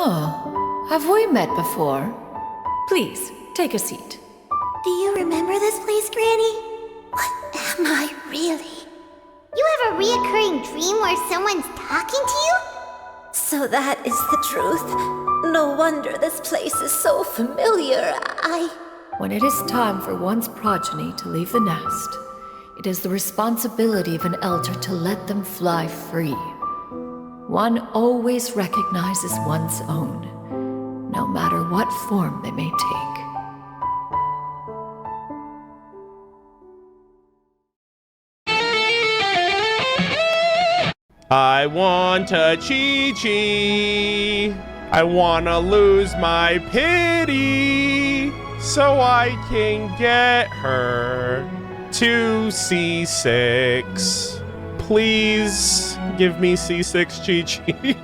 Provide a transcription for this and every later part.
Oh, have we met before? Please, take a seat. Do you remember this place, Granny? What am I really? You have a reoccurring dream where someone's talking to you? So that is the truth. No wonder this place is so familiar. When it is time for one's progeny to leave the nest, it is the responsibility of an elder to let them fly free. One always recognizes one's own, no matter what form they may take. I want a Chi-Chi. I wanna lose my pity so I can get her to C6. Please give me C6 Chi-Chi.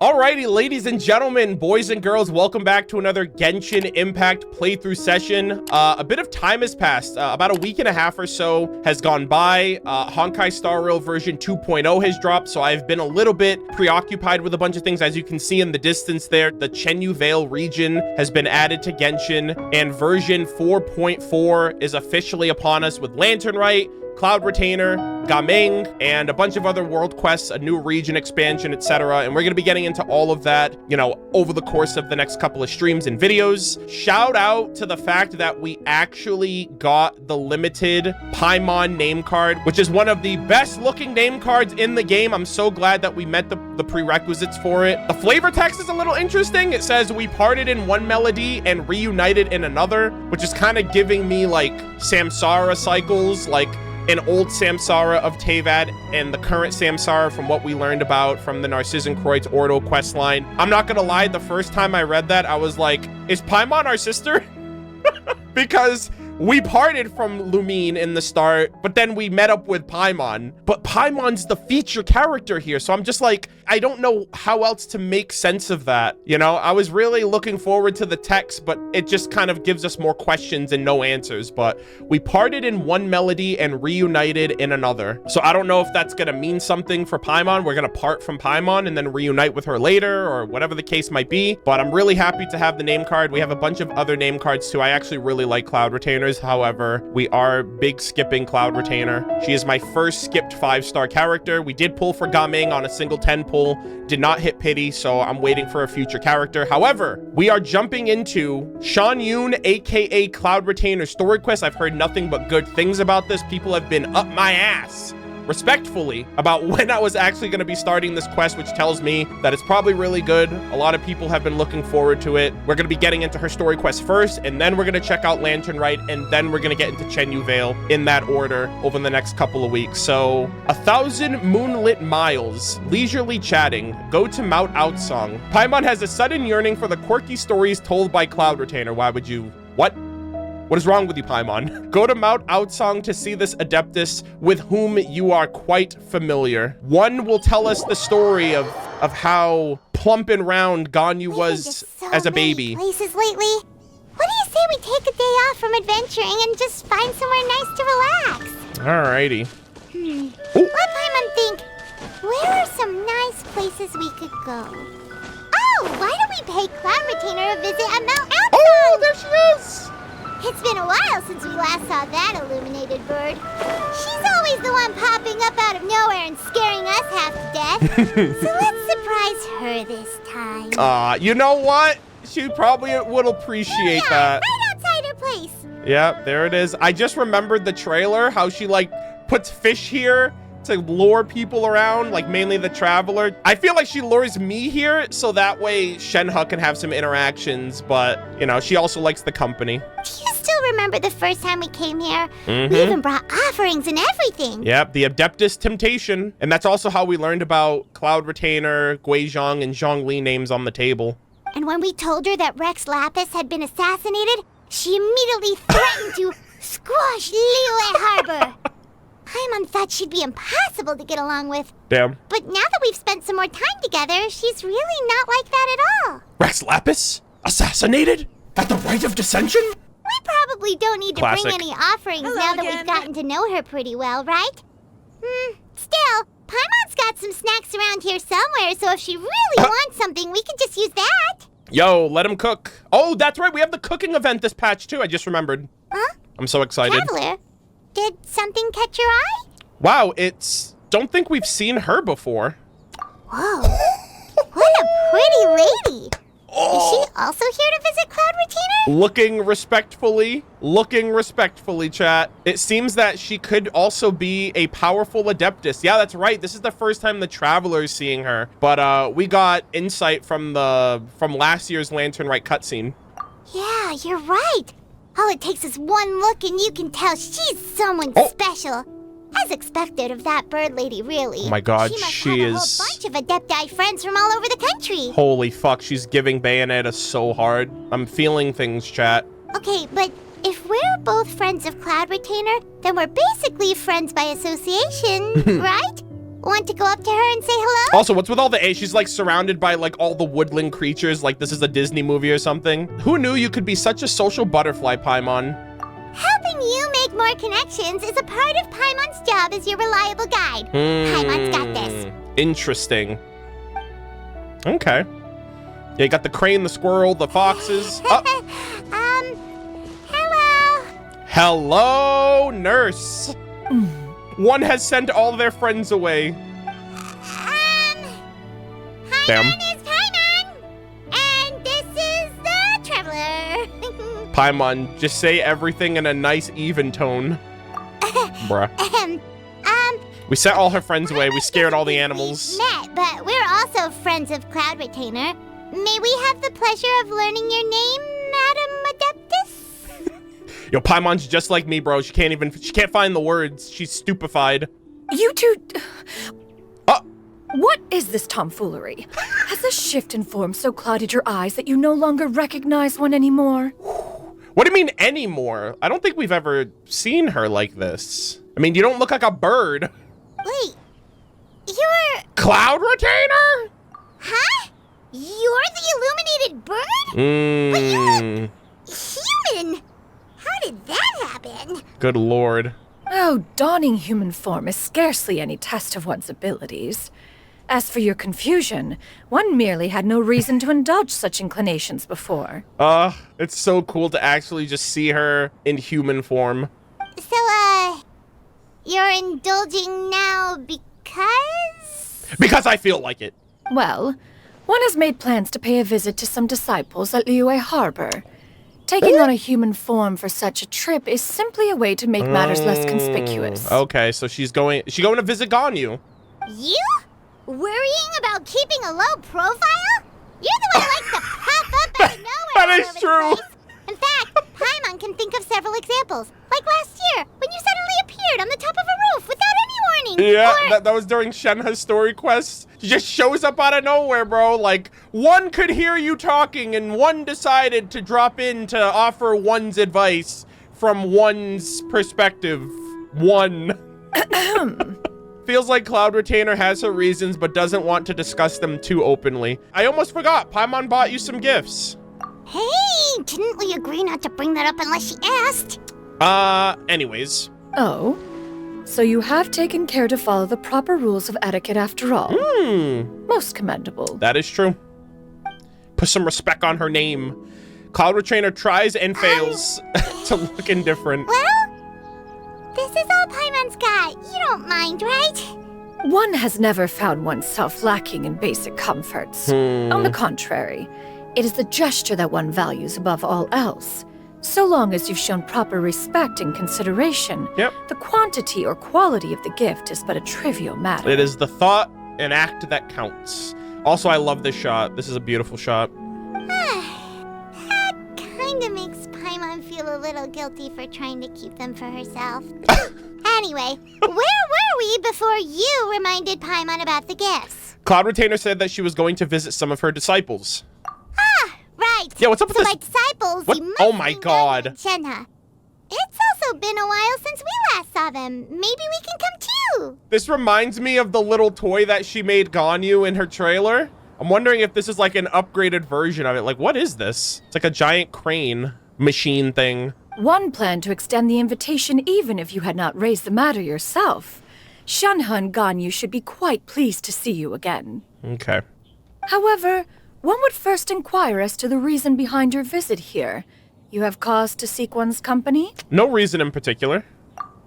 Alrighty, ladies and gentlemen, boys and girls, welcome back to another Genshin Impact playthrough session. A bit of time has passed. About a week and a half or so has gone by. Honkai Star Rail version 2.0 has dropped, so I've been a little bit preoccupied with a bunch of things. As you can see in the distance there, the Xianyun Vale region has been added to Genshin, and version 4.4 is officially upon us with Lantern Rite, Cloud Retainer, Gaming, and a bunch of other world quests, a new region expansion, etc. And we're going to be getting into all of that, you know, over the course of the next couple of streams and videos. Shout out to the fact that we actually got the limited Paimon name card, which is one of the best looking name cards in the game. I'm so glad that we met the prerequisites for it. The flavor text is a little interesting. It says, "We parted in one melody and reunited in another," which is kind of giving me like Samsara cycles, like an old Samsara of Teyvat and the current Samsara from what we learned about from the Narcissenkreuz Ordo questline. I'm not gonna lie, the first time I read that, I was like, is Paimon our sister? Because we parted from Lumine in the start, but then we met up with Paimon. But Paimon's the feature character here, so I'm just like, I don't know how else to make sense of that. You know, I was really looking forward to the text, but it just kind of gives us more questions and no answers. But we parted in one melody and reunited in another. So I don't know if that's gonna mean something for Paimon. We're gonna part from Paimon and then reunite with her later, or whatever the case might be. But I'm really happy to have the name card. We have a bunch of other name cards too. I actually really like Cloud Retainer. However, we are big skipping Cloud Retainer. She is my first skipped 5-star character. We did pull for Gaming on a single 10 pull, did not hit pity, so I'm waiting for a future character. However, we are jumping into Xianyun, aka Cloud Retainer story quest. I've heard nothing but good things about this. People have been up my ass, respectfully, about when I was actually going to be starting this quest, which tells me that it's probably really good. A lot of people have been looking forward to it. We're going to be getting into her story quest first, and then we're going to check out Lantern Rite, and then we're going to get into Xianyun Vale in that order over the next couple of weeks. So 1,000 moonlit miles, leisurely chatting, go to Mount Outsong. Paimon has a sudden yearning for the quirky stories told by Cloud Retainer. Why would you? What? What is wrong with you, Paimon? Go to Mount Outsong to see this Adeptus with whom you are quite familiar. One will tell us the story of how plump and round Ganyu was as a baby. Places lately. What do you say we take a day off from adventuring and just find somewhere nice to relax? Alrighty. Let Paimon think. Where are some nice places we could go? Oh, why don't we pay Cloud Retainer a visit at Mount Outsong? Oh, there she is! It's been a while since we last saw that illuminated bird. She's always the one popping up out of nowhere and scaring us half to death. So let's surprise her this time. You know what? She probably would appreciate that. Right outside her place. Yeah, there it is. I just remembered the trailer, how she like puts fish here to lure people around, like mainly the traveler. I feel like she lures me here so that way Shenhe can have some interactions, but you know, she also likes the company. Do you still remember the first time we came here? We even brought offerings and everything. Yep, the Adeptus Temptation. And that's also how we learned about Cloud Retainer, Guizhong, and Zhongli names on the table. And when we told her that Rex Lapis had been assassinated, she immediately threatened to squash Liyue Harbor. Paimon thought she'd be impossible to get along with. Damn. But now that we've spent some more time together, she's really not like that at all. Rex Lapis? Assassinated? At the rite of dissension? We probably don't need to bring any offerings now that again. we've gotten to know her pretty well, right? Still, Paimon's got some snacks around here somewhere, so if she really wants something, we can just use that. Yo, let him cook. Oh, that's right. We have the cooking event this patch, too. I just remembered. Huh? I'm so excited. Traveler, did something catch your eye? Wow, don't think we've seen her before. Whoa. What a pretty lady. Is she also here to visit Cloud Retainer? Looking respectfully, chat. It seems that she could also be a powerful adeptus. Yeah, that's right. This is the first time the Traveler's seeing her. But we got insight from last year's Lantern Rite cutscene. Yeah, you're right. All it takes is one look and you can tell she's someone special. As expected of that bird lady, really. Oh my god, she she must have a whole bunch of Adepti friends from all over the country. Holy fuck, she's giving Bayonetta so hard. I'm feeling things, chat. Okay, but if we're both friends of Cloud Retainer, then we're basically friends by association, right? Want to go up to her and say hello? Also, what's with all the A? She's like surrounded by like all the woodland creatures, like this is a Disney movie or something. Who knew you could be such a social butterfly, Paimon? Helping you make more connections is a part of Paimon's job as your reliable guide. Paimon's got this. Interesting. Okay. Yeah, you got the crane, the squirrel, the foxes. Hello. Hello, nurse. One has sent all their friends away. Paimon is Paimon, and this is the Traveler. Paimon, just say everything in a nice, even tone. Bruh. We sent all her friends away. We scared all the animals. Met, but we're also friends of Cloud Retainer. May we have the pleasure of learning your name, Madam Adeptus? Yo, Paimon's just like me, bro. She can't find the words. She's stupefied. You two... What is this tomfoolery? Has the shift in form so clouded your eyes that you no longer recognize one anymore? What do you mean anymore? I don't think we've ever seen her like this. I mean, you don't look like a bird. Wait, you're... Cloud Retainer? Huh? You're the illuminated bird? But you're human! How did that happen? Good lord. Oh, donning human form is scarcely any test of one's abilities. As for your confusion, one merely had no reason to indulge such inclinations before. It's so cool to actually just see her in human form. So, you're indulging now because? Because I feel like it. Well, one has made plans to pay a visit to some disciples at Liyue Harbor. Taking on a human form for such a trip is simply a way to make matters less conspicuous. Okay, so she's going to visit Ganyu. You? Worrying about keeping a low profile? You're the one who likes to pop up out of nowhere. That is true. In fact, Paimon can think of several examples. Like last year, when you suddenly appeared on the top of a roof without any warning. Yeah, that was during Shenhe's story quest. She just shows up out of nowhere, bro. Like, one could hear you talking and one decided to drop in to offer one's advice from one's perspective. One. Feels like Cloud Retainer has her reasons, but doesn't want to discuss them too openly. I almost forgot. Paimon bought you some gifts. Hey, didn't we agree not to bring that up unless she asked? Anyways. Oh, so you have taken care to follow the proper rules of etiquette after all. Most commendable. That is true. Put some respect on her name. Cloud Retainer tries and fails to look indifferent. Well, this is all Paimon's got. You don't mind, right? One has never found oneself lacking in basic comforts. On the contrary, it is the gesture that one values above all else. So long as you've shown proper respect and consideration, the quantity or quality of the gift is but a trivial matter. It is the thought and act that counts. Also, I love this shot. This is a beautiful shot. That kinda makes Paimon feel a little guilty for trying to keep them for herself. Anyway, where were we before you reminded Paimon about the gifts? Cloud Retainer said that she was going to visit some of her disciples. Right. Yeah, what's up with so this? by disciples, What? you must Oh my mean god. Ganyu and Shenhe. It's also been a while since we last saw them. Maybe we can come too. This reminds me of the little toy that she made Ganyu in her trailer. I'm wondering if this is like an upgraded version of it. Like, what is this? It's like a giant crane machine thing. One planned to extend the invitation even if you had not raised the matter yourself. Xianyun and Ganyu should be quite pleased to see you again. Okay. However, one would first inquire as to the reason behind your visit here. You have cause to seek one's company? No reason in particular.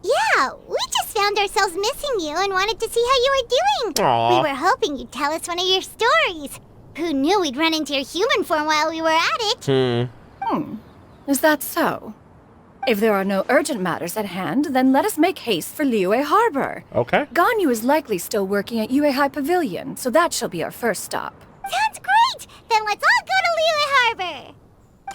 Yeah, we just found ourselves missing you and wanted to see how you were doing. Aw. We were hoping you'd tell us one of your stories. Who knew we'd run into your human form while we were at it? Is that so? If there are no urgent matters at hand, then let us make haste for Liyue Harbor. Okay. Ganyu is likely still working at Yuehai Pavilion, so that shall be our first stop. Sounds great! Then let's all go to Liyue Harbor!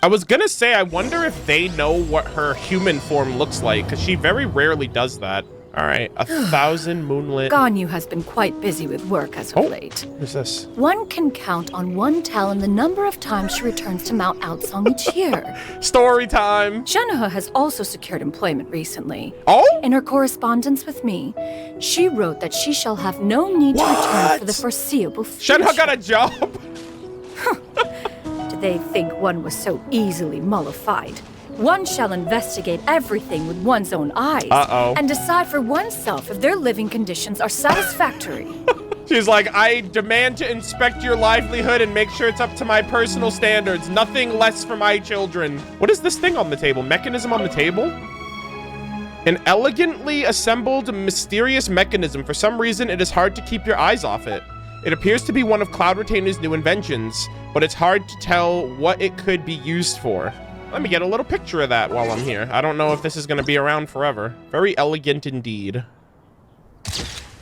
I was gonna say, I wonder if they know what her human form looks like, because she very rarely does that. All right, 1,000 moonlit. Ganyu has been quite busy with work as of late. Who's this? One can count on one talon the number of times she returns to Mount Outsong each year. Story time. Shenhe has also secured employment recently. Oh? In her correspondence with me, she wrote that she shall have no need to return for the foreseeable future. Shenhe got a job. Did they think one was so easily mollified? One shall investigate everything with one's own eyes and decide for oneself if their living conditions are satisfactory. She's like, I demand to inspect your livelihood and make sure it's up to my personal standards. Nothing less for my children. What is this thing on the table? Mechanism on the table? An elegantly assembled mysterious mechanism. For some reason, it is hard to keep your eyes off it. It appears to be one of Cloud Retainer's new inventions, but it's hard to tell what it could be used for. Let me get a little picture of that while I'm here. I don't know if this is going to be around forever. Very elegant indeed. All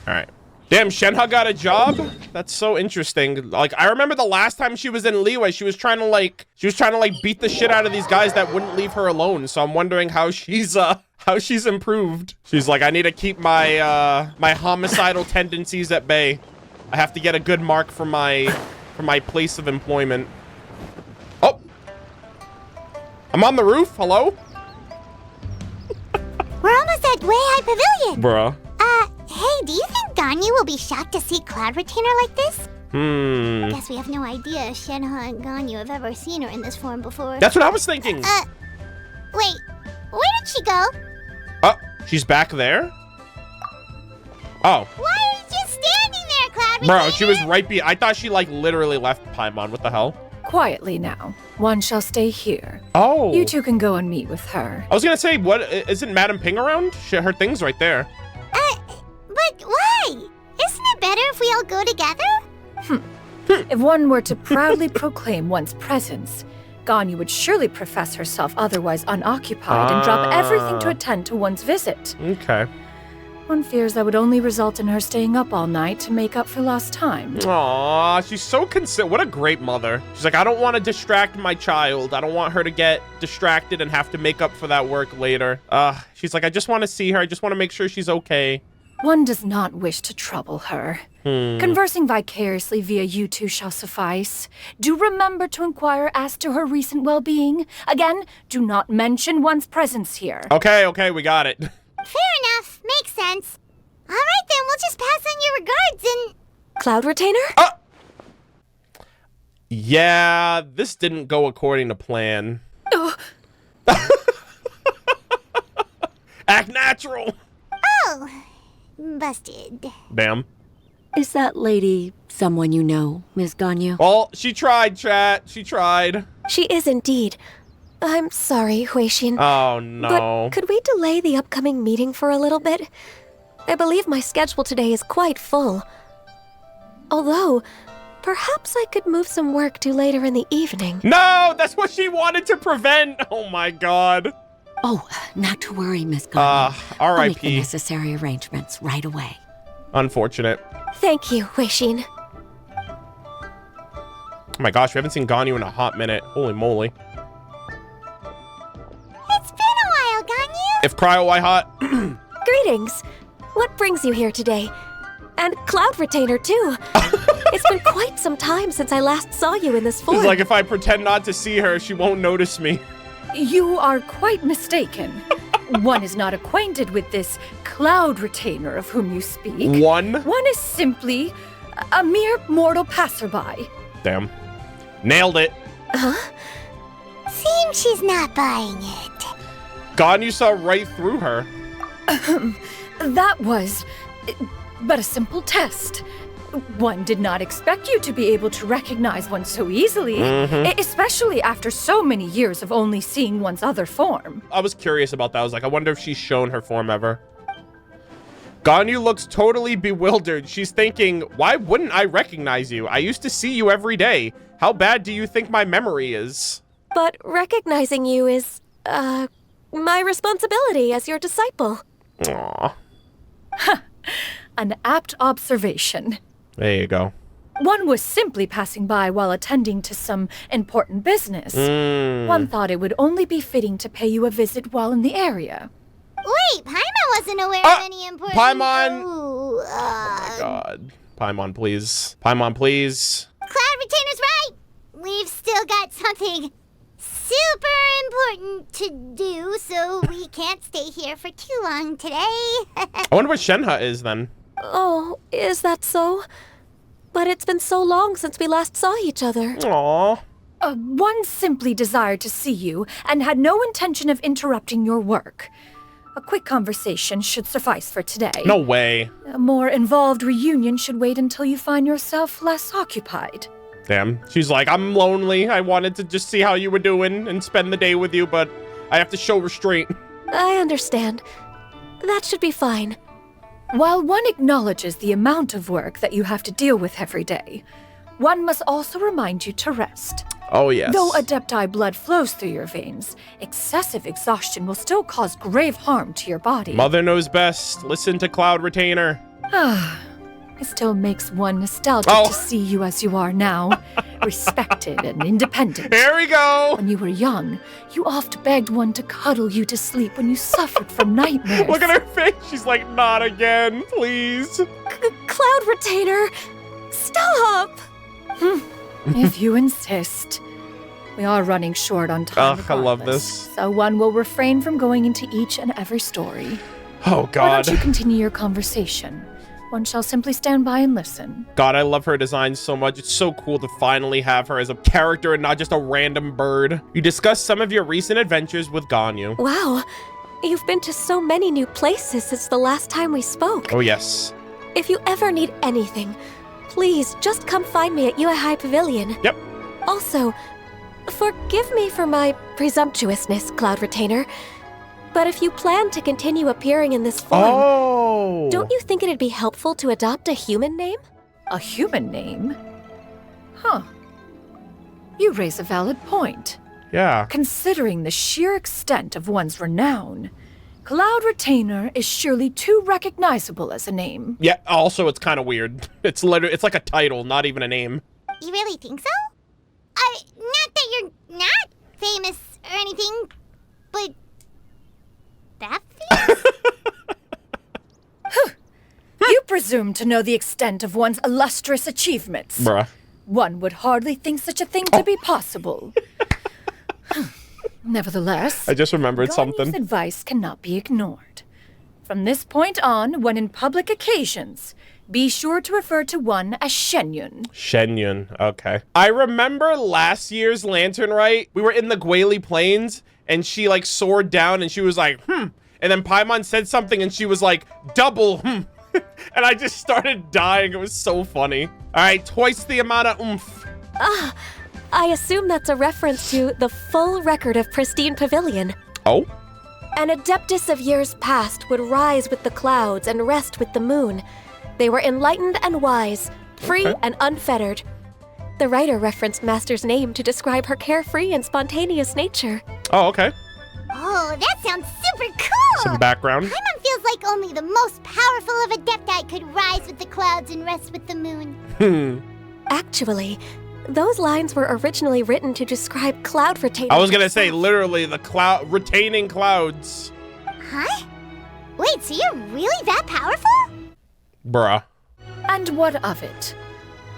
right. Damn, Shenhe got a job? That's so interesting. Like, I remember the last time she was in Liyue, she was trying to beat the shit out of these guys that wouldn't leave her alone. So I'm wondering how she's improved. She's like, I need to keep my my homicidal tendencies at bay. I have to get a good mark for my place of employment. Oh. I'm on the roof. Hello? We're almost at Yuehai Pavilion. Bruh. Hey, do you think Ganyu will be shocked to see Cloud Retainer like this? Guess we have no idea if Shenhe and Ganyu have ever seen her in this form before. That's what I was thinking. Wait, where did she go? Oh, she's back there? Oh. Why are you just standing there, Cloud Retainer? Bro, she was right I thought she, like, literally left Paimon. What the hell? Quietly now. One shall stay here. Oh. You two can go and meet with her. I was gonna say, what? Isn't Madam Ping around? Her thing's right there. But why? Isn't it better if we all go together? If one were to proudly proclaim one's presence, Ganyu would surely profess herself otherwise unoccupied and drop everything to attend to one's visit. Okay. One fears that would only result in her staying up all night to make up for lost time. Aw, she's so what a great mother. She's like, I don't want to distract my child. I don't want her to get distracted and have to make up for that work later. She's like, I just want to see her. I just want to make sure she's okay. One does not wish to trouble her. Conversing vicariously via you two shall suffice. Do remember to inquire as to her recent well-being. Again, do not mention one's presence here. Okay, we got it. Fair enough. Makes sense. All right, then. We'll just pass on your regards and... Cloud Retainer? Yeah, this didn't go according to plan. Act natural. Oh, busted. Damn. Is that lady someone you know, Ms. Ganyu? Well, she tried, chat. She tried. She is indeed. I'm sorry, Huixin. Oh, no. But could we delay the upcoming meeting for a little bit? I believe my schedule today is quite full. Although, perhaps I could move some work to later in the evening. No, that's what she wanted to prevent. Oh, my God. Oh, not to worry, Ms. Ganyu. I'll make the R.I.P. necessary arrangements right away. Unfortunate. Thank you, Huixin. Oh my gosh, we haven't seen Ganyu in a hot minute. Holy moly. It's been a while, Ganyu. If cryo why hot. Greetings. What brings you here today? And Cloud Retainer, too. It's been quite some time since I last saw you in this form. It's like if I pretend not to see her, she won't notice me. You are quite mistaken. One is not acquainted with this Cloud Retainer of whom you speak. One is simply a mere mortal passerby. Damn. Nailed it. Seems she's not buying it. Ganyu saw right through her. That was but a simple test. One did not expect you to be able to recognize one so easily, especially after so many years of only seeing one's other form. I was curious about that. I was like, I wonder if she's shown her form ever. Ganyu looks totally bewildered. She's thinking, why wouldn't I recognize you? I used to see you every day. How bad do you think my memory is? But recognizing you is, my responsibility as your disciple. Aww. An apt observation. There you go. One was simply passing by while attending to some important business. One thought it would only be fitting to pay you a visit while in the area. Wait, Paimon wasn't aware of any important... Paimon! Oh my god. Paimon, please. Paimon, please. Cloud Retainer's right! We've still got something super important to do, so we can't stay here for too long today. I wonder what Shenhe is then. Oh, is that so? But it's been so long since we last saw each other. Aww. One simply desired to see you and had no intention of interrupting your work. A quick conversation should suffice for today. No way. A more involved reunion should wait until you find yourself less occupied. Damn. She's like, I'm lonely. I wanted to just see how you were doing and spend the day with you, but I have to show restraint. I understand. That should be fine. While one acknowledges the amount of work that you have to deal with every day, one must also remind you to rest. Oh, yes. Though Adepti blood flows through your veins, excessive exhaustion will still cause grave harm to your body. Mother knows best. Listen to Cloud Retainer. It still makes one nostalgic to see you as you are now, respected and independent. Here we go. When you were young, you oft begged one to cuddle you to sleep when you suffered from nightmares. Look at her face. She's like, not again, please. Cloud Retainer, stop! If you insist. We are running short on time. Ugh, I love this. So one will refrain from going into each and every story. Oh, Why God. don't you continue your conversation? One shall simply stand by and listen. God, I love her design so much. It's so cool to finally have her as a character and not just a random bird. You discuss some of your recent adventures with Ganyu. Wow, you've been to so many new places since the last time we spoke. Oh, yes. If you ever need anything, please just come find me at Yuehai Pavilion. Yep. Also, forgive me for my presumptuousness, Cloud Retainer, but if you plan to continue appearing in this form, don't you think it'd be helpful to adopt a human name? A human name? Huh. You raise a valid point. Yeah. Considering the sheer extent of one's renown, Cloud Retainer is surely too recognizable as a name. Yeah, also, it's kind of weird. It's literally, it's like a title, not even a name. You really think so? Not that you're not famous or anything, but... that famous? You presume to know the extent of one's illustrious achievements. Bruh. One would hardly think such a thing to be possible. Nevertheless, I just remembered Ganyu's something. advice cannot be ignored. From this point on, when in public occasions, be sure to refer to one as Xianyun. Xianyun, okay. I remember last year's Lantern Rite. We were in the Guili Plains, and she, like, soared down, and she was like, And then Paimon said something, and she was like, double, And I just started dying. It was so funny. All right, twice the amount of oomph. I assume that's a reference to the full record of Pristine Pavilion. Oh? An Adeptus of years past would rise with the clouds and rest with the moon. They were enlightened and wise, free and unfettered. The writer referenced Master's name to describe her carefree and spontaneous nature. Oh, okay. Oh, that sounds super cool! Some background. Paimon feels like only the most powerful of Adepti could rise with the clouds and rest with the moon. Actually, those lines were originally written to describe Cloud Retainer. I was gonna say, literally, the cloud retaining clouds. Huh? Wait, so you're really that powerful? Bruh. And what of it?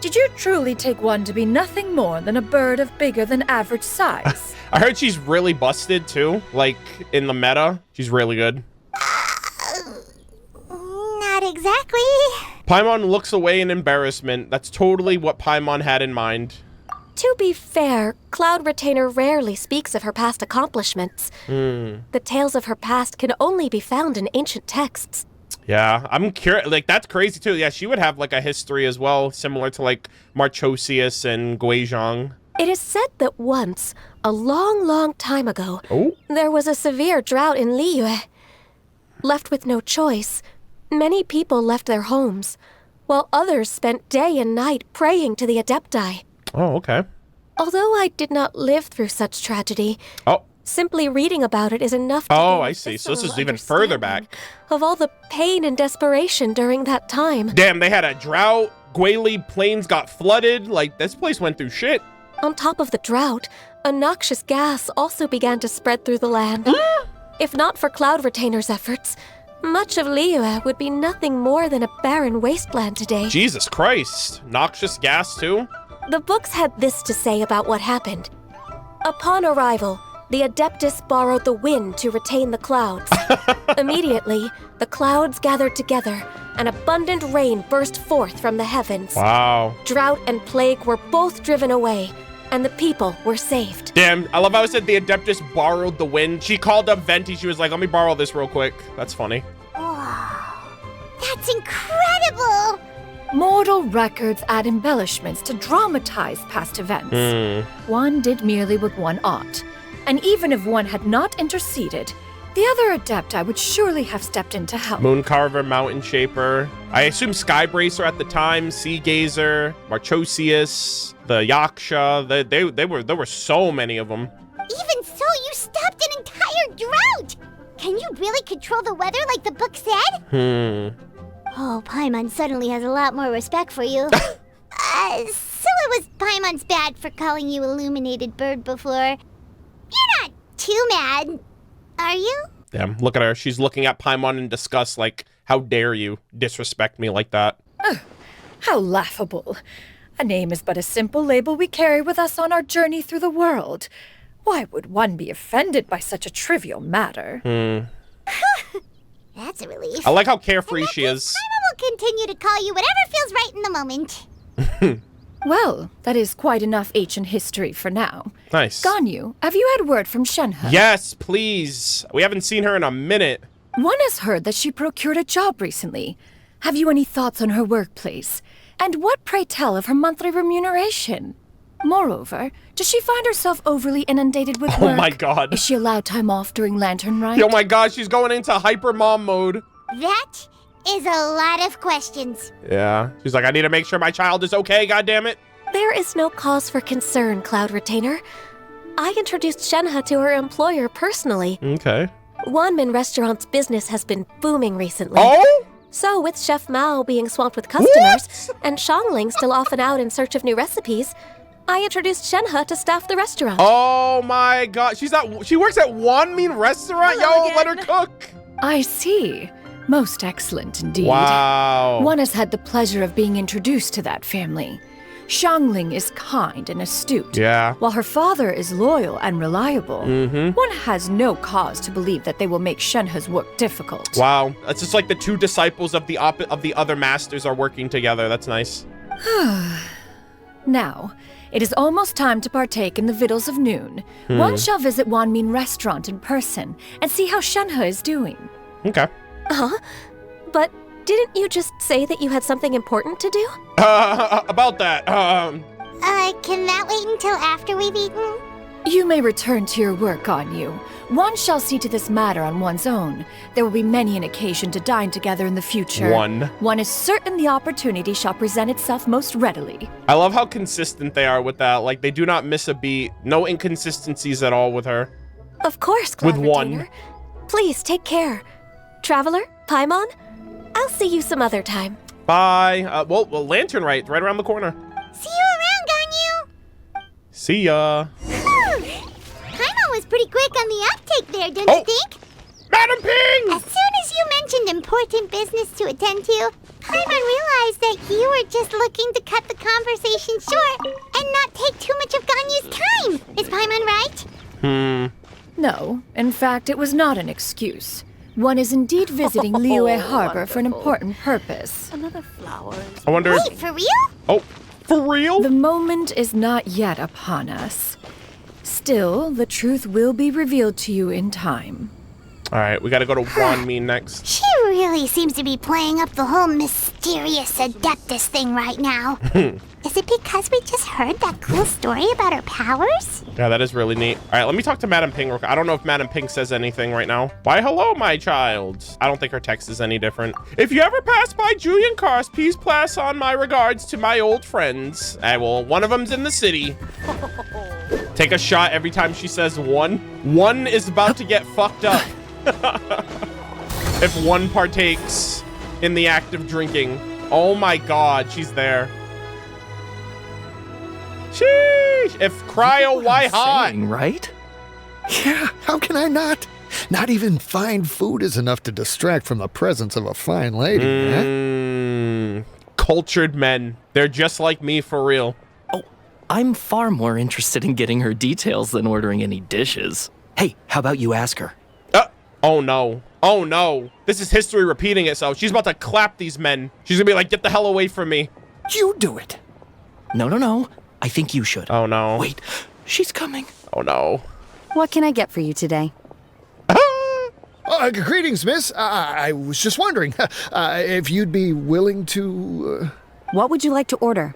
Did you truly take one to be nothing more than a bird of bigger than average size? I heard she's really busted, too. Like, in the meta. She's really good. Not exactly. Paimon looks away in embarrassment. That's totally what Paimon had in mind. To be fair, Cloud Retainer rarely speaks of her past accomplishments. The tales of her past can only be found in ancient texts. Yeah, I'm curious. Like, that's crazy, too. Yeah, she would have, like, a history as well, similar to, like, Marchosius and Guizhong. It is said that once, a long, long time ago, Oh. there was a severe drought in Liyue. Left with no choice, many people left their homes, while others spent day and night praying to the Adepti. Oh, okay. Although I did not live through such tragedy, Oh. simply reading about it is enough to Oh, gain a I see. So this is visceral even further understanding back. of all the pain and desperation during that time. Damn, they had a drought. Guili plains got flooded. Like, this place went through shit. On top of the drought, a noxious gas also began to spread through the land. If not for Cloud Retainer's efforts, much of Liyue would be nothing more than a barren wasteland today. Jesus Christ. Noxious gas, too? The books had this to say about what happened. Upon arrival, the Adeptus borrowed the wind to retain the clouds. Immediately, the clouds gathered together, and abundant rain burst forth from the heavens. Wow. Drought and plague were both driven away, and the people were saved. Damn, I love how it said the Adeptus borrowed the wind. She called up Venti. She was like, let me borrow this real quick. That's funny. That's incredible! Mortal records add embellishments to dramatize past events. One did merely what one ought. And even if one had not interceded, the other Adepti would surely have stepped in to help. Mooncarver, Mountain Shaper. I assume Skybracer at the time, Sea Gazer, Marchosius, the Yaksha. There were so many of them. Even so, you stopped an entire drought! Can you really control the weather like the book said? Oh, Paimon suddenly has a lot more respect for you. So it was Paimon's bad for calling you Illuminated Bird before. You're not too mad, are you? Damn, look at her. She's looking at Paimon in disgust like, how dare you disrespect me like that? How laughable. A name is but a simple label we carry with us on our journey through the world. Why would one be offended by such a trivial matter? That's a relief. I like how carefree she is. Paimon will continue to call you whatever feels right in the moment. Well, that is quite enough ancient history for now. Nice. Ganyu, have you had word from Shenhe? Yes, please. We haven't seen her in a minute. One has heard that she procured a job recently. Have you any thoughts on her workplace? And what, pray tell, of her monthly remuneration? Moreover, does she find herself overly inundated with work? Oh my god. Is she allowed time off during Lantern Rite? Oh my god, she's going into hyper mom mode. That is a lot of questions. Yeah. She's like, I need to make sure my child is okay, goddammit. There is no cause for concern, Cloud Retainer. I introduced Shenhe to her employer personally. Okay. Wanmin Restaurant's business has been booming recently. Oh? So, with Chef Mao being swamped with customers, and Shangling still off and out in search of new recipes, I introduced Shenhe to staff the restaurant. Oh my god. She works at Wanmin Restaurant? Hello Yo, let her again. cook. I see. Most excellent indeed. Wow. One has had the pleasure of being introduced to that family. Shangling is kind and astute. Yeah. While her father is loyal and reliable, one has no cause to believe that they will make Shenhe's work difficult. Wow. It's just like the two disciples of the other masters are working together. That's nice. Now, it is almost time to partake in the victuals of noon. One shall visit Wanmin Restaurant in person and see how Shenhe is doing. Okay. But didn't you just say that you had something important to do? About that, Can that wait until after we've eaten? You may return to your work, Ganyu. One shall see to this matter on one's own. There will be many an occasion to dine together in the future. One is certain the opportunity shall present itself most readily. I love how consistent they are with that. Like, they do not miss a beat. No inconsistencies at all with her. Of course, Cloud With one. Retainer. Please take care. Traveler, Paimon, I'll see you some other time. Bye. Well, Lantern right around the corner. See you around, Ganyu! See ya. Paimon was pretty quick on the uptake there, didn't Oh. you think? Madam Ping! As soon as you mentioned important business to attend to, Paimon realized that you were just looking to cut the conversation short and not take too much of Ganyu's time. Is Paimon right? No, in fact, it was not an excuse. One is indeed visiting Liyue Harbor for an important purpose. Another flower. I wonder Wait, for real? Oh, for real? The moment is not yet upon us. Still, the truth will be revealed to you in time. All right, we gotta go to Wanmin next. Chiru really seems to be playing up the whole mysterious Adeptus thing right now. Is it because we just heard that cool story about her powers? Yeah, that is really neat. All right, let me talk to Madam Ping real quick. I don't know if Madam Ping says anything right now. Why, hello, my child. I don't think her text is any different. If you ever pass by Julian Cars, please pass on my regards to my old friends. Well, one of them's in the city. Take a shot every time she says one. One is about to get fucked up. If one partakes in the act of drinking. Oh my God, she's there. Sheesh. If cryo, why hot? Saying, right? Yeah, how can I not? Not even fine food is enough to distract from the presence of a fine lady, eh? Cultured men. They're just like me for real. Oh, I'm far more interested in getting her details than ordering any dishes. Hey, how about you ask her? Oh no. Oh no. This is history repeating itself. She's about to clap these men. She's gonna be like, get the hell away from me. You do it. No. I think you should. Oh no. Wait, she's coming. Oh no. What can I get for you today? Greetings, miss. I was just wondering if you'd be willing to... What would you like to order?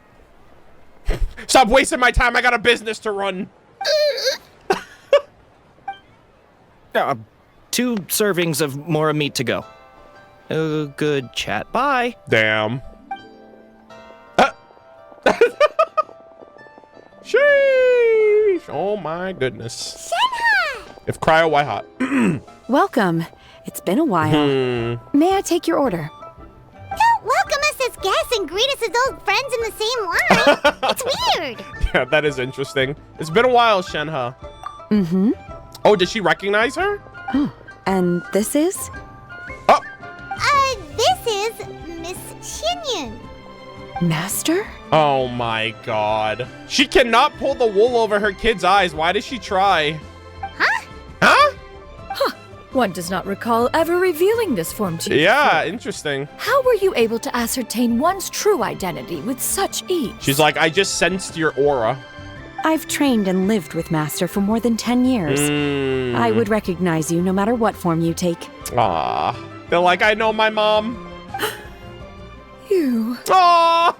Stop wasting my time. I got a business to run. 2 servings of more meat to go. Good chat. Bye. Damn. Sheesh. Oh my goodness. If cryo, why hot? Welcome. It's been a while. May I take your order? Don't welcome us as guests and greet us as old friends in the same line. It's weird. Yeah, that is interesting. It's been a while, Shenhe. Mm-hmm. Oh, did she recognize her? Oh, and this is? Oh. This is Miss Xianyun. Master? Oh my God. She cannot pull the wool over her kid's eyes. Why does she try? Huh? Huh? One does not recall ever revealing this form to you. Yeah, interesting. How were you able to ascertain one's true identity with such ease? She's like, I just sensed your aura. I've trained and lived with Master for more than 10 years. I would recognize you no matter what form you take. Aw. They're like, I know my mom. You. Aw.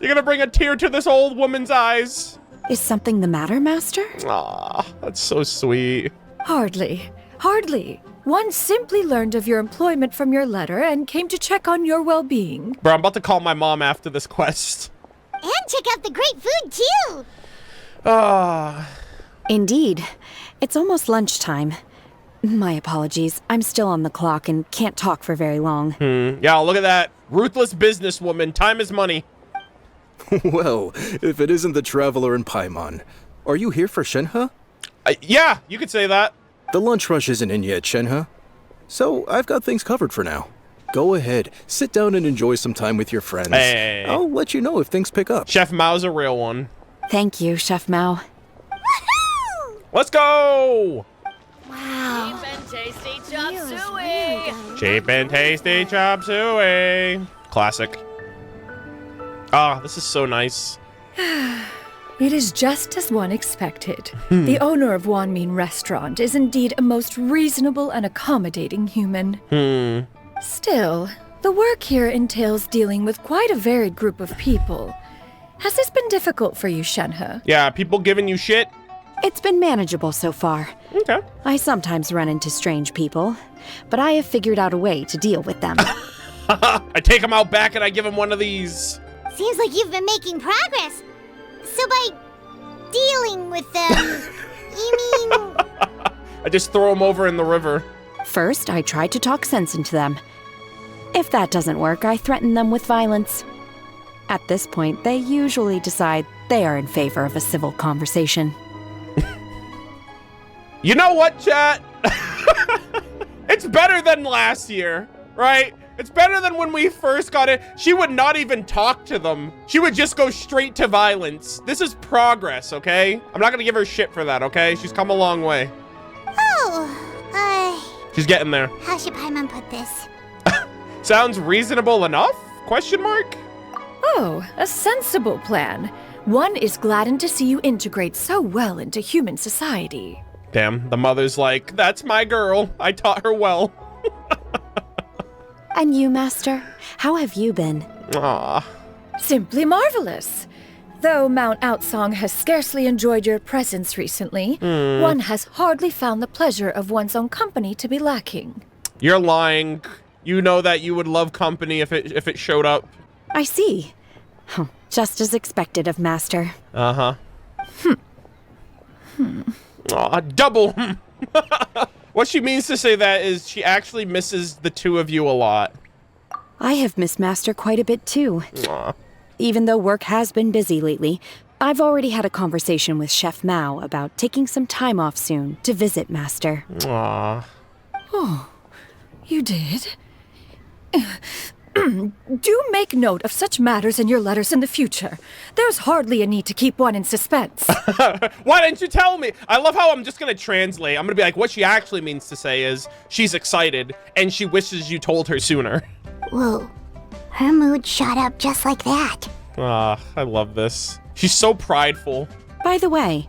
You're gonna bring a tear to this old woman's eyes. Is something the matter, Master? Aw, that's so sweet. Hardly. One simply learned of your employment from your letter and came to check on your well-being. Bro, I'm about to call my mom after this quest. And check out the great food, too. Ah. Indeed. It's almost lunchtime. My apologies. I'm still on the clock and can't talk for very long. Yeah, look at that. Ruthless businesswoman. Time is money. Well, if it isn't the Traveler in Paimon. Are you here for Shenhe? Yeah, you could say that. The lunch rush isn't in yet, Shenhe. So I've got things covered for now. Go ahead, sit down and enjoy some time with your friends. Hey. I'll let you know if things pick up. Chef Mao's a real one. Thank you, Chef Mao. Let's go! Wow. Cheap and tasty chop Feels suey. really good. Cheap and tasty chop suey. Classic. Ah, this is so nice. It is just as one expected. The owner of Wanmin Restaurant is indeed a most reasonable and accommodating human. Still, the work here entails dealing with quite a varied group of people. Has this been difficult for you, Shenhe? Yeah, people giving you shit? It's been manageable so far. Okay. I sometimes run into strange people, but I have figured out a way to deal with them. I take them out back and I give them one of these. Seems like you've been making progress. So by dealing with them, you mean... I just throw them over in the river. First, I try to talk sense into them. If that doesn't work, I threaten them with violence. At this point, they usually decide they are in favor of a civil conversation. You know what, chat? It's better than last year, right? It's better than when we first got it. She would not even talk to them. She would just go straight to violence. This is progress, okay? I'm not gonna give her shit for that, okay? She's come a long way. She's getting there. How should Paimon put this? Sounds reasonable enough? Question mark? Oh, a sensible plan. One is gladdened to see you integrate so well into human society. Damn, the mother's like, that's my girl. I taught her well. And you, Master? How have you been? Aw. Simply marvelous. Though Mount Outsong has scarcely enjoyed your presence recently, one has hardly found the pleasure of one's own company to be lacking. You're lying. You know that you would love company if it showed up. I see. Just as expected of Master. Uh-huh. Aw, double. What she means to say that is she actually misses the two of you a lot. I have missed Master quite a bit too. Aw. Even though work has been busy lately, I've already had a conversation with Chef Mao about taking some time off soon to visit Master. Aw. Oh, you did? Do make note of such matters in your letters in the future. There's hardly a need to keep one in suspense. Why didn't you tell me? I love how I'm just gonna translate. I'm gonna be like, what she actually means to say is she's excited and she wishes you told her sooner. Whoa. Her mood shot up just like that. Ah, I love this. She's so prideful. By the way,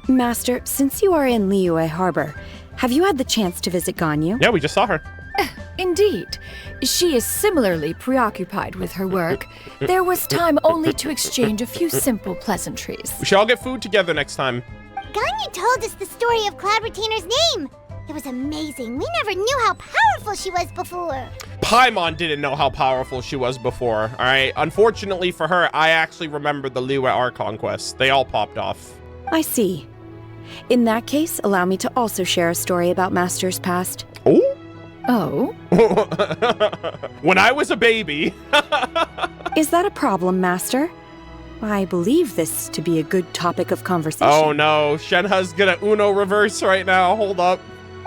Master, since you are in Liyue Harbor, have you had the chance to visit Ganyu? Yeah, we just saw her. Indeed. She is similarly preoccupied with her work. There was time only to exchange a few simple pleasantries. We should all get food together next time. Ganyu told us the story of Cloud Retainer's name. It was amazing. We never knew how powerful she was before. Paimon didn't know how powerful she was before, all right? Unfortunately for her, I actually remember the Liyue Archon quest. They all popped off. I see. In that case, allow me to also share a story about Master's past. Oh? Oh? When I was a baby. Is that a problem, Master? I believe this to be a good topic of conversation. Oh no, Shenhe's gonna Uno reverse right now. Hold up.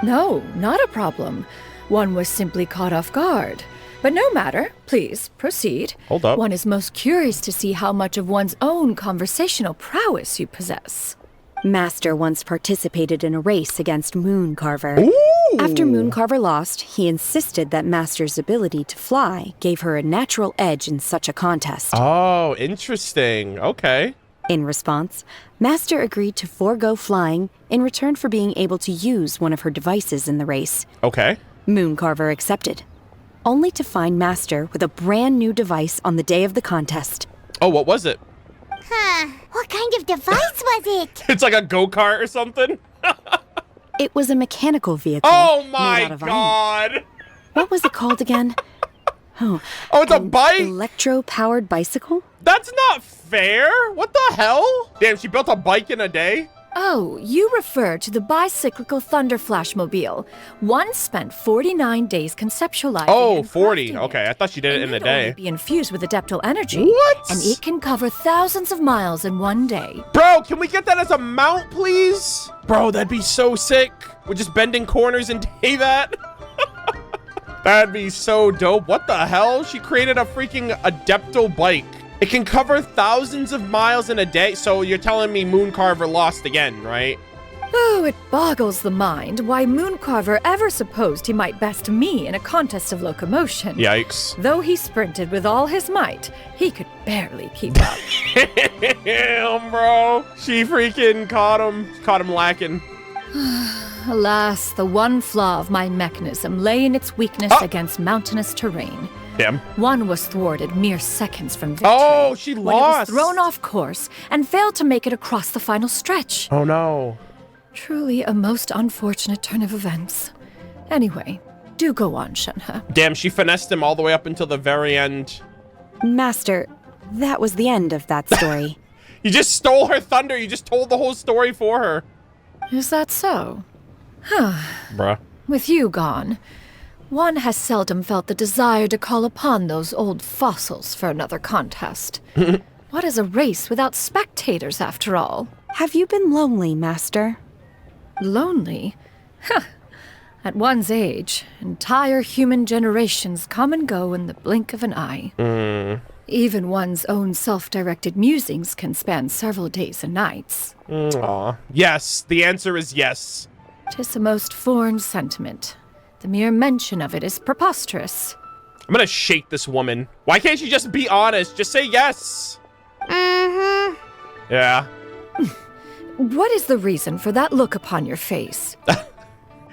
No, not a problem. One was simply caught off guard. But no matter. Please, proceed. Hold up. One is most curious to see how much of one's own conversational prowess you possess. Master once participated in a race against Mooncarver. Ooh. After Mooncarver lost, he insisted that Master's ability to fly gave her a natural edge in such a contest. Oh, interesting. Okay. In response, Master agreed to forego flying in return for being able to use one of her devices in the race. Okay. Mooncarver accepted, only to find Master with a brand new device on the day of the contest. Oh, what was it? Huh. What kind of device was it? It's like a go-kart or something? It was a mechanical vehicle. Oh made my out of iron. god! What was it called again? Oh, it's a an bike? electro-powered bicycle? That's not fair! What the hell? Damn, she built a bike in a day? Oh, you refer to the bicyclical Thunder Flashmobile. One spent 49 days conceptualizing. Oh, and 40. crafting it. Okay, I thought she did it in a may day. only be infused with adeptal energy. What? And it can cover thousands of miles in one day. Bro, can we get that as a mount, please? Bro, that'd be so sick. We're just bending corners and day that. That'd be so dope. What the hell? She created a freaking adeptal bike. It can cover thousands of miles in a day. So you're telling me Mooncarver lost again, right? Oh, it boggles the mind why Mooncarver ever supposed he might best me in a contest of locomotion. Yikes. Though he sprinted with all his might, he could barely keep up. Damn, bro. She freaking caught him lacking. Alas, the one flaw of my mechanism lay in its weakness against mountainous terrain. Damn. One was thwarted mere seconds from victory. Oh, she when lost. it was thrown off course and failed to make it across the final stretch. Oh, no. Truly a most unfortunate turn of events. Anyway, do go on, Shenhe. Damn, she finessed him all the way up until the very end. Master, that was the end of that story. You just stole her thunder. You just told the whole story for her. Is that so? Huh. Bruh. With you gone, one has seldom felt the desire to call upon those old fossils for another contest. What is a race without spectators, after all? Have you been lonely, Master? Lonely? Huh. At one's age, entire human generations come and go in the blink of an eye. Even one's own self-directed musings can span several days and nights. Aw. Yes, the answer is yes. 'Tis a most foreign sentiment. The mere mention of it is preposterous. I'm gonna shake this woman. Why can't she just be honest? Just say yes. Mm-hmm. Yeah. What is the reason for that look upon your face?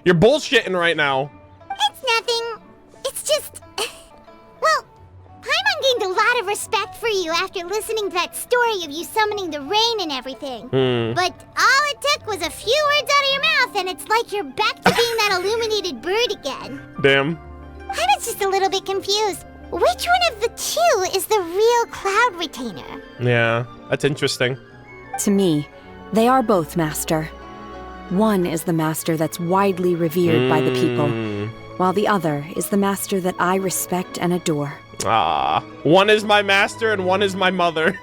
You're bullshitting right now. It's nothing. respect for you after listening to that story of you summoning the rain and everything. But all it took was a few words out of your mouth, and it's like you're back to being that illuminated bird again. Damn. I was just a little bit confused. Which one of the two is the real cloud retainer? Yeah, that's interesting. To me, they are both master. One is the master that's widely revered by the people, while the other is the master that I respect and adore. One is my master and one is my mother.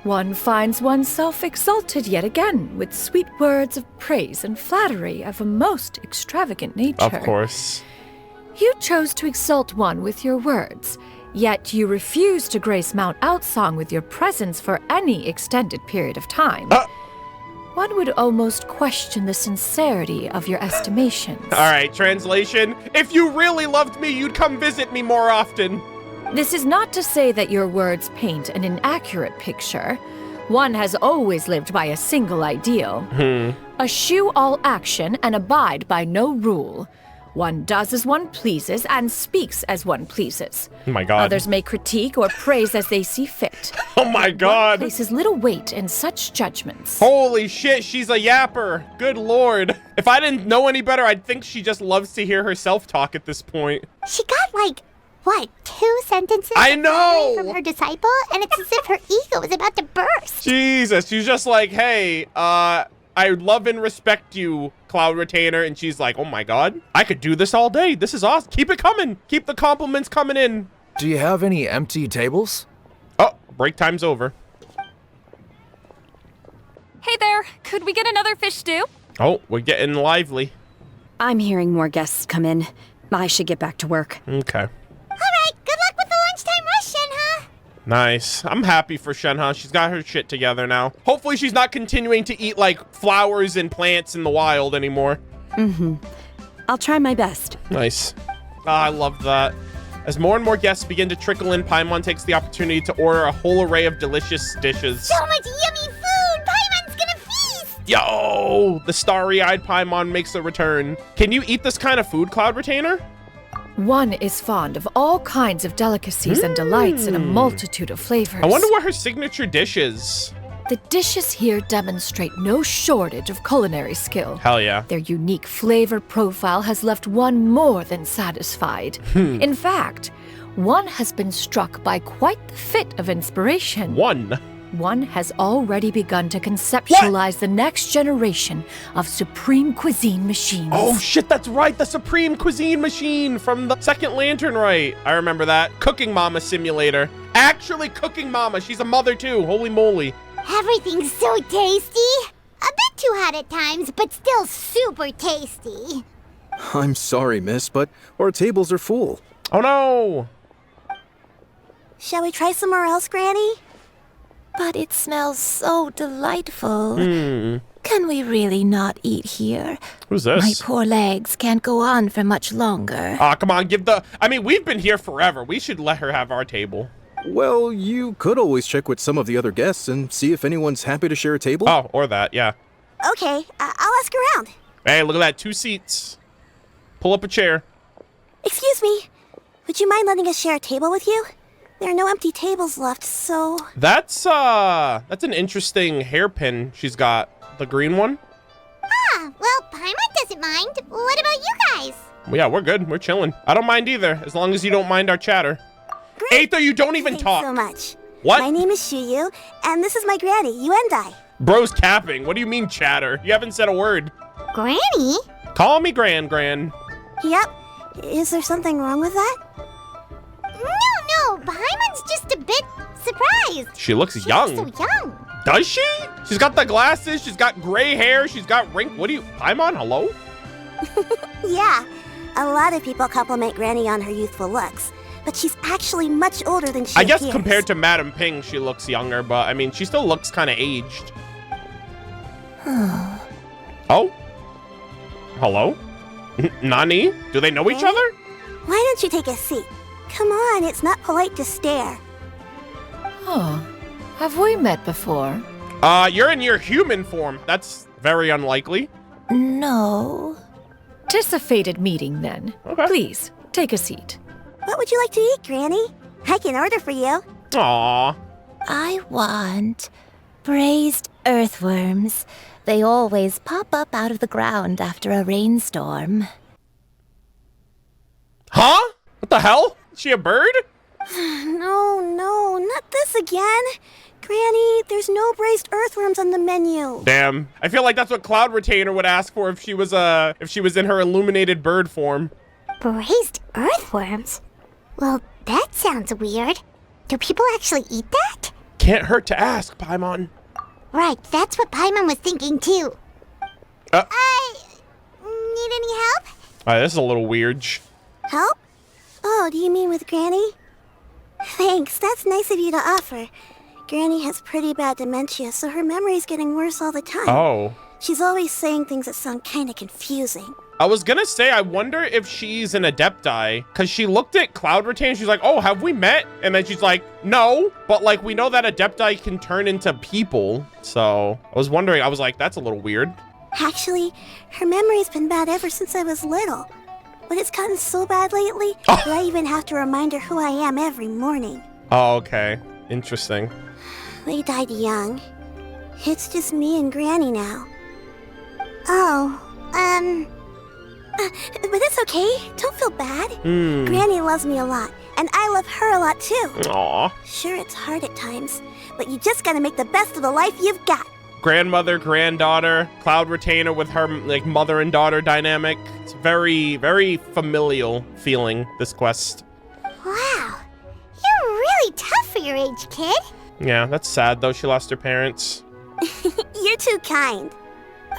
One finds oneself exalted yet again with sweet words of praise and flattery of a most extravagant nature. Of course. You chose to exalt one with your words, yet you refuse to grace Mount Outsong with your presence for any extended period of time. One would almost question the sincerity of your estimations. All right, translation. If you really loved me, you'd come visit me more often. This is not to say that your words paint an inaccurate picture. One has always lived by a single ideal. Eschew all action and abide by no rule. One does as one pleases and speaks as one pleases. Oh my God. Others may critique or praise as they see fit. Oh my God. One places little weight in such judgments. Holy shit, she's a yapper. Good Lord. If I didn't know any better, I'd think she just loves to hear herself talk at this point. She got like, what, 2 sentences? I know! From her disciple, and it's as if her ego is about to burst. Jesus, she's just like, hey, I love and respect you, Cloud Retainer. And she's like, oh my God, I could do this all day. This is awesome. Keep it coming. Keep the compliments coming in. Do you have any empty tables? Oh, break time's over. Hey there, could we get another fish stew? Oh, we're getting lively. I'm hearing more guests come in. I should get back to work. Okay. All right, good luck with the lunchtime rush, Shenhe. Nice. I'm happy for Shenhe. She's got her shit together now. Hopefully she's not continuing to eat like flowers and plants in the wild anymore. I'll try my best. Nice. I love that. As more and more guests begin to trickle in, Paimon takes the opportunity to order a whole array of delicious dishes. So much yummy food! Paimon's gonna feast! Yo! The starry-eyed Paimon makes a return. Can you eat this kind of food, Cloud Retainer? One is fond of all kinds of delicacies and delights in a multitude of flavors. I wonder what her signature dish is. The dishes here demonstrate no shortage of culinary skill. Hell yeah. Their unique flavor profile has left one more than satisfied. In fact, one has been struck by quite the fit of inspiration. One has already begun to conceptualize the next generation of Supreme Cuisine machines. Oh shit, that's right, the Supreme Cuisine machine from the Second Lantern, right? I remember that. Cooking Mama Simulator. Actually Cooking Mama, she's a mother too, holy moly. Everything's so tasty. A bit too hot at times, but still super tasty. I'm sorry, miss, but our tables are full. Oh no! Shall we try somewhere else, Granny? But it smells so delightful. Can we really not eat here? Who's this? My poor legs can't go on for much longer. Aw, come on, I mean, we've been here forever. We should let her have our table. Well, you could always check with some of the other guests and see if anyone's happy to share a table. Oh, or that, yeah. Okay, I'll ask around. Hey, look at that, 2 seats. Pull up a chair. Excuse me, would you mind letting us share a table with you? There are no empty tables left, so... That's an interesting hairpin she's got. The green one? Ah, well, Paimon doesn't mind. What about you guys? Yeah, we're good. We're chilling. I don't mind either, as long as you don't mind our chatter. Great. Aether, you don't even Thanks talk. so much. What? My name is Xianyun, and this is my granny, Yuendai. Bro's capping. What do you mean chatter? You haven't said a word. Granny? Call me Gran. Yep. Is there something wrong with that? No, Paimon's just a bit surprised. She looks young. So young. Does she? She's got the glasses. She's got gray hair. She's got What do you... Paimon, hello? Yeah. A lot of people compliment Granny on her youthful looks, but she's actually much older than she I guess appears. compared to Madame Ping, she looks younger, but I mean, she still looks kind of aged. Oh? Hello? Nani? Do they know each other? Why don't you take a seat? Come on, it's not polite to stare. Huh. Have we met before? You're in your human form. That's very unlikely. No. 'Tis a fated meeting, then. Okay. Please, take a seat. What would you like to eat, Granny? I can order for you. Aw. I want braised earthworms. They always pop up out of the ground after a rainstorm. Huh? What the hell? Is she a bird? No, not this again. Granny, there's no braised earthworms on the menu. Damn. I feel like that's what Cloud Retainer would ask for if she was in her illuminated bird form. Braised earthworms? Well, that sounds weird. Do people actually eat that? Can't hurt to ask, Paimon. Right, that's what Paimon was thinking too. I need any help? This is a little weird. Help? Oh, do you mean with Granny? Thanks, that's nice of you to offer. Granny has pretty bad dementia, so her memory's getting worse all the time. Oh. She's always saying things that sound kind of confusing. I was gonna say, I wonder if she's an Adepti, because she looked at Cloud Retainer, she's like, oh, have we met? And then she's like, no, but like, we know that Adepti can turn into people. So I was wondering, I was like, that's a little weird. Actually, her memory's been bad ever since I was little. But it's gotten so bad lately that I even have to remind her who I am every morning. Oh, okay. Interesting. They died young. It's just me and Granny now. Oh, but it's okay. Don't feel bad. Granny loves me a lot, and I love her a lot too. Aw. Sure, it's hard at times, but you just gotta make the best of the life you've got. Grandmother, granddaughter, Cloud Retainer with her like mother and daughter dynamic. It's very, very familial feeling, this quest. Wow, you're really tough for your age, kid. Yeah, that's sad though. She lost her parents. You're too kind.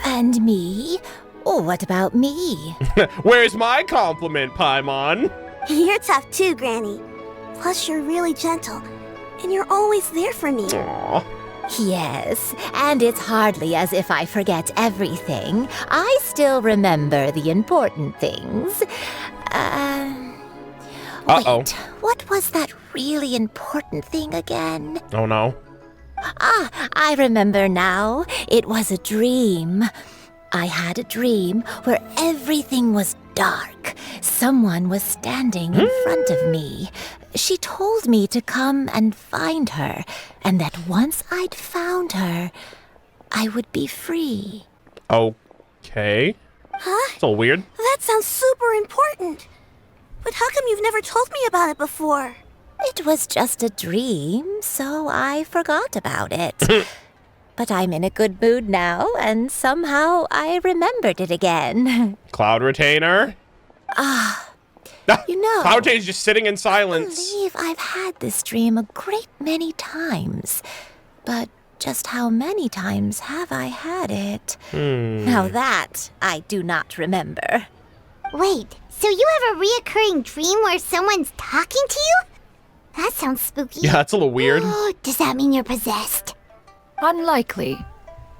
And me? Oh, what about me? Where's my compliment, Paimon? You're tough too, Granny. Plus, you're really gentle, and you're always there for me. Aww. Yes, and it's hardly as if I forget everything. I still remember the important things. Uh-oh. Wait, what was that really important thing again? Oh, no. Ah, I remember now. It was a dream. I had a dream where everything was dark. Someone was standing in front of me. She told me to come and find her, and that once I'd found her, I would be free. Okay. Huh? It's a little weird. That sounds super important. But how come you've never told me about it before? It was just a dream, so I forgot about it. But I'm in a good mood now, and somehow I remembered it again. Cloud Retainer? You know, Cloud Retainer's just sitting in silence. I believe I've had this dream a great many times. But just how many times have I had it? Now that I do not remember. Wait, so you have a reoccurring dream where someone's talking to you? That sounds spooky. Yeah, that's a little weird. Does that mean you're possessed? Unlikely.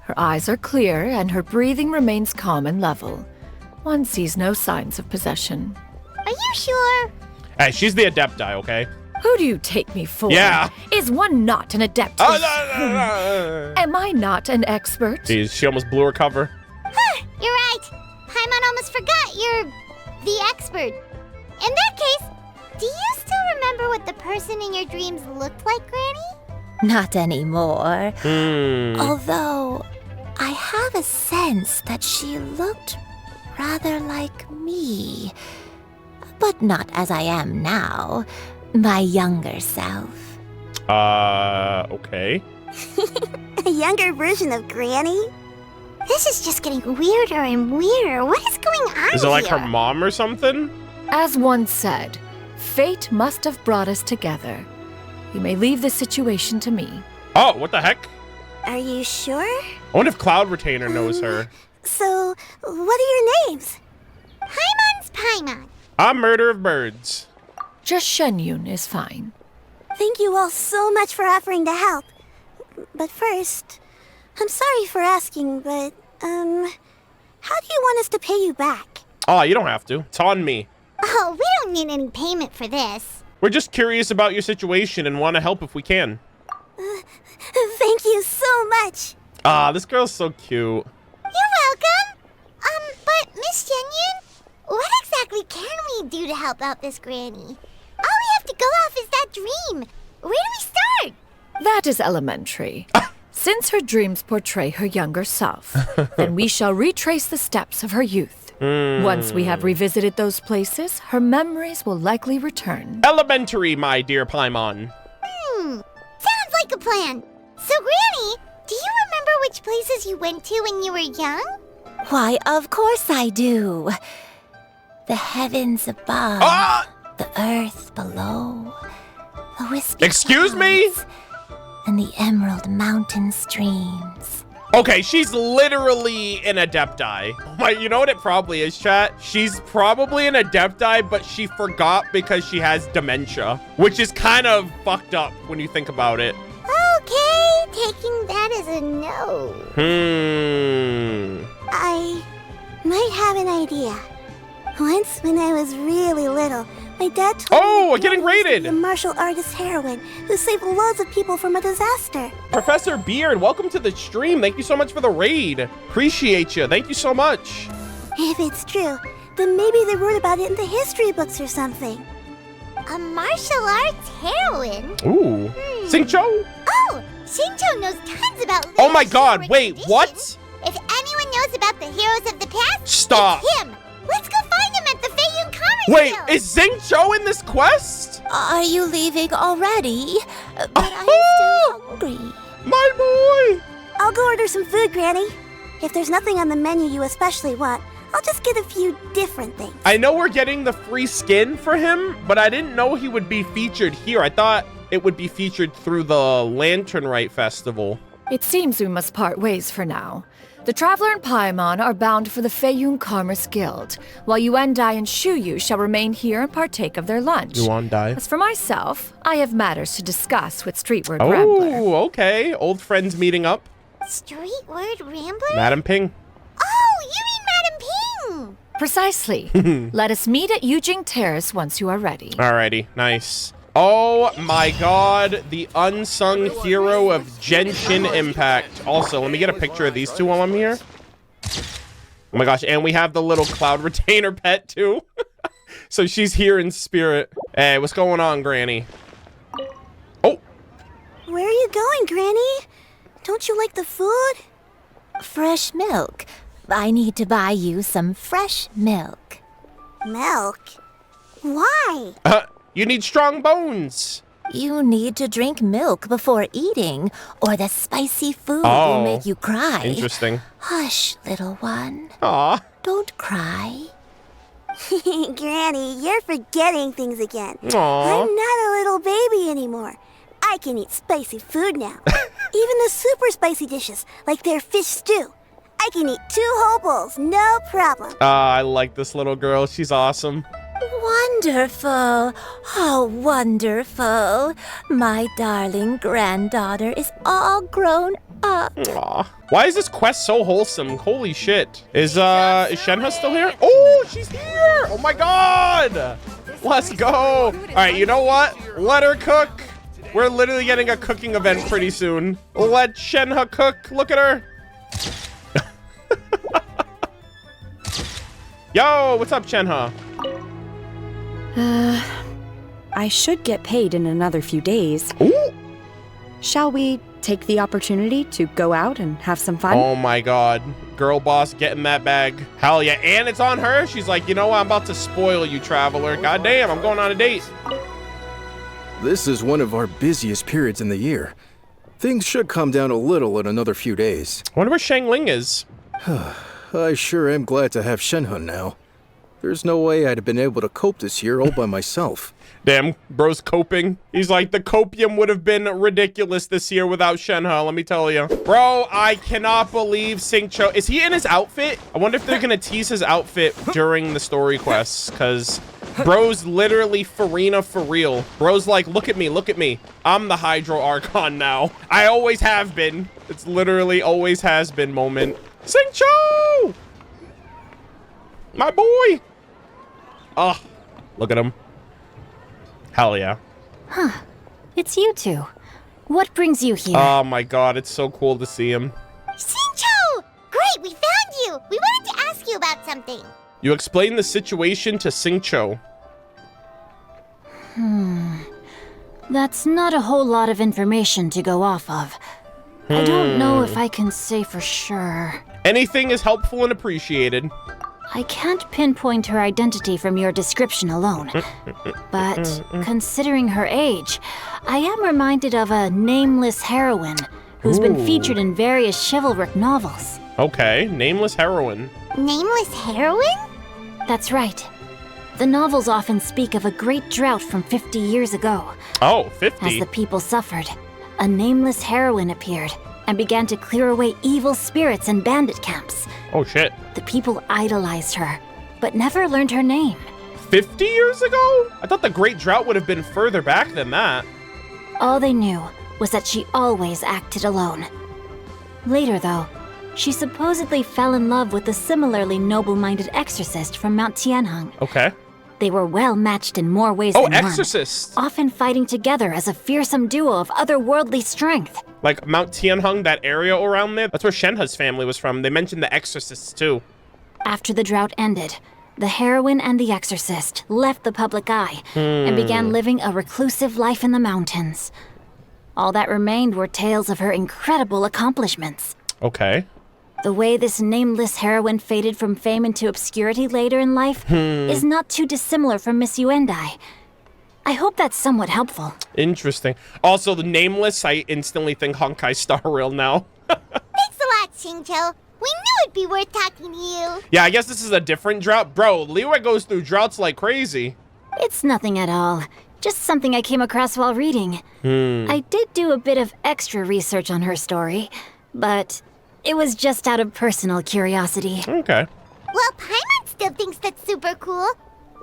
Her eyes are clear and her breathing remains calm and level. One sees no signs of possession. Are you sure? Hey, she's the Adepti, okay? Who do you take me for? Yeah. Is one not an adept? Am I not an expert? Jeez, she almost blew her cover. Huh, you're right. Paimon almost forgot you're the expert. In that case, do you still remember what the person in your dreams looked like, Granny? Not anymore. Although, I have a sense that she looked rather like me. But not as I am now. My younger self. Okay. A younger version of Granny? This is just getting weirder and weirder. What is going on Is it like here? her mom or something? As one said, fate must have brought us together. You may leave the situation to me. Oh, what the heck? Are you sure? I wonder if Cloud Retainer knows her. So, what are your names? Paimon's Paimon. I'm MurderofBirds. Just Xianyun is fine. Thank you all so much for offering to help. But first, I'm sorry for asking, but, how do you want us to pay you back? Oh, you don't have to. It's on me. Oh, we don't need any payment for this. We're just curious about your situation and want to help if we can. Thank you so much. Ah, this girl's so cute. You're welcome. But Miss Xianyun, what exactly can we do to help out this granny? All we have to go off is that dream? Where do we start? That is elementary. Since her dreams portray her younger self, then we shall retrace the steps of her youth. Once we have revisited those places, her memories will likely return. Elementary, my dear Paimon. Sounds like a plan. So, Granny, do you remember which places you went to when you were young? Why, of course I do. The heavens above, the earth below, the whiskey Excuse me? clouds, and the emerald mountain streams. Okay, she's literally an Adepti. You know what it probably is, chat? She's probably an Adepti, but she forgot because she has dementia, which is kind of fucked up when you think about it. Okay, taking that as a no. I might have an idea. Once, when I was really little, my dad told me we're getting raided! a martial artist heroine who saved loads of people from a disaster. Professor Beard, welcome to the stream. Thank you so much for the raid. Appreciate you. Thank you so much. If it's true, then maybe they wrote about it in the history books or something. A martial arts heroine? Ooh. Xingqiu? Oh, Xingqiu knows tons about Oh my god, wait, what? If anyone knows about the heroes of the past, Stop. it's him. Let's go find him at the Xianyun Commerce Wait, Guild. is Xingqiu in this quest? Are you leaving already? But I'm still hungry. My boy! I'll go order some food, Granny. If there's nothing on the menu you especially want, I'll just get a few different things. I know we're getting the free skin for him, but I didn't know he would be featured here. I thought it would be featured through the Lantern Rite Festival. It seems we must part ways for now. The Traveler and Paimon are bound for the Xianyun Commerce Guild, while Yuandai and Shuyu shall remain here and partake of their lunch. Yuandai. As for myself, I have matters to discuss with Streetward Rambler. Oh, okay. Old friends meeting up. Street Word Rambler? Madam Ping. Oh, you mean Madam Ping! Precisely. Let us meet at Yujing Terrace once you are ready. Alrighty, nice. Oh my god, the unsung hero of Genshin Impact. Also, let me get a picture of these two while I'm here. Oh my gosh, and we have the little cloud retainer pet too. So she's here in spirit. Hey, what's going on, Granny? Oh. Where are you going, Granny? Don't you like the food? Fresh milk. I need to buy you some fresh milk. Milk? Why? You need strong bones. You need to drink milk before eating, or the spicy food will make you cry. Interesting. Hush, little one. Aw. Don't cry. Granny, you're forgetting things again. Aw. I'm not a little baby anymore. I can eat spicy food now. Even the super spicy dishes, like their fish stew. I can eat 2 whole bowls, no problem. I like this little girl. She's awesome. Wonderful. Oh, wonderful. My darling granddaughter is all grown up. Aw. Why is this quest so wholesome? Holy shit. Is Shenhe still here? Oh, she's here! Oh my god! Let's go! Alright, you know what? Let her cook. We're literally getting a cooking event pretty soon. Let Shenhe cook. Look at her. Yo, what's up, Shenhe? I should get paid in another few days. Ooh. Shall we take the opportunity to go out and have some fun? Oh my god. Girl boss getting that bag. Hell yeah. And it's on her. She's like, you know what? I'm about to spoil you, traveler. God damn, I'm going on a date. This is one of our busiest periods in the year. Things should calm down a little in another few days. I wonder where Shangling is. I sure am glad to have Shenhe now. There's no way I'd have been able to cope this year all by myself. Damn, bro's coping. He's like, the copium would have been ridiculous this year without Shenhe, let me tell you. Bro, I cannot believe Xingqiu. Is he in his outfit? I wonder if they're gonna tease his outfit during the story quests, because bro's literally Farina for real. Bro's like, look at me, look at me. I'm the Hydro Archon now. I always have been. It's literally always has been moment. Xingqiu! My boy! Oh, look at him. Hell yeah. Huh. It's you two. What brings you here? Oh my god, it's so cool to see him. Xingqiu! Great, we found you! We wanted to ask you about something. You explained the situation to Xingqiu. That's not a whole lot of information to go off of. I don't know if I can say for sure. Anything is helpful and appreciated. I can't pinpoint her identity from your description alone. But considering her age, I am reminded of a nameless heroine who's been featured in various chivalric novels. Okay, nameless heroine. Nameless heroine? That's right. The novels often speak of a great drought from 50 years ago. Oh, 50? As the people suffered, a nameless heroine appeared and began to clear away evil spirits and bandit camps. Oh, shit. The people idolized her, but never learned her name. 50 years ago? I thought the Great Drought would have been further back than that. All they knew was that she always acted alone. Later, though, she supposedly fell in love with a similarly noble-minded exorcist from Mount Tianheng. Okay. They were well matched in more ways than one. Oh, exorcists! Often fighting together as a fearsome duo of otherworldly strength. Like Mount Tianheng, that area around there? That's where Shenhe's family was from. They mentioned the exorcists, too. After the drought ended, the heroine and the exorcist left the public eye and began living a reclusive life in the mountains. All that remained were tales of her incredible accomplishments. Okay. The way this nameless heroine faded from fame into obscurity later in life is not too dissimilar from Miss Yuendai. I hope that's somewhat helpful. Interesting. Also, the nameless, I instantly think Honkai Star Rail now. Thanks a lot, Xingqiu. We knew it'd be worth talking to you. Yeah, I guess this is a different drought. Bro, Liyue goes through droughts like crazy. It's nothing at all. Just something I came across while reading. I did do a bit of extra research on her story, but it was just out of personal curiosity. Okay. Well, Paimon still thinks that's super cool.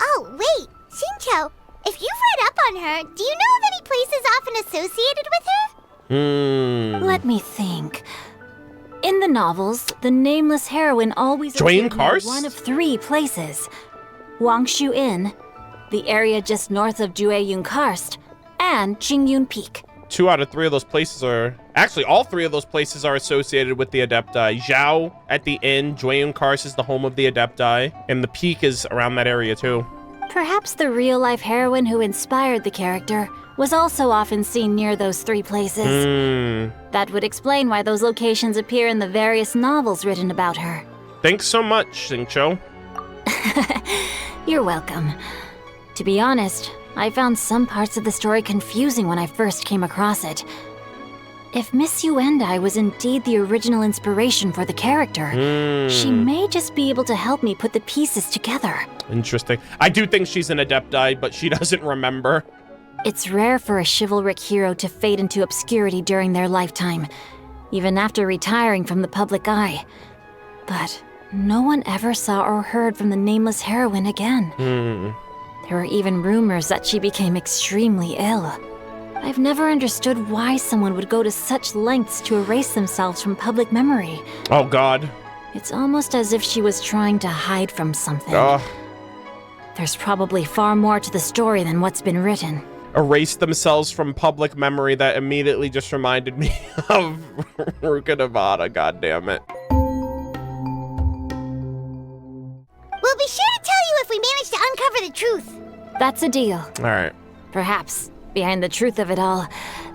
Oh, wait, Xingqiu, if you've read up on her, do you know of any places often associated with her? Let me think. In the novels, the nameless heroine always appeared near one of 3 places. Wangshu Inn, the area just north of Jueyun Karst, and Qingyun Peak. 2 out of 3 of those places are... Actually, all 3 of those places are associated with the Adepti. Zhao at the inn, Jueyun Karst is the home of the Adepti, and the peak is around that area too. Perhaps the real-life heroine who inspired the character was also often seen near those 3 places. That would explain why those locations appear in the various novels written about her. Thanks so much, Xingqiu. You're welcome. To be honest, I found some parts of the story confusing when I first came across it. If Miss Yuendai was indeed the original inspiration for the character, she may just be able to help me put the pieces together. Interesting. I do think she's an Adepti, but she doesn't remember. It's rare for a chivalric hero to fade into obscurity during their lifetime, even after retiring from the public eye. But no one ever saw or heard from the nameless heroine again. There were even rumors that she became extremely ill. I've never understood why someone would go to such lengths to erase themselves from public memory. Oh, God. It's almost as if she was trying to hide from something. There's probably far more to the story than what's been written. Erased themselves from public memory. That immediately just reminded me of Ruka Nevada, goddammit. We'll be sure to tell you if we manage to uncover the truth. That's a deal. All right. Perhaps, behind the truth of it all,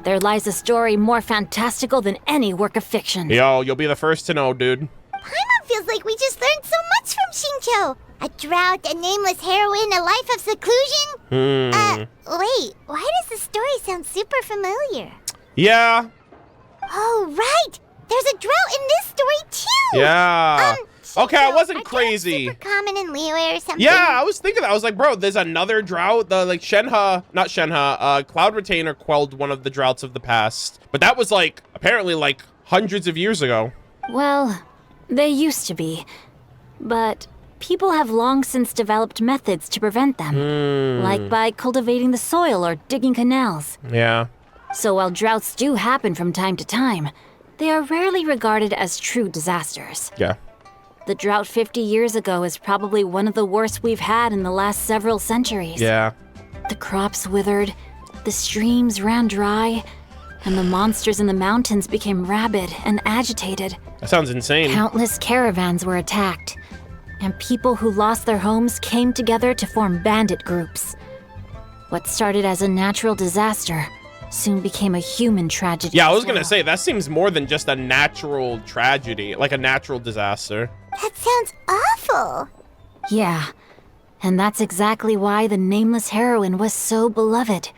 there lies a story more fantastical than any work of fiction. Yo, you'll be the first to know, dude. Paimon feels like we just learned so much from Xingqiu. A drought, a nameless heroine, a life of seclusion. Wait, why does the story sound super familiar? Yeah. Oh, right! There's a drought in this story, too! Yeah. Okay, I wasn't crazy. Super common in Liyue or something? Yeah, I was thinking that. I was like, bro, there's another drought. The, like, Cloud Retainer quelled one of the droughts of the past. But that was, like, apparently, like, hundreds of years ago. Well, they used to be. But people have long since developed methods to prevent them. Like by cultivating the soil or digging canals. Yeah. So while droughts do happen from time to time, they are rarely regarded as true disasters. Yeah. The drought 50 years ago is probably one of the worst we've had in the last several centuries. Yeah. The crops withered, the streams ran dry, and the monsters in the mountains became rabid and agitated. That sounds insane. Countless caravans were attacked, and people who lost their homes came together to form bandit groups. What started as a natural disaster soon became a human tragedy. Yeah, I was gonna say, that seems more than just a natural tragedy, like a natural disaster. That sounds awful. Yeah, and that's exactly why the nameless heroine was so beloved.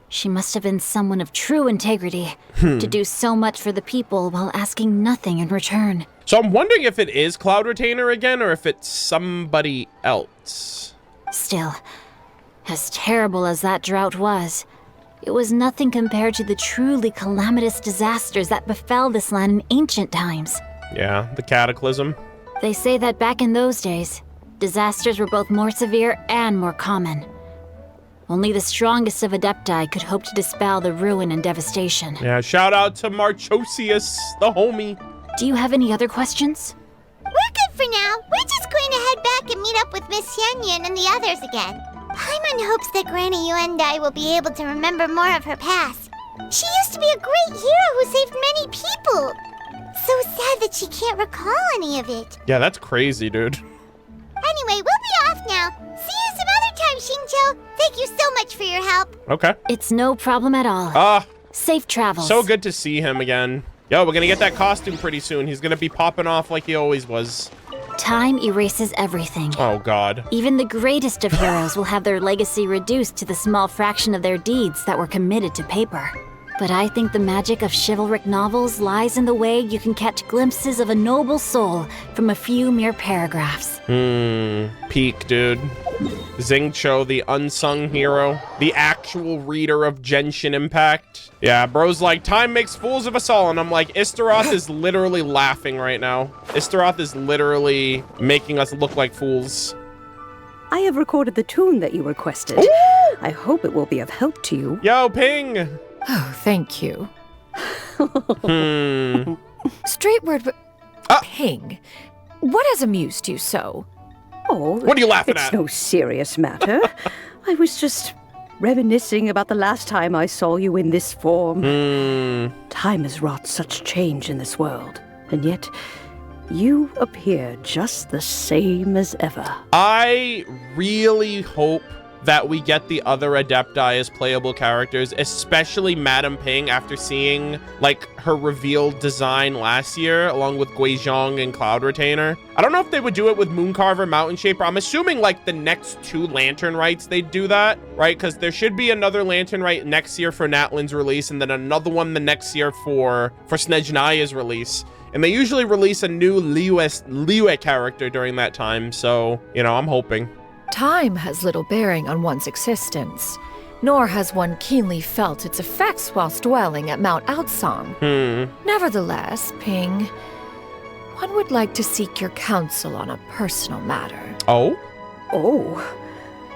She must have been someone of true integrity to do so much for the people while asking nothing in return. So I'm wondering if it is Cloud Retainer again, or if it's somebody else. Still, as terrible as that drought was, it was nothing compared to the truly calamitous disasters that befell this land in ancient times. Yeah, the cataclysm. They say that back in those days, disasters were both more severe and more common. Only the strongest of Adepti could hope to dispel the ruin and devastation. Yeah, shout out to Marchosius, the homie. Do you have any other questions? We're good for now. We're just going to head back and meet up with Miss Xianyun and the others again. Paimon hopes that Granny Yuendai will be able to remember more of her past. She used to be a great hero who saved many people. So sad that she can't recall any of it. Yeah, that's crazy, dude. Anyway, we'll be off now. See you some other time, Xingqiu. Thank you so much for your help. Okay. It's no problem at all. Safe travels. So good to see him again. Yo, we're gonna get that costume pretty soon. He's gonna be popping off like he always was. Time erases everything. Oh, God. Even the greatest of heroes will have their legacy reduced to the small fraction of their deeds that were committed to paper. But I think the magic of chivalric novels lies in the way you can catch glimpses of a noble soul from a few mere paragraphs. Peak, dude. Xingqiu, the unsung hero. The actual reader of Genshin Impact. Yeah, bro's like, time makes fools of us all. And I'm like, Istaroth is literally laughing right now. Istaroth is literally making us look like fools. I have recorded the tune that you requested. Ooh! I hope it will be of help to you. Yo, Ping! Oh, thank you. Straightward, Ping, what has amused you so? Oh, what are you laughing it's at? It's no serious matter. I was just reminiscing about the last time I saw you in this form. Time has wrought such change in this world, and yet you appear just the same as ever. I really hope that we get the other Adepti as playable characters, especially Madame Ping after seeing like her revealed design last year along with Guizhong and Cloud Retainer. I don't know if they would do it with Mooncarver, Mountain Shaper. I'm assuming like the next 2 Lantern Rites they'd do that, right? Because there should be another Lantern Rite next year for Natlin's release, and then another one the next year for Snezhnaya's release. And they usually release a new Liyue character during that time, so, you know, I'm hoping. Time has little bearing on one's existence, nor has one keenly felt its effects whilst dwelling at Mount Aocang. Nevertheless, Ping, one would like to seek your counsel on a personal matter. Oh? Oh,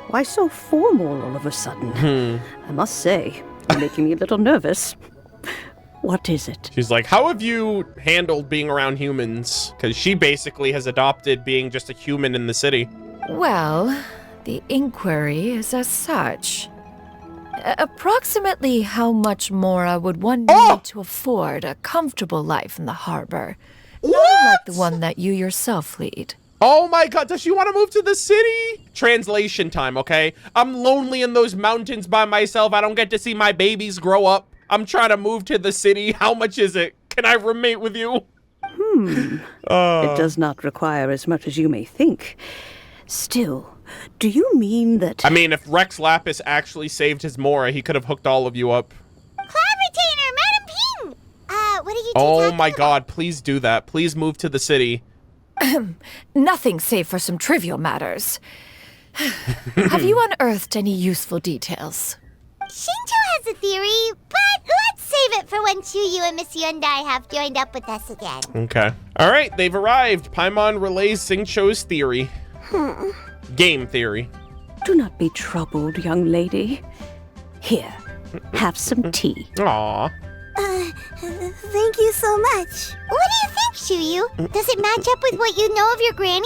why so formal all of a sudden? I must say, you're making me a little nervous. What is it? She's like, how have you handled being around humans? Because she basically has adopted being just a human in the city. Well, the inquiry is as such. Approximately how much more would one need to afford a comfortable life in the harbor? Not like the one that you yourself lead. Oh my God, does she want to move to the city? Translation time, okay? I'm lonely in those mountains by myself. I don't get to see my babies grow up. I'm trying to move to the city. How much is it? Can I roommate with you? It does not require as much as you may think. Still, do you mean that... I mean, if Rex Lapis actually saved his Mora, he could have hooked all of you up. Cloud Retainer, Madam Ping! What are you two Oh talking my about? God, please do that. Please move to the city. Nothing save for some trivial matters. Have you unearthed any useful details? Xingqiu has a theory, but let's save it for when Chuyu and Miss Yuendai have joined up with us again. Okay. All right, they've arrived. Paimon relays Xingqiu's theory. Game theory. Do not be troubled, young lady. Here, have some tea. Aw. Thank you so much. What do you think, Chuyu? Does it match up with what you know of your granny?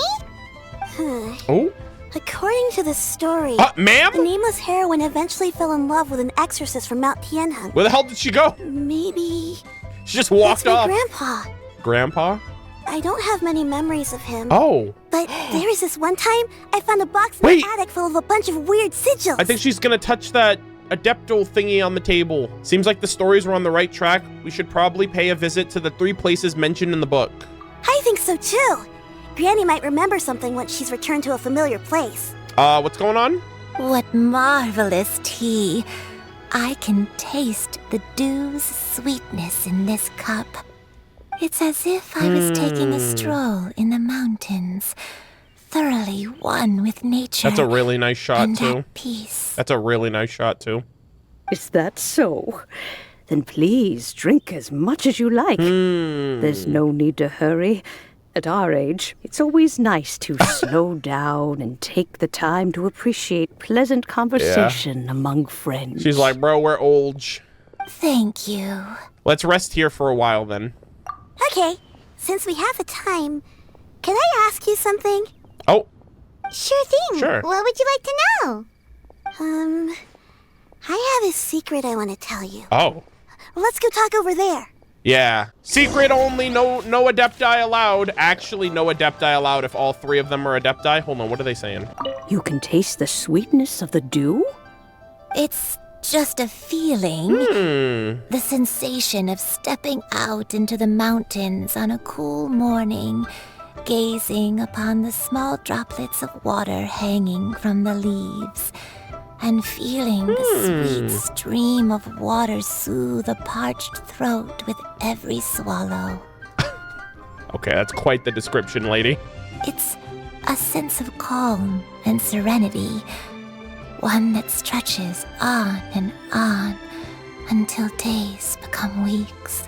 Oh? According to the story, ma'am? the nameless heroine eventually fell in love with an exorcist from Mount Tianhan. Where the hell did she go? Maybe... She just walked That's my off. grandpa. Grandpa? I don't have many memories of him. Oh. But there was this one time I found a box in the attic full of a bunch of weird sigils. I think she's gonna touch that adeptal thingy on the table. Seems like the stories were on the right track. We should probably pay a visit to the 3 places mentioned in the book. I think so too. Granny might remember something once she's returned to a familiar place. What's going on? What marvelous tea. I can taste the dew's sweetness in this cup. It's as if I was taking a stroll in the mountains, thoroughly one with nature. That's a really nice shot, and too. at peace. That's a really nice shot, too. Is that so? Then please drink as much as you like. There's no need to hurry. At our age, it's always nice to slow down and take the time to appreciate pleasant conversation among friends. She's like, bro, we're old. Thank you. Let's rest here for a while, then. Okay, since we have the time, can I ask you something? Oh. Sure thing. Sure. What would you like to know? I have a secret I want to tell you. Oh. Let's go talk over there. Yeah. Secret only, no adepti allowed. Actually, no adepti allowed if all 3 of them are adepti. Hold on, what are they saying? You can taste the sweetness of the dew? It's just a feeling. The sensation of stepping out into the mountains on a cool morning, gazing upon the small droplets of water hanging from the leaves, and feeling the sweet stream of water soothe a parched throat with every swallow. Okay, that's quite the description, lady. It's a sense of calm and serenity, one that stretches on and on until days become weeks,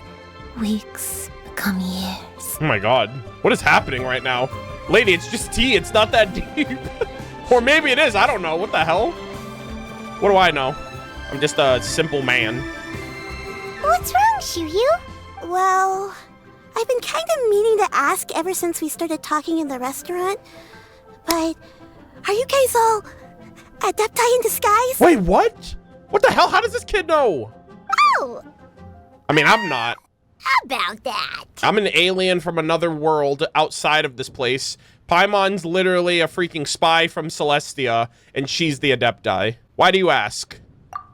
weeks become years. Oh my god. What is happening right now? Lady, it's just tea. It's not that deep. Or maybe it is. I don't know. What the hell? What do I know? I'm just a simple man. What's wrong, Xianyun? Well, I've been kind of meaning to ask ever since we started talking in the restaurant, but are you guys all adepti in disguise? Wait, what? What the hell? How does this kid know? Oh! I mean, I'm not. How about that? I'm an alien from another world outside of this place. Paimon's literally a freaking spy from Celestia, and she's the adepti. Why do you ask?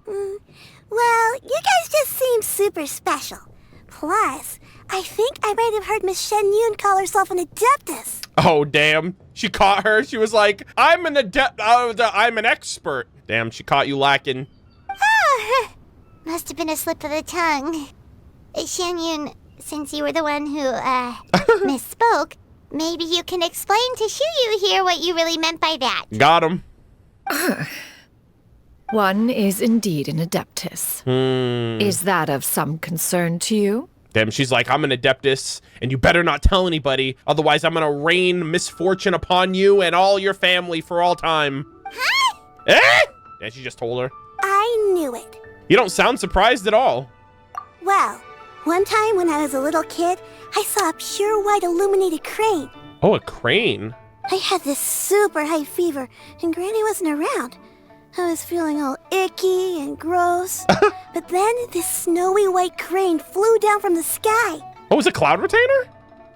Well, you guys just seem super special. Plus, I think I might have heard Miss Xianyun call herself an adeptus. Oh, damn. She caught her. She was like, I'm an I'm an expert. Damn, she caught you lacking. Oh, must have been a slip of the tongue. Xianyun, since you were the one who, misspoke, maybe you can explain to Xianyun here what you really meant by that. Got him. One is indeed an adeptus. Is that of some concern to you? Damn, she's like, I'm an adeptus, and you better not tell anybody, otherwise I'm gonna rain misfortune upon you and all your family for all time. Huh? Eh? Yeah, she just told her. I knew it. You don't sound surprised at all. Well, one time when I was a little kid, I saw a pure white illuminated crane. Oh, a crane? I had this super high fever, and Granny wasn't around. I was feeling all icky and gross. But then this snowy white crane flew down from the sky. Oh, was it a cloud retainer?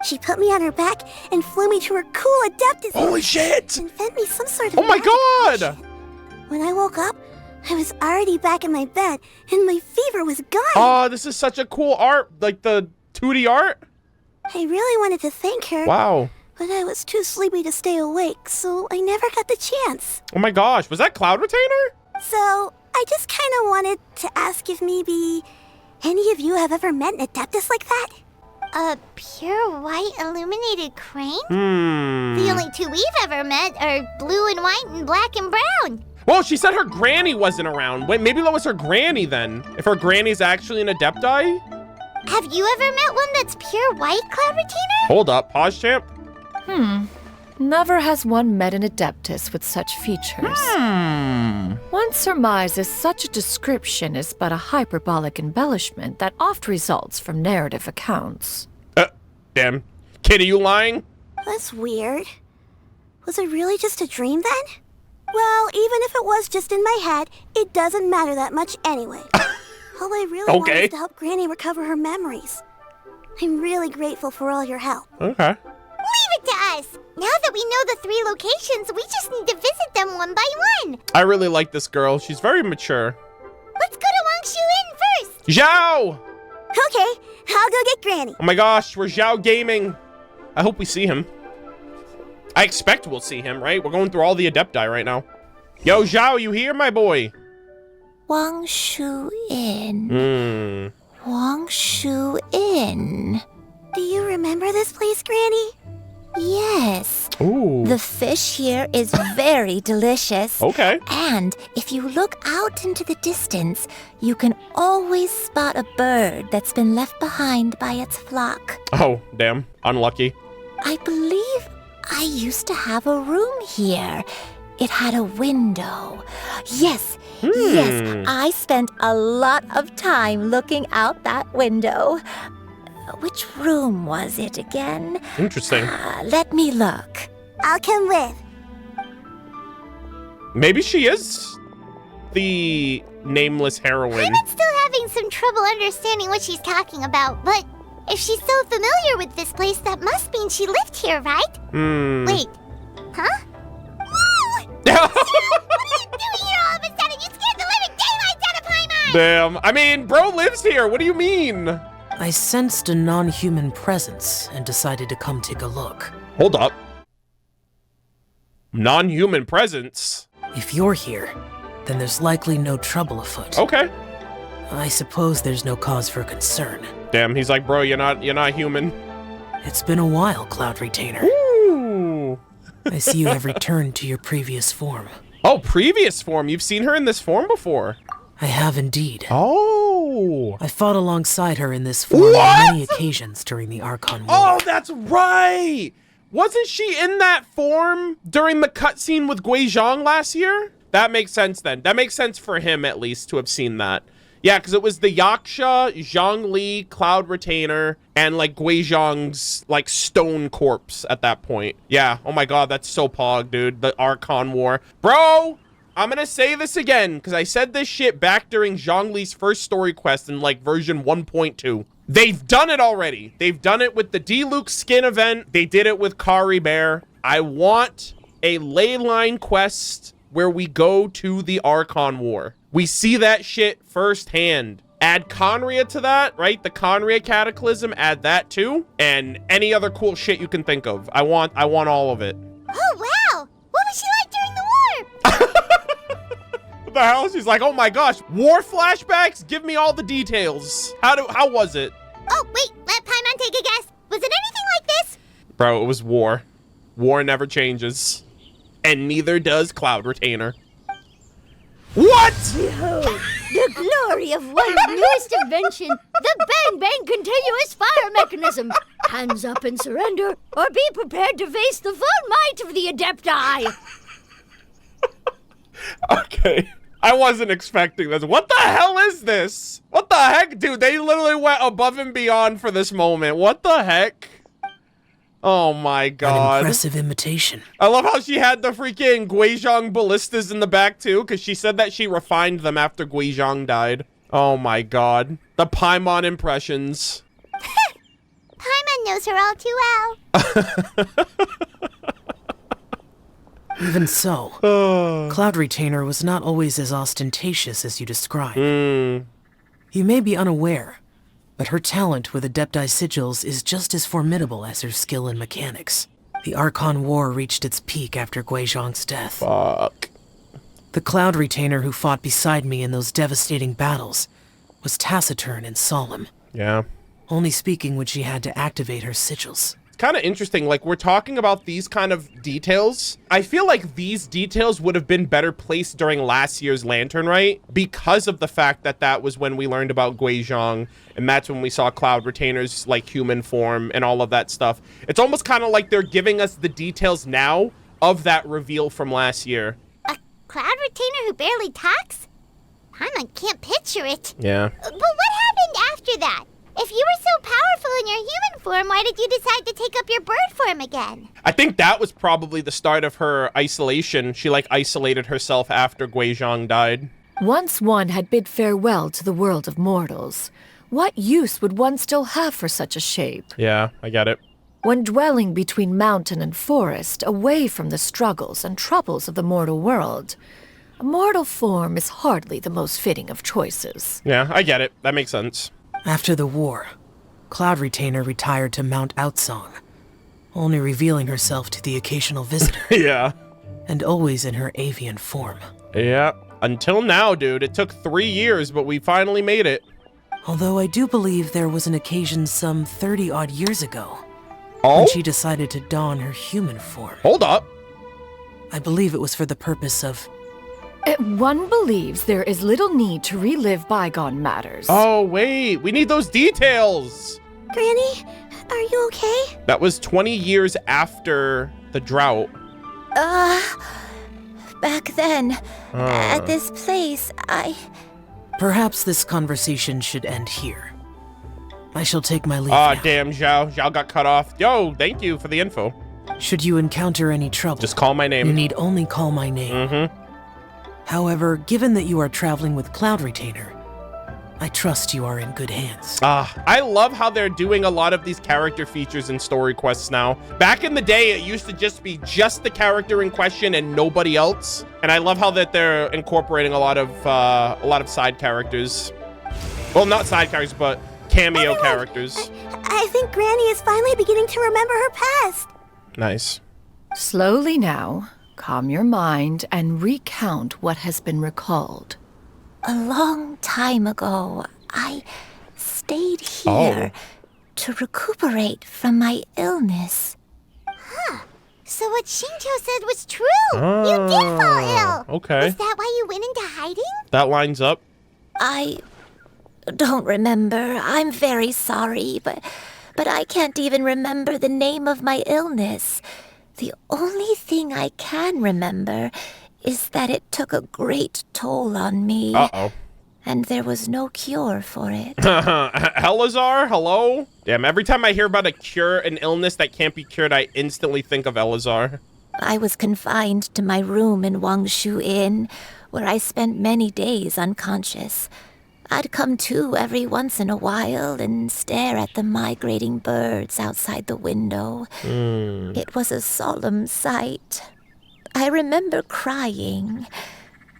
She put me on her back and flew me to her cool adeptus. Holy shit! And fed me some sort of Oh my god! potion. When I woke up, I was already back in my bed, and my fever was gone. Oh, this is such a cool art, like the 2D art. I really wanted to thank her. Wow. But I was too sleepy to stay awake, so I never got the chance. Oh my gosh, was that cloud retainer? So, I just kind of wanted to ask if maybe any of you have ever met an adeptus like that? A pure white illuminated crane? Hmm. The only 2 we've ever met are blue and white and black and brown. Well, she said her granny wasn't around. Wait, maybe that was her granny then. If her granny's actually an adepti? Have you ever met one that's pure white, cloud retainer? Hold up, pause champ. Never has one met an adeptus with such features. One surmises such a description is but a hyperbolic embellishment that oft results from narrative accounts. Damn. Kid, are you lying? That's weird. Was it really just a dream then? Well, even if it was just in my head, it doesn't matter that much anyway. All I really want is to help Granny recover her memories. I'm really grateful for all your help. Okay. Leave it to us. Now that we know the 3 locations, we just need to visit them one by one. I really like this girl. She's very mature. Let's go to Wangshu Inn first. Zhao! Okay, I'll go get Granny. Oh my gosh, we're Zhao Gaming. I hope we see him. I expect we'll see him, right? We're going through all the Adepti right now. Yo, Zhao, you here, my boy? Wangshu Inn. Wangshu Inn. Do you remember this place, Granny? Yes. Ooh. The fish here is very delicious. Okay. And if you look out into the distance, you can always spot a bird that's been left behind by its flock. Oh, damn. Unlucky. I believe I used to have a room here. It had a window. Yes, yes, I spent a lot of time looking out that window. Which room was it again? Interesting. Let me look. I'll come with. Maybe she is the nameless heroine. I'm still having some trouble understanding what she's talking about, but if she's so familiar with this place, that must mean she lived here, right? Wait, huh? Whoa! What are you doing here all of a sudden? You scared the living daylights out of Paimon! Damn. I mean, bro lives here. What do you mean? I sensed a non-human presence and decided to come take a look. Hold up. Non-human presence? If you're here, then there's likely no trouble afoot. Okay. I suppose there's no cause for concern. Damn, he's like, bro, you're not human. It's been a while, Cloud Retainer. Ooh. I see you have returned to your previous form. Oh, previous form? You've seen her in this form before? I have indeed. Oh. I fought alongside her in this form on many occasions during the Archon War. Oh, that's right. Wasn't she in that form during the cutscene with Guizhong last year? That makes sense then. That makes sense for him, at least, to have seen that. Yeah, because it was the Yaksha, Zhongli, Cloud Retainer, and, like, Guizhong's, like, stone corpse at that point. Yeah, oh my god, that's so pog, dude. The Archon War. Bro, I'm gonna say this again, because I said this shit back during Zhongli's first story quest in, like, version 1.2. They've done it already. They've done it with the D-Luke skin event. They did it with Kari Bear. I want a ley line quest where we go to the Archon War. We see that shit firsthand. Add Conria to that, right? The Conria Cataclysm, add that too. And any other cool shit you can think of. I want all of it. Oh, wow. What was she like during the war? What the hell? She's like, oh my gosh, war flashbacks? Give me all the details. How was it? Oh, wait, let Paimon take a guess. Was it anything like this? Bro, it was war. War never changes. And neither does Cloud Retainer. What? Behold, the glory of one's newest invention, the Bang Bang continuous fire mechanism. Hands up and surrender, or be prepared to face the full might of the Adepti. Okay. I wasn't expecting this. What the hell is this? What the heck? Dude, they literally went above and beyond for this moment. What the heck? Oh my god. An impressive imitation. I love how she had the freaking Guizhong ballistas in the back too, because she said that she refined them after Guizhong died. Oh my god. The Paimon impressions. Paimon knows her all too well. Even so, Cloud Retainer was not always as ostentatious as you describe. You may be unaware, but her talent with Adepti sigils is just as formidable as her skill in mechanics. The Archon War reached its peak after Guizhong's death. Fuck. The Cloud Retainer who fought beside me in those devastating battles was taciturn and solemn. Yeah. Only speaking when she had to activate her sigils. It's kind of interesting, like, we're talking about these kind of details. I feel like these details would have been better placed during last year's Lantern Rite because of the fact that that was when we learned about Guizhong, and that's when we saw Cloud Retainer's, like, human form and all of that stuff. It's almost kind of like they're giving us the details now of that reveal from last year. A Cloud Retainer who barely talks? Paimon can't picture it. Yeah. But what happened after that? If you were so powerful in your human form, why did you decide to take up your bird form again? I think that was probably the start of her isolation. She, like, isolated herself after Guizhong died. Once one had bid farewell to the world of mortals, What use would one still have for such a shape? Yeah, I get it. When dwelling between mountain and forest, away from the struggles and troubles of the mortal world, a mortal form is hardly the most fitting of choices. Yeah, I get it. That makes sense. After the war, Cloud Retainer retired to Mount Outsong, only revealing herself to the occasional visitor. Yeah. And always in her avian form. Yeah, until now, dude. It took 3 years, but we finally made it. Although I do believe there was an occasion some 30-odd years ago. Oh? When she decided to don her human form. Hold up. I believe it was for the purpose of... One believes there is little need to relive bygone matters. Oh, wait. We need those details. Granny, are you okay? That was 20 years after the drought. Back then, at this place, Perhaps this conversation should end here. I shall take my leave Aw, now. damn, Zhao. Zhao got cut off. Yo, thank you for the info. Should you encounter any trouble, just call my name. You need only call my name. However, given that you are traveling with Cloud Retainer, I trust you are in good hands. I love how they're doing a lot of these character features and story quests now. Back in the day, it used to just be just the character in question and nobody else. And I love how that they're incorporating a lot of side characters. Well, not side characters, but cameo characters. I think Granny is finally beginning to remember her past. Nice. Slowly now, calm your mind and recount what has been recalled. A long time ago, I stayed here to recuperate from my illness. Huh. So what Shinto said was true. You did fall ill. Okay. Is that why you went into hiding? That lines up. I don't remember. I'm very sorry, but I can't even remember the name of my illness. The only thing I can remember is that it took a great toll on me. Uh-oh. And there was no cure for it. Elazar, hello? Damn, every time I hear about a cure, an illness that can't be cured, I instantly think of Elazar. I was confined to my room in Wangshu Inn, where I spent many days unconscious. I'd come to every once in a while and stare at the migrating birds outside the window. It was a solemn sight. I remember crying,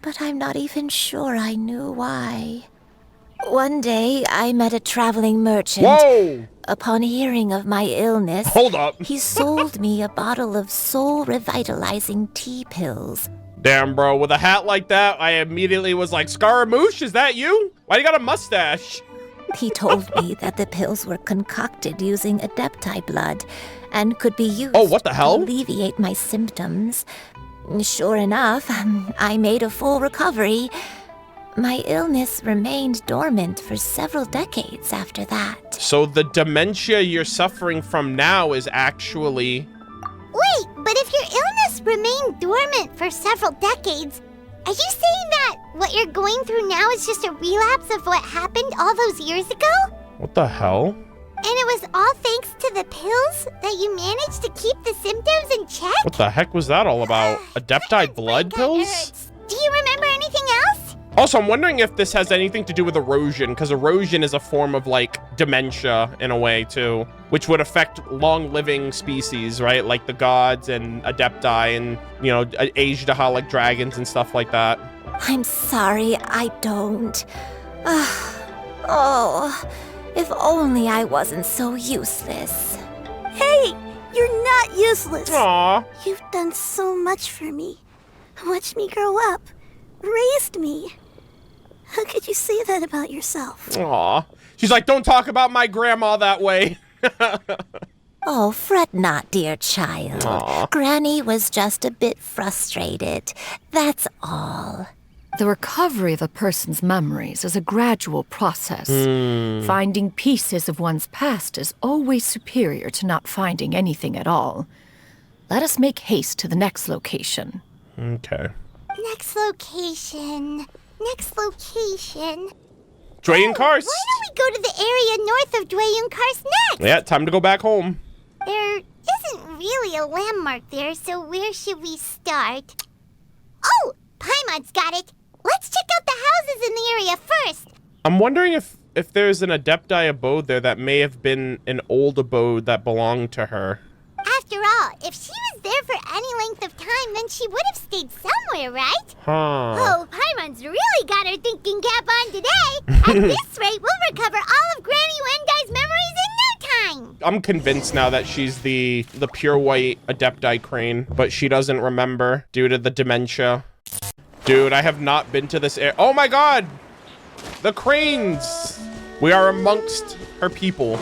but I'm not even sure I knew why. One day, I met a traveling merchant. Whoa! Upon hearing of my illness, hold up. He sold me a bottle of soul-revitalizing tea pills. Damn, bro, with a hat like that, I immediately was like, Scaramouche, is that you? Why do you got a mustache? He told me that the pills were concocted using Adepti blood and could be used what the hell? to alleviate my symptoms. Sure enough, I made a full recovery. My illness remained dormant for several decades after that. So the dementia you're suffering from now is actually... Wait, but if your illness remained dormant for several decades, are you saying that what you're going through now is just a relapse of what happened all those years ago? What the hell? And it was all thanks to the pills that you managed to keep the symptoms in check? What the heck was that all about? Adepti blood pills? Do you remember anything else? Also, I'm wondering if this has anything to do with erosion, because erosion is a form of, like, dementia in a way, too, which would affect long-living species, right? Like the gods and Adepti and, you know, aged-aholic dragons and stuff like that. I'm sorry, I don't. If only I wasn't so useless. Hey, you're not useless. Aww. You've done so much for me. Watched me grow up. Raised me. How could you say that about yourself? Aw. She's like, don't talk about my grandma that way. Oh, fret not, dear child. Aww. Granny was just a bit frustrated. That's all. The recovery of a person's memories is a gradual process. Finding pieces of one's past is always superior to not finding anything at all. Let us make haste to the next location. Okay. Next location. Dwayun Karst. Why don't we go to the area north of Dwayun Karst next? Yeah, time to go back home. There isn't really a landmark there, so where should we start? Oh, Paimon's got it. Let's check out the houses in the area first. I'm wondering if if there's an Adepti abode there, that may have been an old abode that belonged to her. After all, if she was there for any length of time, then she would have stayed somewhere, right? Huh. Oh, Paimon's really got her thinking cap on today. At this rate, we'll recover all of Granny Wendai's memories in no time. I'm convinced now that she's the pure white Adepti crane, but she doesn't remember due to the dementia. Dude, I have not been to this area. Oh my god! The cranes! We are amongst her people.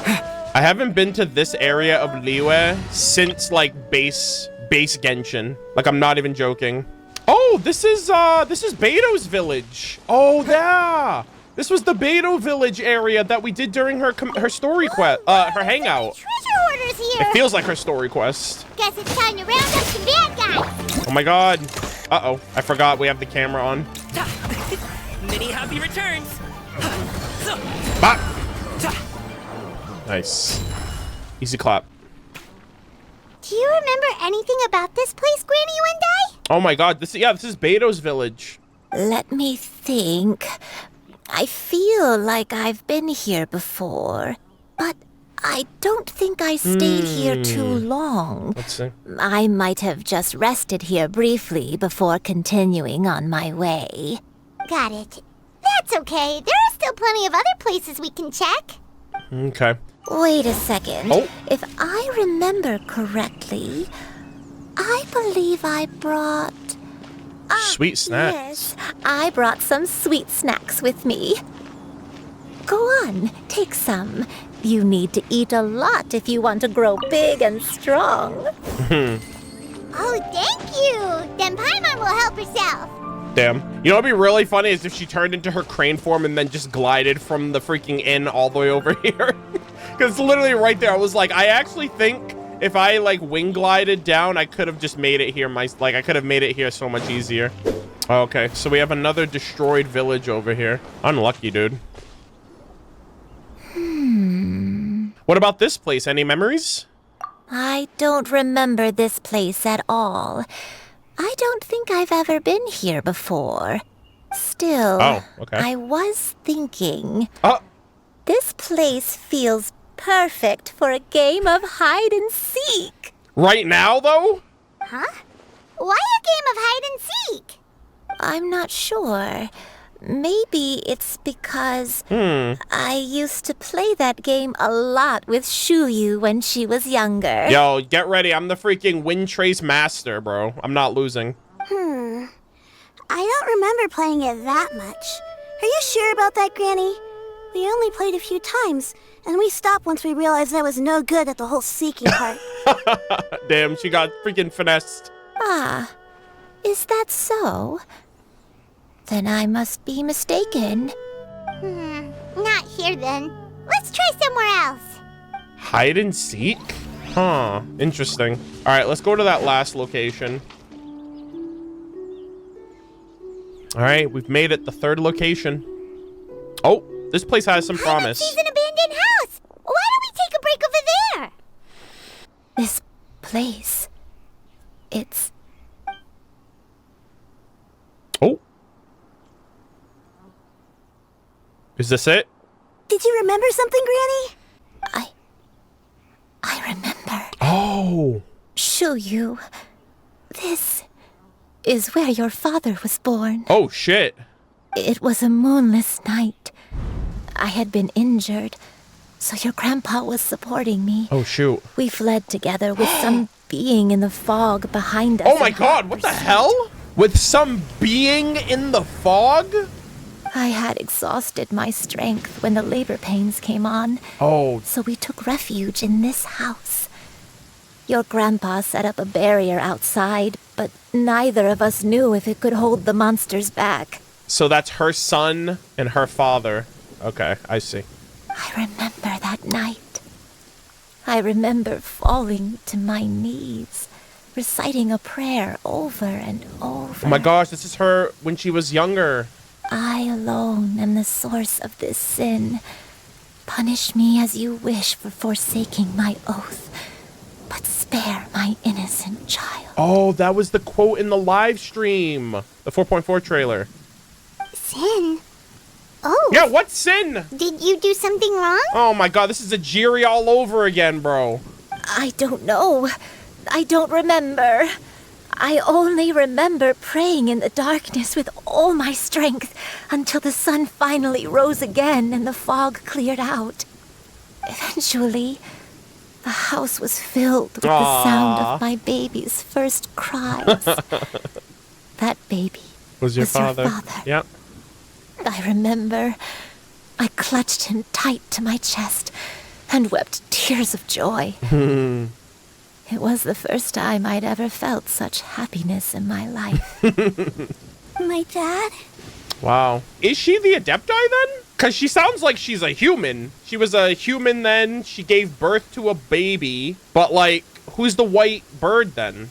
I haven't been to this area of Liyue since like base Genshin. Like, I'm not even joking. Oh, this is Beto's village. Oh yeah, this was the Beto village area that we did during her story quest, her hangout. Treasure hoarders here. It feels like her story quest. Guess it's time to round up some bad guys. Oh my god. Uh-oh, I forgot we have the camera on. Many happy returns. Bop. Nice. Easy clap. Do you remember anything about this place, Granny Wendai? Oh my god, this is Beto's village. Let me think. I feel like I've been here before, but I don't think I stayed here too long. Let's see. I might have just rested here briefly before continuing on my way. Got it. That's okay. There are still plenty of other places we can check. Okay. Wait a second. Oh. If I remember correctly, I believe I brought... Sweet snacks. Yes, I brought some sweet snacks with me. Go on, take some. You need to eat a lot if you want to grow big and strong. Oh, thank you. Then Paimon will help herself. Damn. You know what'd be really funny is if she turned into her crane form and then just glided from the freaking inn all the way over here. Because literally right there, I was like, I actually think if I like wing glided down, I could have just made it here. I could have made it here so much easier. Okay, so we have another destroyed village over here. Unlucky, dude. What about this place? Any memories? I don't remember this place at all. I don't think I've ever been here before. Still, okay. I was thinking. Oh. This place feels perfect for a game of hide and seek. Right now, though? Huh? Why a game of hide and seek? I'm not sure. Maybe it's because I used to play that game a lot with Shuyu when she was younger. Yo, get ready. I'm the freaking wind trace master, bro. I'm not losing. I don't remember playing it that much. Are you sure about that, Granny? We only played a few times, and we stopped once we realized I was no good at the whole seeking part. Damn, she got freaking finessed. Ah, is that so? Then I must be mistaken. Not here then. Let's try somewhere else. Hide and seek? Huh, interesting. All right, let's go to that last location. All right, we've made it, the third location. Oh, this place has some promise. She's an abandoned house. Why don't we take a break over there? This place, it's... Oh. Is this it? Did you remember something, Granny? I remember. Oh. Shuyu, this is where your father was born. Oh, shit. It was a moonless night. I had been injured, so your grandpa was supporting me. Oh, shoot. We fled together with some being in the fog behind us. Oh my god, what the hell? With some being in the fog? I had exhausted my strength when the labor pains came on. Oh. So we took refuge in this house. Your grandpa set up a barrier outside, but neither of us knew if it could hold the monsters back. So that's her son and her father. Okay, I see. I remember that night. I remember falling to my knees, reciting a prayer over and over. Oh my gosh, this is her when she was younger. I alone am the source of this sin. Punish me as you wish for forsaking my oath, but spare my innocent child. Oh, that was the quote in the live stream. The 4.4 trailer. Sin? Oh. Yeah, what sin? Did you do something wrong? Oh my god, this is a Jiri all over again, bro. I don't know. I don't remember. I only remember praying in the darkness with all my strength until the sun finally rose again and the fog cleared out. Eventually, the house was filled with the sound of my baby's first cries. That baby was your father. Yep. I remember I clutched him tight to my chest and wept tears of joy. It was the first time I'd ever felt such happiness in my life. My dad? Wow. Is she the Adepti then? Because she sounds like she's a human. She was a human then. She gave birth to a baby. But, like, who's the white bird then?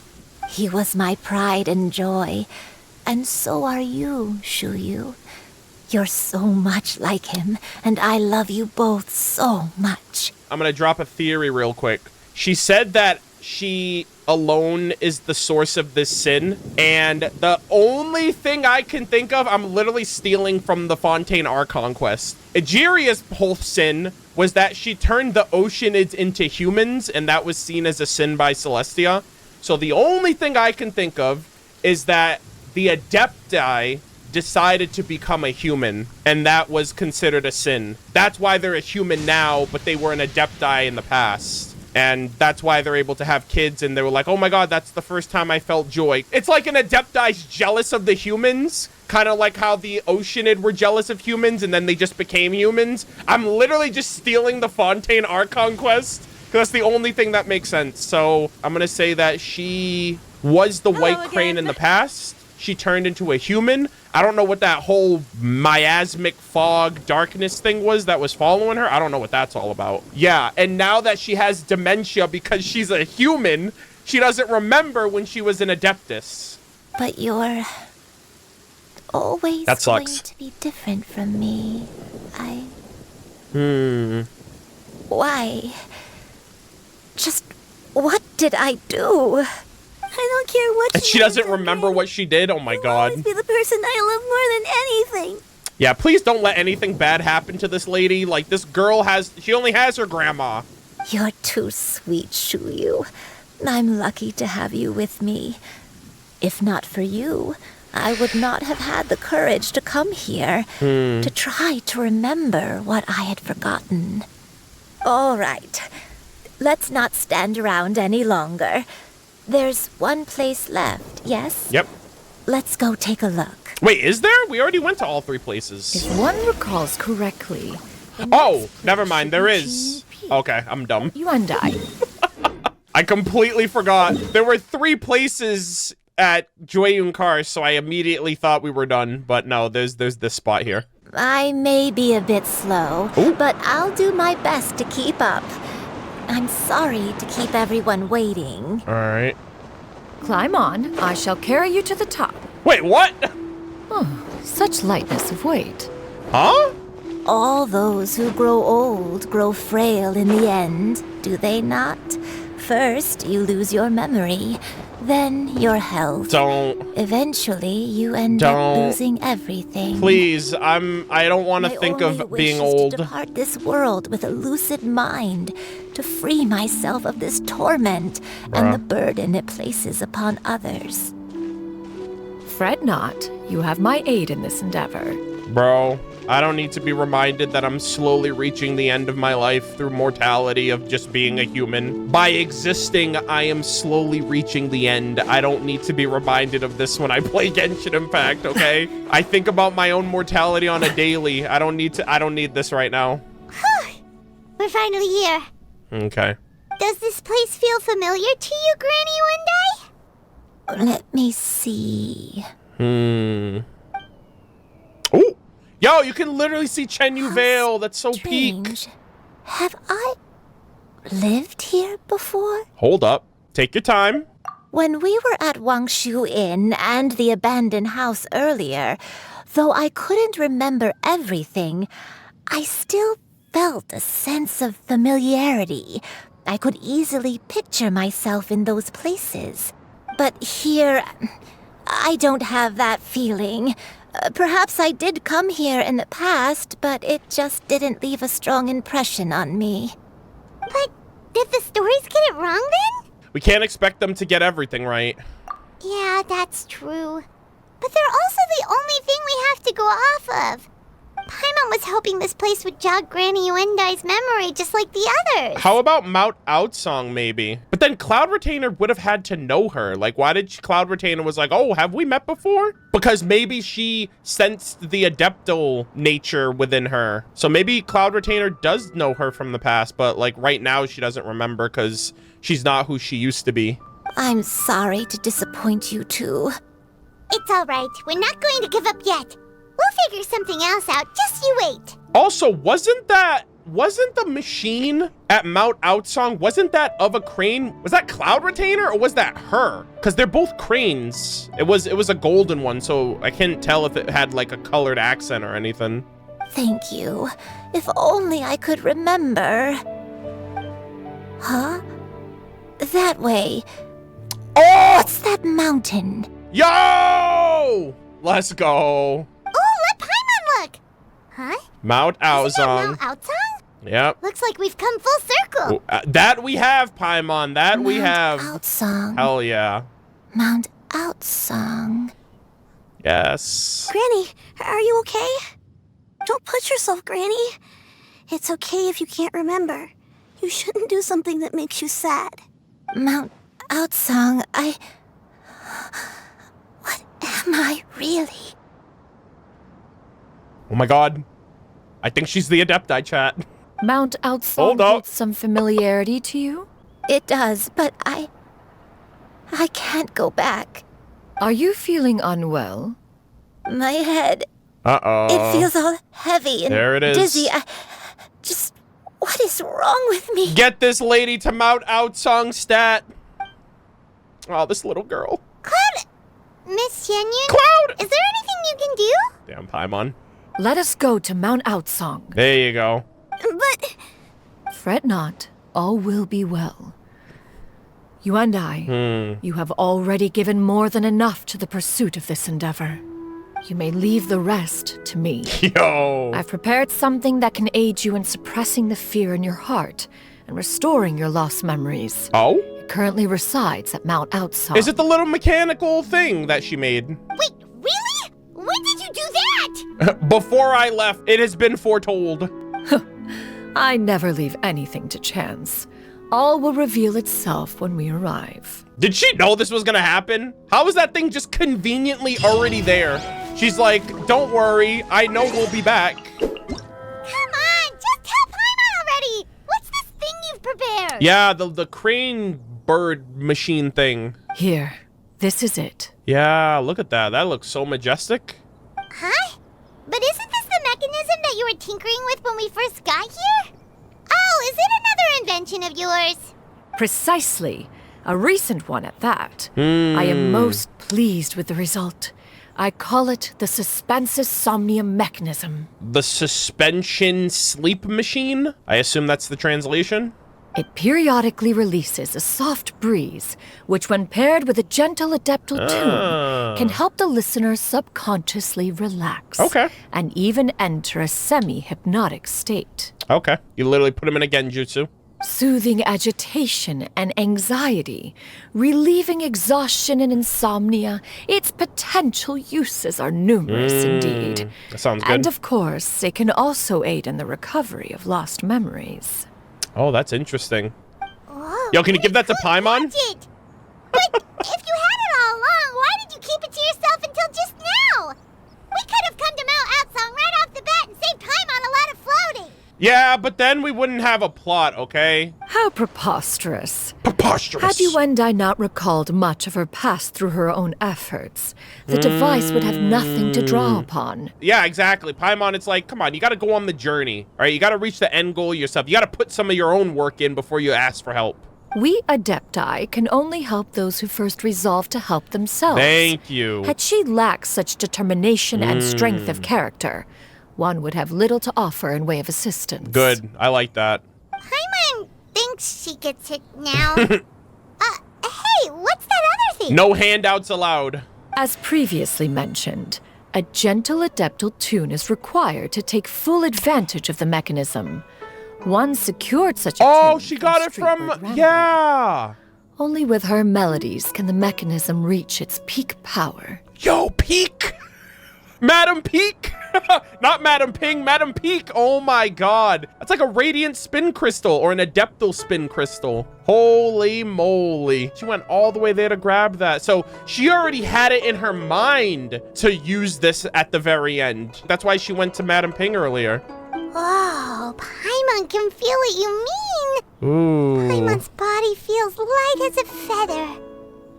He was my pride and joy. And so are you, Xianyun. You're so much like him, and I love you both so much. I'm going to drop a theory real quick. She said that she alone is the source of this sin, and the only thing I can think of, I'm literally stealing from the Fontaine Archon quest. Egeria's whole sin was that she turned the Oceanids into humans, and that was seen as a sin by Celestia. So the only thing I can think of is that the Adepti decided to become a human, and that was considered a sin. That's why they're a human now, but they were an Adepti in the past. And that's why they're able to have kids, and they were like, oh my god, that's the first time I felt joy. It's like an Adepti's jealous of the humans, kind of like how the Oceanid were jealous of humans, and then they just became humans. I'm literally just stealing the Fontaine Archon quest, because that's the only thing that makes sense. So I'm going to say that she was the white crane in the past. She turned into a human. I don't know what that whole miasmic fog darkness thing was that was following her. I don't know what that's all about. Yeah, and now that she has dementia because she's a human, she doesn't remember when she was an Adeptus. But you're always going to be different from me. Why? Just what did I do? I don't care what and she doesn't remember what she did? Oh my god. Always be the person I love more than anything. Yeah, please don't let anything bad happen to this lady. Like, this girl she only has her grandma. You're too sweet, Xianyun. I'm lucky to have you with me. If not for you, I would not have had the courage to come here to try to remember what I had forgotten. All right. Let's not stand around any longer. There's one place left, yes? Yep. Let's go take a look. Wait, is there? We already went to all three places. If one recalls correctly... Oh, never mind, there is. Okay, I'm dumb. You and I. I completely forgot. There were 3 places at Xianyun Car, so I immediately thought we were done. But no, there's this spot here. I may be a bit slow, but I'll do my best to keep up. I'm sorry to keep everyone waiting. All right. Climb on. I shall carry you to the top. Wait, what? Oh, such lightness of weight. Huh? All those who grow old grow frail in the end, do they not? First, you lose your memory, then your health. Don't. Eventually, you end up losing everything. Please, I don't want to think of being old. To depart this world with a lucid mind, to free myself of this torment and the burden it places upon others. Fret not. You have my aid in this endeavor. Bro, I don't need to be reminded that I'm slowly reaching the end of my life through mortality of just being a human. By existing, I am slowly reaching the end. I don't need to be reminded of this when I play Genshin Impact, okay? I think about my own mortality on a daily. I don't need this right now. We're finally here. Okay. Does this place feel familiar to you, Granny, one day? Let me see. Oh! Yo, you can literally see Xianyun Vale. That's so peak. Have I lived here before? Hold up. Take your time. When we were at Wangshu Inn and the abandoned house earlier, though I couldn't remember everything, I still felt a sense of familiarity. I could easily picture myself in those places. But here, I don't have that feeling. Perhaps I did come here in the past, but it just didn't leave a strong impression on me. But did the stories get it wrong then? We can't expect them to get everything right. Yeah, that's true. But they're also the only thing we have to go off of. Paimon was hoping this place would jog Granny Yuendai's memory just like the others. How about Mount Outsong, maybe? But then Cloud Retainer would have had to know her. Like, why did Cloud Retainer was like, oh, have we met before? Because maybe she sensed the adeptal nature within her. So maybe Cloud Retainer does know her from the past, but like right now she doesn't remember because she's not who she used to be. I'm sorry to disappoint you two. It's all right. We're not going to give up yet. We'll figure something else out. Just you wait. Also, wasn't the machine at Mount Outsong, wasn't that of a crane? Was that Cloud Retainer or was that her? Because they're both cranes. It was a golden one, so I can't tell if it had like a colored accent or anything. Thank you. If only I could remember. Huh? That way. Oh! What's that mountain? Yo! Let's go. Oh, let Paimon look. Huh? Mount Outsong. Mount Outsong? Yep. Looks like we've come full circle. That we have, Paimon. That we have. Mount Outsong. Hell yeah. Mount Outsong. Yes. Granny, are you okay? Don't push yourself, Granny. It's okay if you can't remember. You shouldn't do something that makes you sad. Mount Outsong, What am I really? Oh my god. I think she's the Adepti, chat. Mount Outsong holds some familiarity to you? It does, but I can't go back. Are you feeling unwell? My head. Uh-oh. It feels all heavy and there it is. dizzy. What is wrong with me? Get this lady to Mount Outsong stat. Oh, this little girl. Cloud! Miss Xianyun? Cloud! Is there anything you can do? Damn, Paimon. Let us go to Mount Outsong. There you go. But... Fret not. All will be well. You and I, you have already given more than enough to the pursuit of this endeavor. You may leave the rest to me. Yo! I've prepared something that can aid you in suppressing the fear in your heart and restoring your lost memories. Oh? It currently resides at Mount Outsong. Is it the little mechanical thing that she made? Wait, really? When did you do that? Before I left, it has been foretold. I never leave anything to chance. All will reveal itself when we arrive. Did she know this was gonna happen? How is that thing just conveniently already there? She's like, don't worry, I know we'll be back. Come on, just tell Paimon already. What's this thing you've prepared? Yeah, the crane bird machine thing. Here, this is it. Yeah, look at that. That looks so majestic. Huh? But isn't this the mechanism that you were tinkering with when we first got here? Oh, is it another invention of yours? Precisely. A recent one at that. I am most pleased with the result. I call it the Suspensus Somnium Mechanism. The suspension sleep machine? I assume that's the translation? It periodically releases a soft breeze, which when paired with a gentle adeptal tune, can help the listener subconsciously relax. Okay. And even enter a semi-hypnotic state. Okay. You literally put him in a genjutsu. Soothing agitation and anxiety, relieving exhaustion and insomnia, its potential uses are numerous indeed. That sounds good. And of course, it can also aid in the recovery of lost memories. Oh, that's interesting. Whoa, Yo, can you give that to Paimon? it. But if you had it all along, why did you keep it to yourself until just now? We could have come to Mount Outsong right off the bat and saved Paimon a lot of floating. Yeah, but then we wouldn't have a plot, okay? How preposterous. Preposterous. Had Yuendai not recalled much of her past through her own efforts, the device would have nothing to draw upon. Yeah, exactly. Paimon, it's like, come on, you gotta go on the journey. All right, you gotta reach the end goal yourself. You gotta put some of your own work in before you ask for help. We Adepti can only help those who first resolve to help themselves. Thank you. Had she lacked such determination and strength of character, one would have little to offer in way of assistance. Good. I like that. Paimon thinks she gets it now. Hey, what's that other thing? No handouts allowed. As previously mentioned, A gentle adeptal tune is required to take full advantage of the mechanism. Once secured such a tune she got it from... Yeah! Only with her melodies can the mechanism reach its peak power. Yo, Peak! Madam Peak! Not Madam Ping, Madam Peak! Oh my god. That's like a radiant spin crystal or an adeptal spin crystal. Holy moly. She went all the way there to grab that. So she already had it in her mind to use this at the very end. That's why she went to Madam Ping earlier. Whoa, Paimon can feel what you mean. Ooh. Paimon's body feels light as a feather.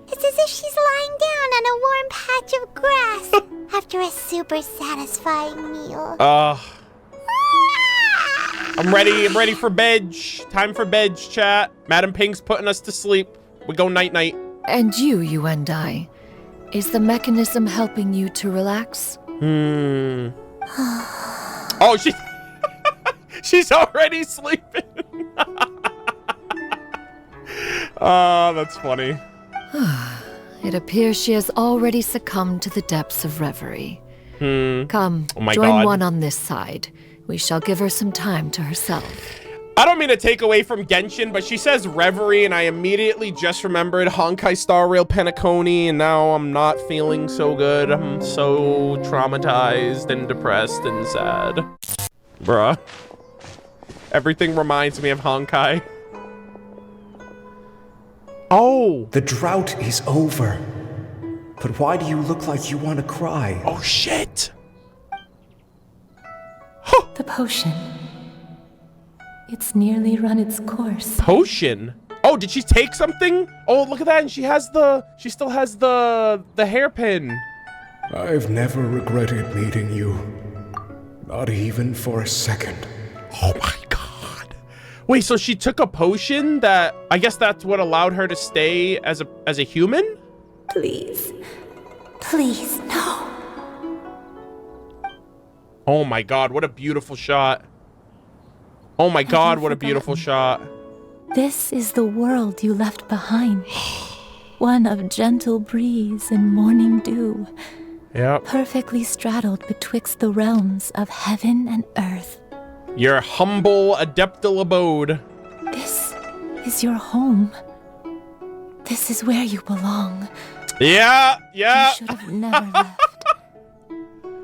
It's as if she's lying down on a warm patch of grass after a super satisfying meal. I'm ready for bed. Time for bed, chat. Madam Ping's putting us to sleep. We go night-night. And you and I. Is the mechanism helping you to relax? Oh, she's already sleeping. Oh, that's funny. It appears she has already succumbed to the depths of reverie. Come, oh my join God. one on this side. We shall give her some time to herself. I don't mean to take away from Genshin, but she says reverie, and I immediately just remembered Honkai Star Rail Penacony, and now I'm not feeling so good. I'm so traumatized and depressed and sad. Bruh. Everything reminds me of Honkai. Oh. The drought is over. But why do you look like you want to cry? Oh, shit. The potion. It's nearly run its course. Potion? Oh, did she take something? Oh, look at that. And she still has the hairpin. I've never regretted meeting you. Not even for a second. Oh my god. Wait, so she took a potion that, I guess that's what allowed her to stay as a human? Please. Please, no. Oh my god, what a beautiful shot. Oh my god, what a beautiful shot. This is the world you left behind. One of gentle breeze and morning dew. Yep. Perfectly straddled betwixt the realms of heaven and earth. Your humble adeptal abode. This is your home. This is where you belong. Yeah, yeah. You should have never left.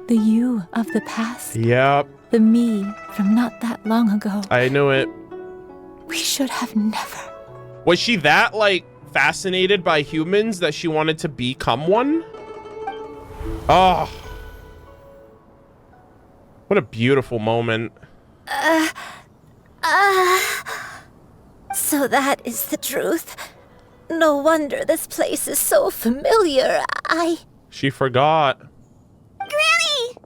The you of the past. Yep. The me from not that long ago. I knew it. We should have never. Was she that, like, fascinated by humans that she wanted to become one? Oh. What a beautiful moment. So that is the truth. No wonder this place is so familiar. She forgot. Granny!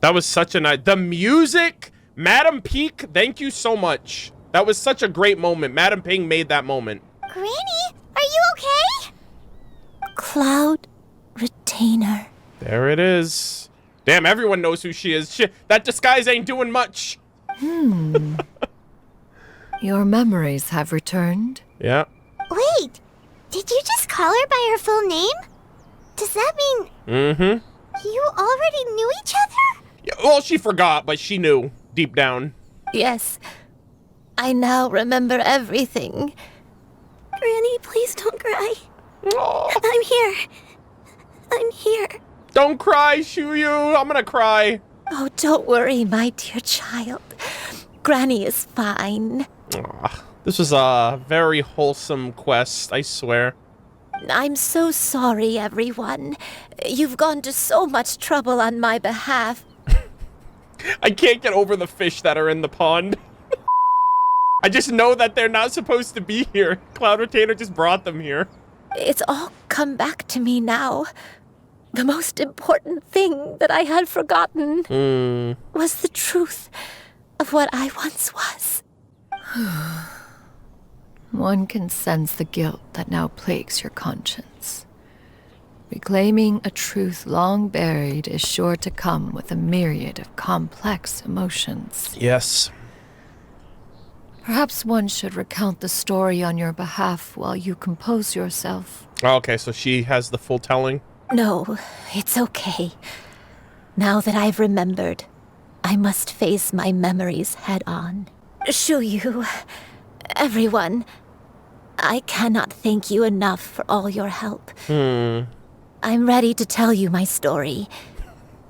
That was such a nice... The music! Madam Peak, thank you so much. That was such a great moment. Madam Ping made that moment. Granny, are you okay? Cloud Retainer. There it is. Damn, everyone knows who she is. That disguise ain't doing much. Your memories have returned. Yeah. Wait, did you just call her by her full name? Does that mean... You already knew each other? Yeah, well, she forgot, but she knew deep down. Yes. I now remember everything. Granny, please don't cry. Oh. I'm here. I'm here. Don't cry, Xianyun. I'm gonna cry. Oh, don't worry, my dear child. Granny is fine. This was a very wholesome quest, I swear. I'm so sorry, everyone. You've gone to so much trouble on my behalf. I can't get over the fish that are in the pond. I just know that they're not supposed to be here. Cloud Retainer just brought them here. It's all come back to me now. The most important thing that I had forgotten was the truth of what I once was. One can sense the guilt that now plagues your conscience. Reclaiming a truth long buried is sure to come with a myriad of complex emotions. Yes. Perhaps one should recount the story on your behalf while you compose yourself. Oh, okay, so she has the full telling. No, it's okay. Now that I've remembered, I must face my memories head on. Shuyu, everyone, I cannot thank you enough for all your help. I'm ready to tell you my story,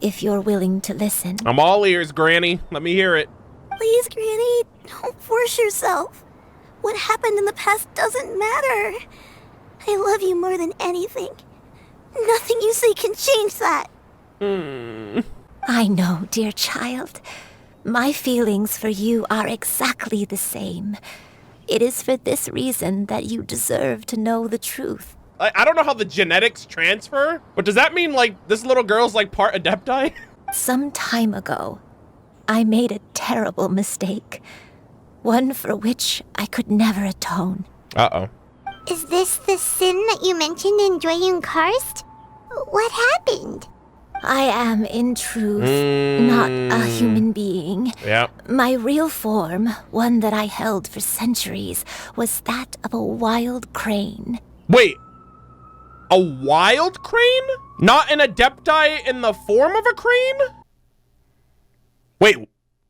if you're willing to listen. I'm all ears, Granny. Let me hear it. Please, Granny, don't force yourself. What happened in the past doesn't matter. I love you more than anything. Nothing you say can change that. I know, dear child. My feelings for you are exactly the same. It is for this reason that you deserve to know the truth. I don't know how the genetics transfer, but does that mean, like, this little girl's, like, part Adepti? Some time ago, I made a terrible mistake. One for which I could never atone. Uh-oh. Is this the sin that you mentioned in Xianyun Karst? What happened? I am, in truth, not a human being. Yeah. My real form, one that I held for centuries, was that of a wild crane. Wait. A wild crane? Not an Adepti in the form of a crane? Wait,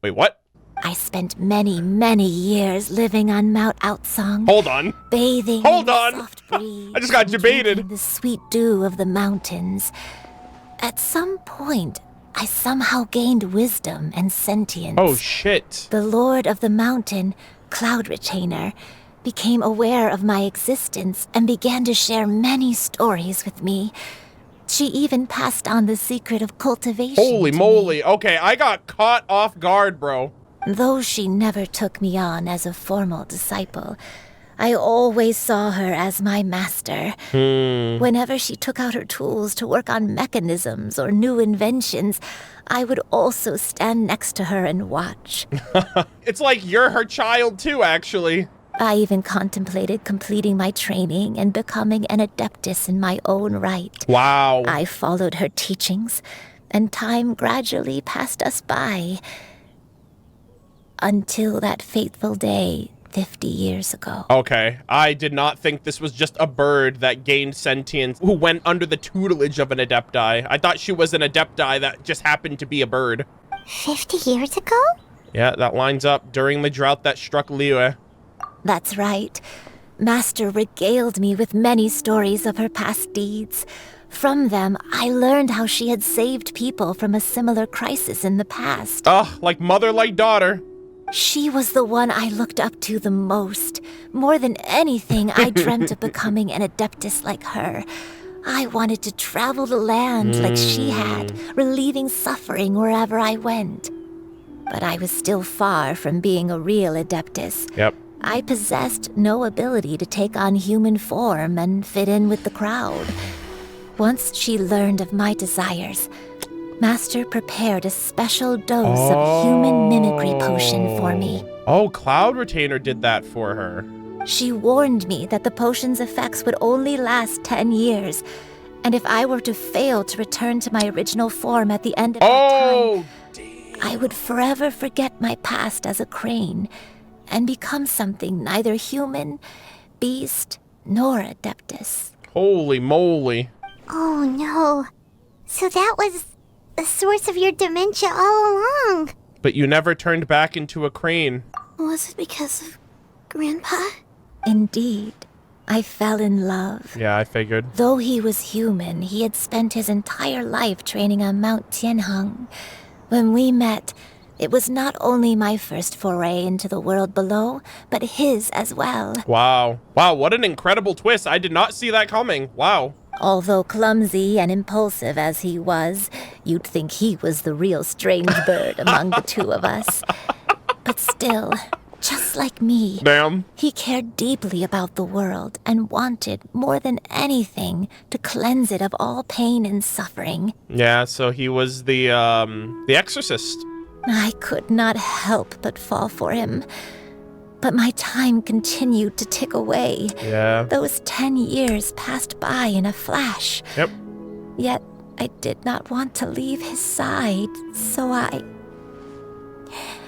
what? I spent many, many years living on Mount Outsong. Hold on. Bathing in the soft breeze. I just got debated. In the sweet dew of the mountains. At some point, I somehow gained wisdom and sentience. Oh, shit. The Lord of the Mountain, Cloud Retainer, became aware of my existence and began to share many stories with me. She even passed on the secret of cultivation. Holy moly. Okay, I got caught off guard, bro. Though she never took me on as a formal disciple, I always saw her as my master. Whenever she took out her tools to work on mechanisms or new inventions, I would also stand next to her and watch. It's like you're her child too, actually. I even contemplated completing my training and becoming an adeptus in my own right. Wow. I followed her teachings, and time gradually passed us by. Until that fateful day 50 years ago. Okay, I did not think this was just a bird that gained sentience who went under the tutelage of an Adepti. I thought she was an Adepti that just happened to be a bird. 50 years ago? Yeah, that lines up during the drought that struck Liyue. That's right. Master regaled me with many stories of her past deeds. From them, I learned how she had saved people from a similar crisis in the past. Like mother, like daughter. She was the one I looked up to the most. More than anything, I dreamt of becoming an adeptus like her. I wanted to travel the land like she had, relieving suffering wherever I went. But I was still far from being a real adeptus. Yep. I possessed no ability to take on human form and fit in with the crowd. Once she learned of my desires, Master prepared a special dose of human mimicry potion for me. Oh, Cloud Retainer did that for her. She warned me that the potion's effects would only last 10 years, and if I were to fail to return to my original form at the end of that time, I would forever forget my past as a crane and become something neither human, beast, nor adeptus. Holy moly. Oh no. So that was the source of your dementia all along. But you never turned back into a crane. Was it because of Grandpa? Indeed. I fell in love. Yeah, I figured. Though he was human, he had spent his entire life training on Mount Tianheng. When we met, it was not only my first foray into the world below, but his as well. Wow. Wow, what an incredible twist. I did not see that coming. Wow. Although clumsy and impulsive as he was, you'd think he was the real strange bird among the two of us. But still, just like me, he cared deeply about the world and wanted, more than anything, to cleanse it of all pain and suffering. Yeah, so he was the exorcist. I could not help but fall for him. But my time continued to tick away. Yeah. Those 10 years passed by in a flash. Yep. Yet I did not want to leave his side, so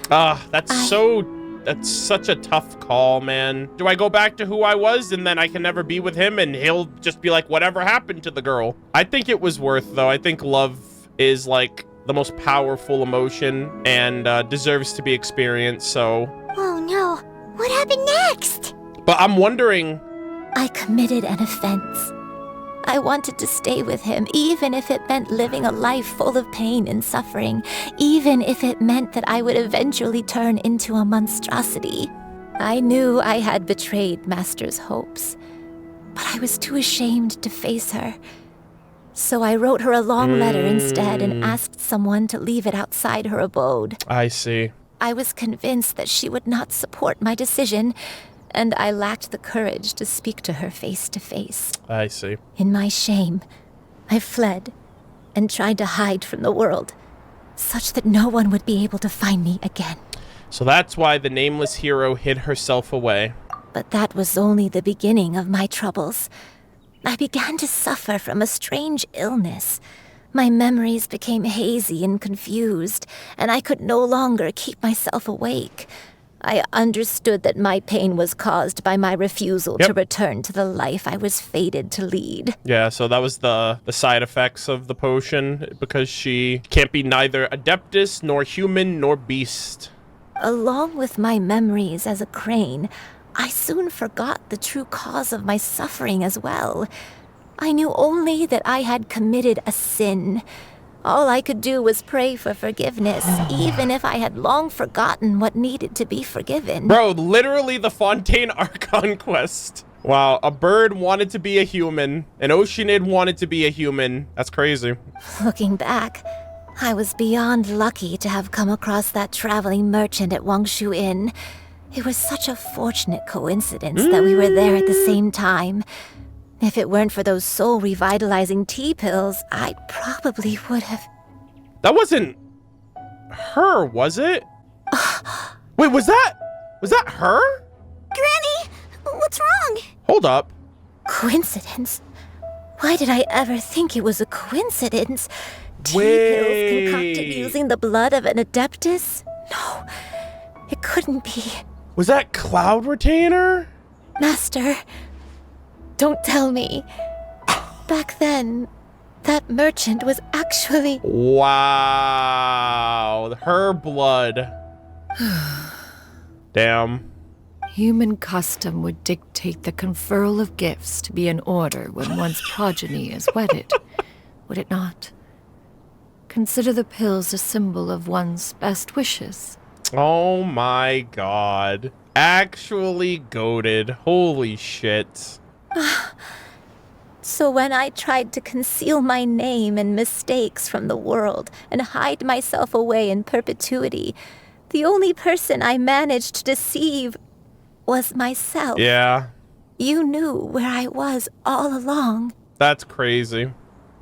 that's so that's such a tough call, man. Do I go back to who I was and then I can never be with him and he'll just be like, whatever happened to the girl? I think it was worth, though. I think love is like the most powerful emotion and deserves to be experienced, so. Oh no, what happened next? But I'm wondering. I committed an offense. I wanted to stay with him, even if it meant living a life full of pain and suffering, even if it meant that I would eventually turn into a monstrosity. I knew I had betrayed Master's hopes, but I was too ashamed to face her. So I wrote her a long letter instead and asked someone to leave it outside her abode. I see. I was convinced that she would not support my decision, and I lacked the courage to speak to her face to face. I see. In my shame, I fled and tried to hide from the world, such that no one would be able to find me again. So that's why the nameless hero hid herself away. But that was only the beginning of my troubles. I began to suffer from a strange illness. My memories became hazy and confused, and I could no longer keep myself awake. I understood that my pain was caused by my refusal to return to the life I was fated to lead. Yeah, so that was the side effects of the potion, because she can't be neither Adeptus, nor human, nor beast. Along with my memories as a crane, I soon forgot the true cause of my suffering as well. I knew only that I had committed a sin. All I could do was pray for forgiveness, even if I had long forgotten what needed to be forgiven. Bro, literally the Fontaine Archon quest. Wow, a bird wanted to be a human. An Oceanid wanted to be a human. That's crazy. Looking back, I was beyond lucky to have come across that traveling merchant at Wangshu Inn. It was such a fortunate coincidence that we were there at the same time. If it weren't for those soul-revitalizing tea pills, I probably would have... That wasn't her, was it? Wait, was that her? Granny, what's wrong? Hold up. Coincidence? Why did I ever think it was a coincidence? Tea pills concocted using the blood of an Adeptus? No, it couldn't be. Was that Cloud Retainer? Master... Don't tell me. Back then, that merchant was actually... Wow. Her blood. Damn. Human custom would dictate the conferral of gifts to be in order when one's progeny is wedded, would it not? Consider the pills a symbol of one's best wishes. Oh my god. Actually goated. Holy shit. So when I tried to conceal my name and mistakes from the world and hide myself away in perpetuity, the only person I managed to deceive was myself. Yeah. You knew where I was all along. That's crazy.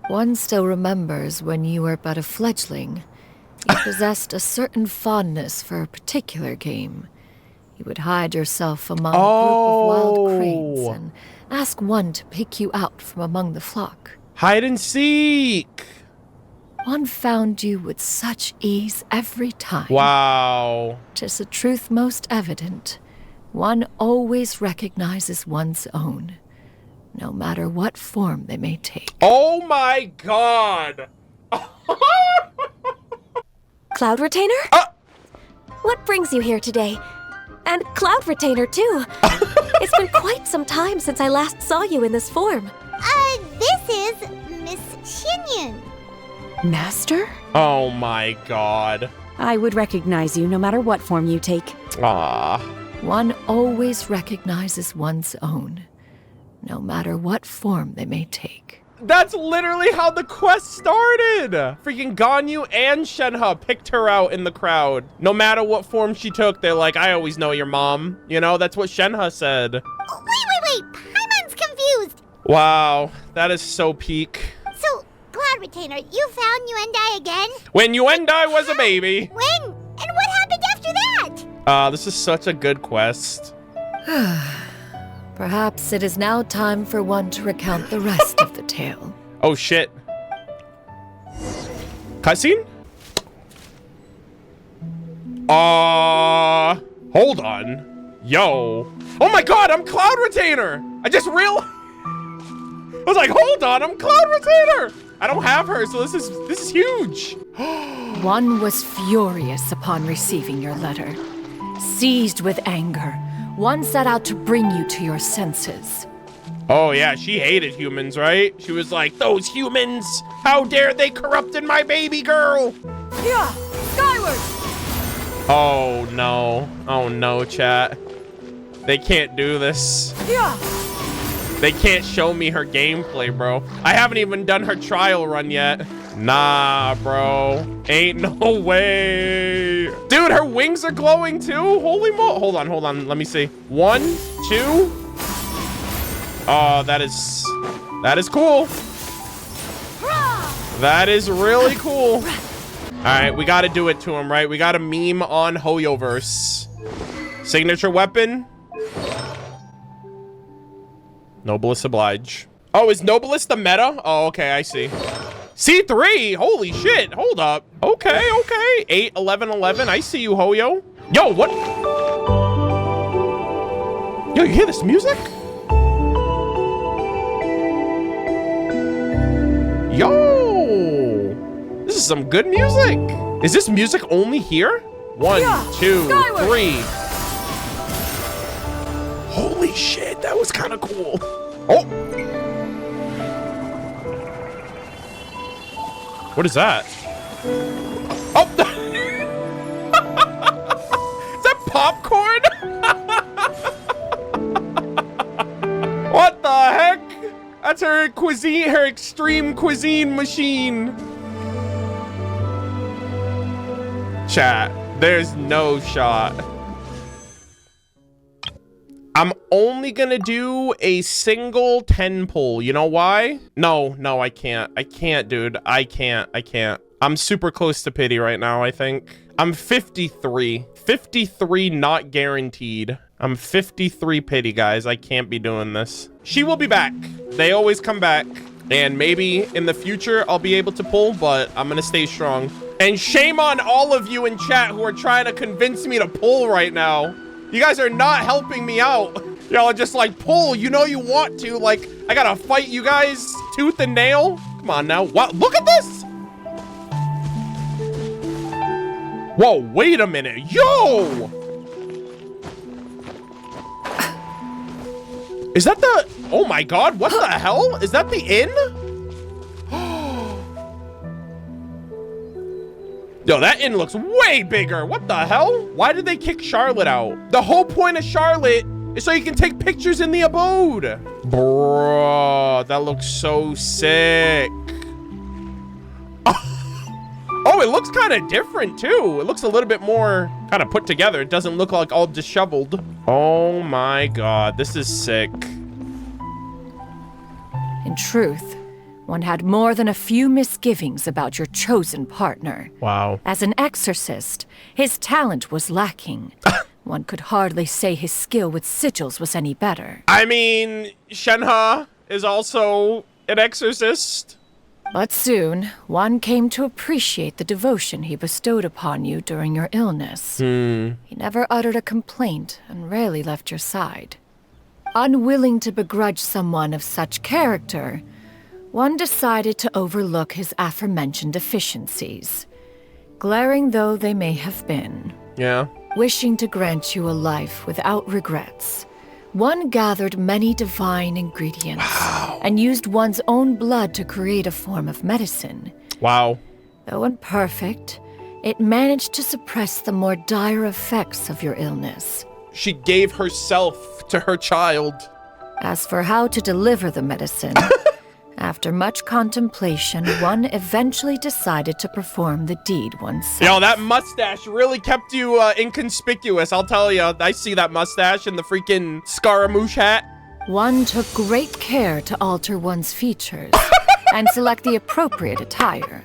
One still remembers when you were but a fledgling. You possessed a certain fondness for a particular game. You would hide yourself among a group of wild cranes and ask one to pick you out from among the flock. Hide and seek! One found you with such ease every time. Wow. 'Tis a truth most evident. One always recognizes one's own, no matter what form they may take. Oh my god! Cloud Retainer? What brings you here today? And Cloud Retainer, too. It's been quite some time since I last saw you in this form. This is Miss Xianyun. Master? Oh my god. I would recognize you no matter what form you take. Ah. One always recognizes one's own, no matter what form they may take. That's literally how the quest started! Freaking Ganyu and Shenhe picked her out in the crowd. No matter what form she took, they're like, I always know your mom. You know, that's what Shenhe said. Wait. Paimon's confused. Wow, that is so peak. So, Cloud Retainer, you found Yuendai again? When Yuendai was a baby. When? And what happened after that? This is such a good quest. Perhaps it is now time for one to recount the rest of the tale. Oh shit. Cutscene? Hold on. Yo. Oh my god, I'm Cloud Retainer! I just realized. I was like, hold on, I'm Cloud Retainer! I don't have her, so this is huge. One was furious upon receiving your letter. Seized with anger, one set out to bring you to your senses. Oh yeah, she hated humans, right? She was like, those humans! How dare they corrupted my baby girl! Yeah, skyward! Oh no. Oh no, chat. They can't do this. Yeah. They can't show me her gameplay, bro. I haven't even done her trial run yet. Nah, bro. Ain't no way. Dude, her wings are glowing too? Holy mo— hold on. Let me see. 1, 2. Oh, that is cool. That is really cool. All right, we got to do it to him, right? We got to meme on Hoyoverse. Signature weapon. Noblest oblige. Oh, is Noblest the meta? Oh, okay, I see. C3? Holy shit. Hold up. Okay. 8, 11, 11. I see you, Hoyo. Yo, what? Yo, you hear this music? Yo. This is some good music. Is this music only here? 1, 2, 3. Holy shit, that was kind of cool. Oh. What is that? Oh. Is that popcorn? What the heck? That's her cuisine, her extreme cuisine machine. Chat, there's no shot. I'm only gonna do a single 10 pull. You know why? No, I can't. I can't, dude. I can't. I'm super close to pity right now, I think. I'm 53. 53 not guaranteed. I'm 53 pity, guys. I can't be doing this. She will be back. They always come back. And maybe in the future, I'll be able to pull, but I'm gonna stay strong. And shame on all of you in chat who are trying to convince me to pull right now. You guys are not helping me out. Y'all are just like, pull, you know you want to. Like, I gotta fight you guys tooth and nail. Come on now. What? Look at this. Whoa, wait a minute. Yo! Is that the— oh my god, what the hell? Is that the inn? Yo, that inn looks way bigger. What the hell? Why did they kick Charlotte out? The whole point of Charlotte is so you can take pictures in the abode. Bro, that looks so sick. Oh, it looks kind of different too. It looks a little bit more kind of put together. It doesn't look like all disheveled. Oh my god, this is sick. In truth, one had more than a few misgivings about your chosen partner. Wow. As an exorcist, his talent was lacking. One could hardly say his skill with sigils was any better. I mean, Shenhe is also an exorcist. But soon, one came to appreciate the devotion he bestowed upon you during your illness. He never uttered a complaint and rarely left your side. Unwilling to begrudge someone of such character, one decided to overlook his aforementioned deficiencies, glaring though they may have been. Yeah. Wishing to grant you a life without regrets, one gathered many divine ingredients and used one's own blood to create a form of medicine. Wow. Though imperfect, it managed to suppress the more dire effects of your illness. She gave herself to her child. As for how to deliver the medicine, after much contemplation, one eventually decided to perform the deed oneself. Yo, that mustache really kept you inconspicuous, I'll tell you. I see that mustache and the freaking Scaramouche hat. One took great care to alter one's features and select the appropriate attire.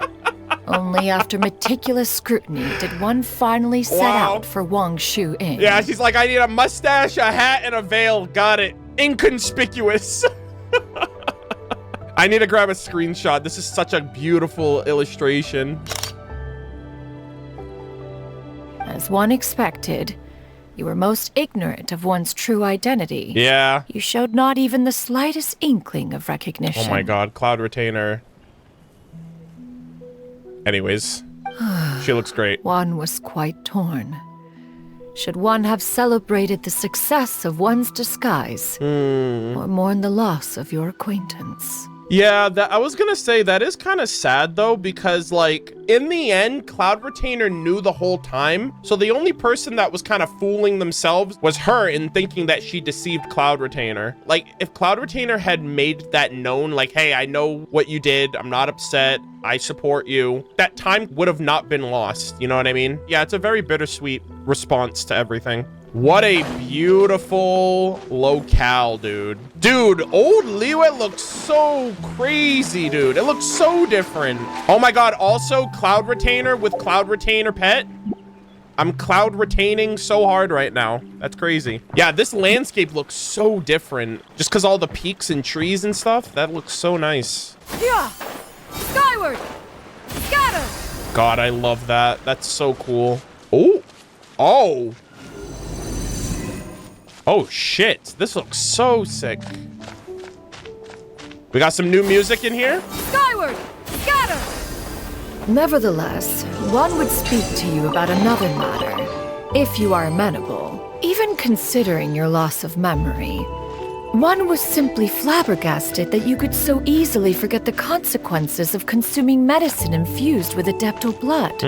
Only after meticulous scrutiny did one finally set out for Wang Shu Inn. Yeah, she's like, I need a mustache, a hat, and a veil. Got it. Inconspicuous. I need to grab a screenshot. This is such a beautiful illustration. As one expected, You were most ignorant of one's true identity. Yeah. You showed not even the slightest inkling of recognition. Oh my god, Cloud Retainer. Anyways, she looks great. One was quite torn. Should one have celebrated the success of one's disguise, or mourn the loss of your acquaintance? Yeah, I was gonna say that is kind of sad though, because like in the end, Cloud Retainer knew the whole time. So the only person that was kind of fooling themselves was her in thinking that she deceived Cloud Retainer. Like if Cloud Retainer had made that known, like, hey, I know what you did. I'm not upset. I support you. That time would have not been lost. You know what I mean? Yeah, it's a very bittersweet response to everything. What a beautiful locale, dude. Dude, old Liyue looks so crazy, dude. It looks so different. Oh my god, also Cloud Retainer with Cloud Retainer pet. I'm cloud retaining so hard right now. That's crazy. Yeah, this landscape looks so different. Just because all the peaks and trees and stuff, that looks so nice. Yeah! Skyward! Scatter! God, I love that. That's so cool. Oh! Oh! Oh shit, this looks so sick. We got some new music in here. Skyward! Scatter! Nevertheless, one would speak to you about another matter, if you are amenable. Even considering your loss of memory, one was simply flabbergasted that you could so easily forget the consequences of consuming medicine infused with adeptal blood.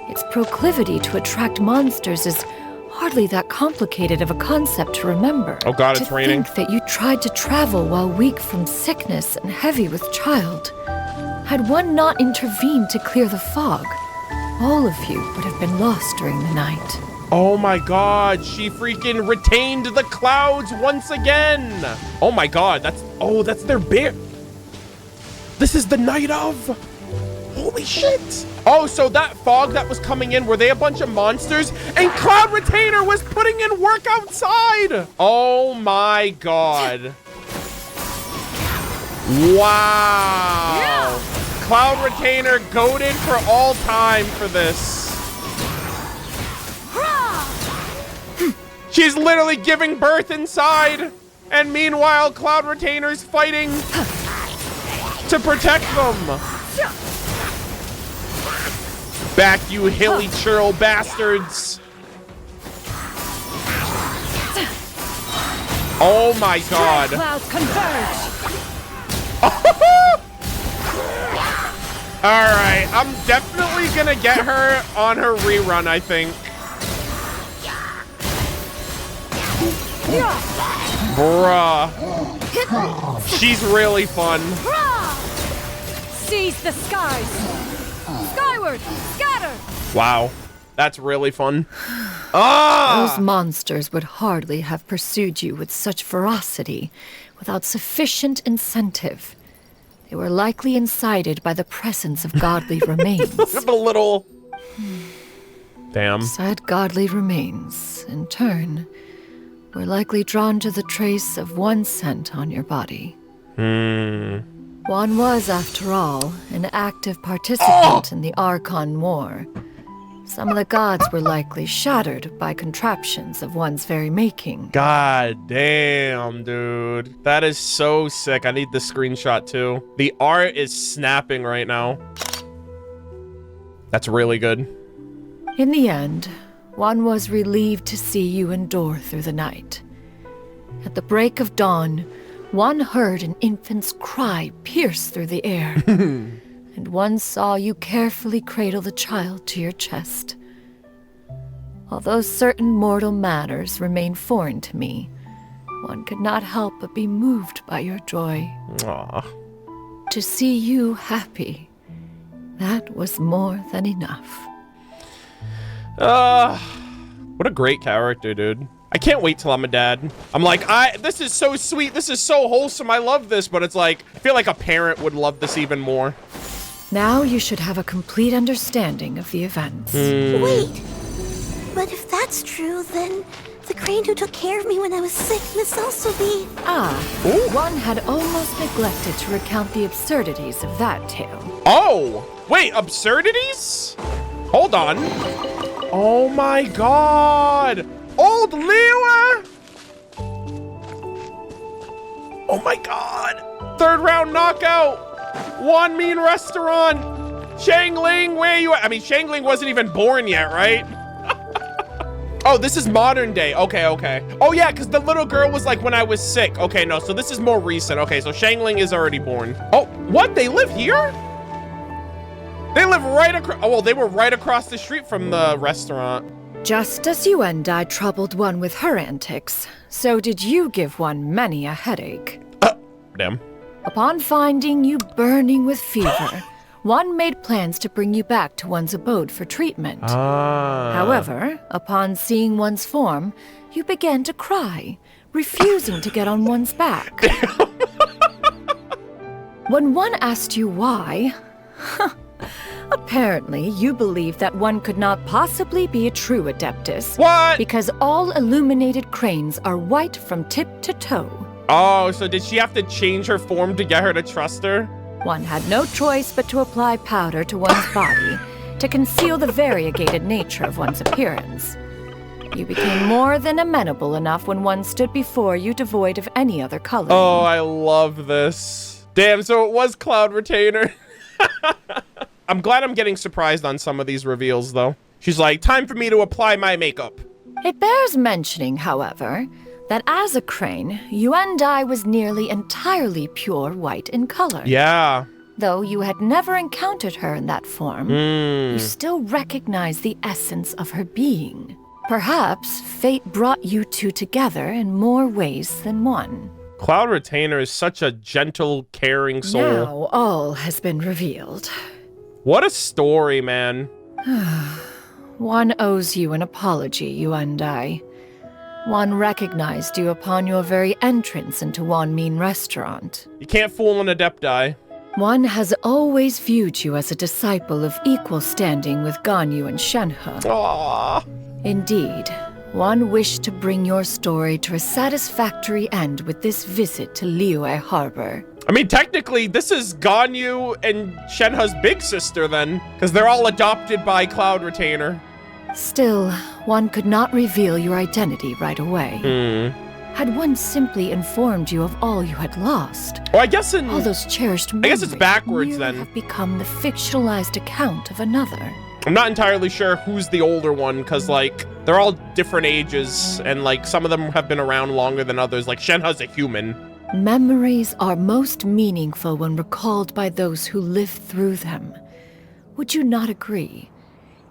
Its proclivity to attract monsters is hardly that complicated of a concept to remember. Oh god, it's raining. To think that you tried to travel while weak from sickness and heavy with child. Had one not intervened to clear the fog, all of you would have been lost during the night. Oh my god, she freaking retained the clouds once again. Oh my god, that's their bear. This is the night of. Holy shit. Oh, so that fog that was coming in, were they a bunch of monsters? And Cloud Retainer was putting in work outside. Oh my god. Wow. Yeah. Cloud Retainer goated for all time for this. She's literally giving birth inside. And meanwhile, Cloud Retainer's fighting to protect them. Back, you hilly churl bastards. Oh my god. Clouds converge. Alright, I'm definitely gonna get her on her rerun, I think. Bruh. She's really fun. Seize the skies. Skyward, scatter. Wow, that's really fun. Ah! Those monsters would hardly have pursued you with such ferocity without sufficient incentive. They were likely incited by the presence of godly remains. Look at the little... Damn. Said godly remains, in turn, were likely drawn to the trace of one scent on your body. One was, after all, an active participant in the Archon War. Some of the gods were likely shattered by contraptions of one's very making. God damn, dude. That is so sick. I need the screenshot too. The art is snapping right now. That's really good. In the end, one was relieved to see you endure through the night. At the break of dawn, one heard an infant's cry pierce through the air, and one saw you carefully cradle the child to your chest. Although certain mortal matters remain foreign to me, one could not help but be moved by your joy. Aww. To see you happy, that was more than enough. What a great character, dude. I can't wait till I'm a dad. I'm like, this is so sweet. This is so wholesome. I love this, but it's like, I feel like a parent would love this even more. Now you should have a complete understanding of the events. Wait, but if that's true, then the crane who took care of me when I was sick must also be... One had almost neglected to recount the absurdities of that tale. Oh, wait, absurdities? Hold on. Oh my god. Old Liwa! Oh my god. 3rd round knockout. One Mean Restaurant. Shangling, where you at? I mean, Shangling wasn't even born yet, right? Oh, this is modern day. Okay, okay. Oh yeah, because the little girl was like when I was sick. Okay, no, so this is more recent. Okay, so Shangling is already born. Oh, what? They live here? They live right across. Oh, well, they were right across the street from the restaurant. Just as you and I troubled one with her antics, so did you give one many a headache. Damn. Upon finding you burning with fever, one made plans to bring you back to one's abode for treatment. However, upon seeing one's form, you began to cry, refusing to get on one's back. When one asked you why, apparently you believed that one could not possibly be a true Adeptus. What? Because all illuminated cranes are white from tip to toe. Oh, so did she have to change her form to get her to trust her? One had no choice but to apply powder to one's body to conceal the variegated nature of one's appearance. You became more than amenable enough when one stood before you devoid of any other color. Oh, I love this. Damn, so it was Cloud Retainer. I'm glad I'm getting surprised on some of these reveals, though. She's like, time for me to apply my makeup. It bears mentioning, however, that as a crane, Yuandai was nearly entirely pure white in color. Yeah. Though you had never encountered her in that form, you still recognize the essence of her being. Perhaps fate brought you two together in more ways than one. Cloud Retainer is such a gentle, caring soul. Now all has been revealed. What a story, man. One owes you an apology, Yuandai. One recognized you upon your very entrance into Wan Mean Restaurant. You can't fool an Adepti. One has always viewed you as a disciple of equal standing with Ganyu and Shenhe. Aww. Indeed, one wished to bring your story to a satisfactory end with this visit to Liyue Harbor. I mean, technically, this is Ganyu and Shenhe's big sister, then, because they're all adopted by Cloud Retainer. Still, one could not reveal your identity right away. Had one simply informed you of all you had lost, well, I guess all those cherished memories, I guess it's backwards then. Have become the fictionalized account of another. I'm not entirely sure who's the older one, because, like, they're all different ages, and, like, some of them have been around longer than others. Like, Shenhe's a human. Memories are most meaningful when recalled by those who lived through them. Would you not agree?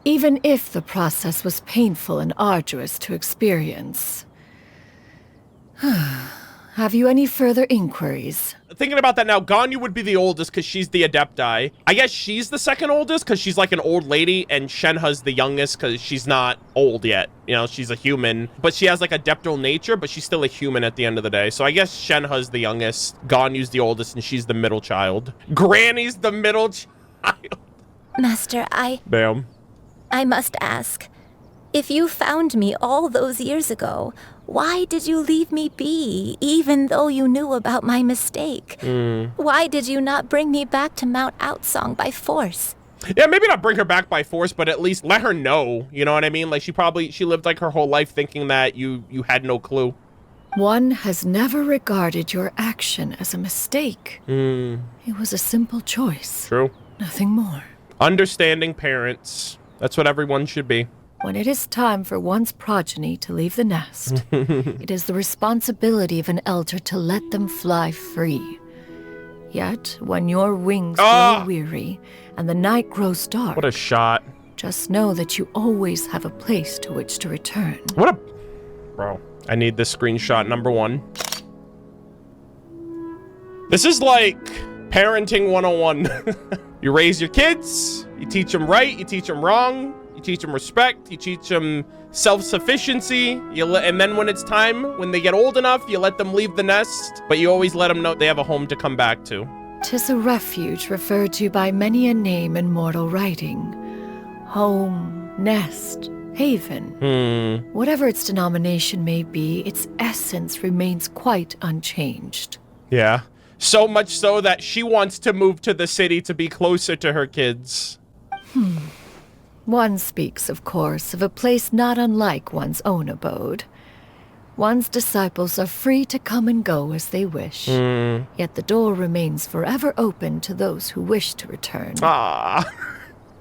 Even if the process was painful and arduous to experience. Have you any further inquiries? Thinking about that now, Ganyu would be the oldest because she's the Adepti. I guess she's the second oldest because she's like an old lady, and Shenhe's the youngest because she's not old yet. You know, she's a human, but she has like adeptal nature, but she's still a human at the end of the day. So I guess Shenhe's the youngest, Ganyu's the oldest, and she's the middle child. Granny's the middle child. Master, Bam. I must ask, if you found me all those years ago, why did you leave me be, even though you knew about my mistake? Why did you not bring me back to Mount Outsong by force? Yeah, maybe not bring her back by force, but at least let her know, you know what I mean? Like, she lived like her whole life thinking that you had no clue. One has never regarded your action as a mistake. It was a simple choice. True. Nothing more. Understanding parents. That's what everyone should be. When it is time for one's progeny to leave the nest, it is the responsibility of an elder to let them fly free. Yet, when your wings grow weary and the night grows dark... What a shot. Just know that you always have a place to which to return. Bro, I need this screenshot, #1. This is like parenting 101. You raise your kids, you teach them right, you teach them wrong, you teach them respect, you teach them self-sufficiency, and then when it's time, when they get old enough, you let them leave the nest, but you always let them know they have a home to come back to. 'Tis a refuge referred to by many a name in mortal writing. Home, nest, haven. Whatever its denomination may be, its essence remains quite unchanged. Yeah. So much so that she wants to move to the city to be closer to her kids. One speaks, of course, of a place not unlike one's own abode. One's disciples are free to come and go as they wish, yet the door remains forever open to those who wish to return.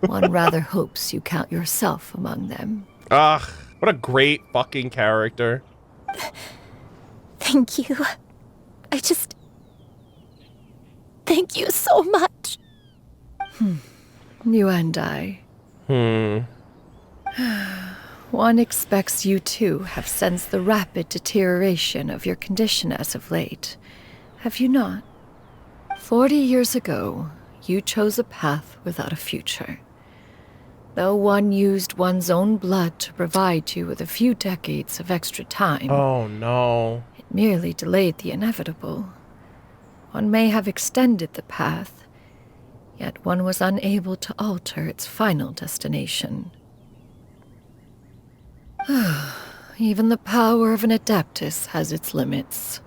One rather hopes you count yourself among them. Ugh, what a great fucking character. Thank you. Thank you so much. You and I. One expects you too have sensed the rapid deterioration of your condition as of late. Have you not? 40 years ago, you chose a path without a future. Though one used one's own blood to provide you with a few decades of extra time. Oh no. It merely delayed the inevitable. One may have extended the path, yet one was unable to alter its final destination. Even the power of an Adeptus has its limits.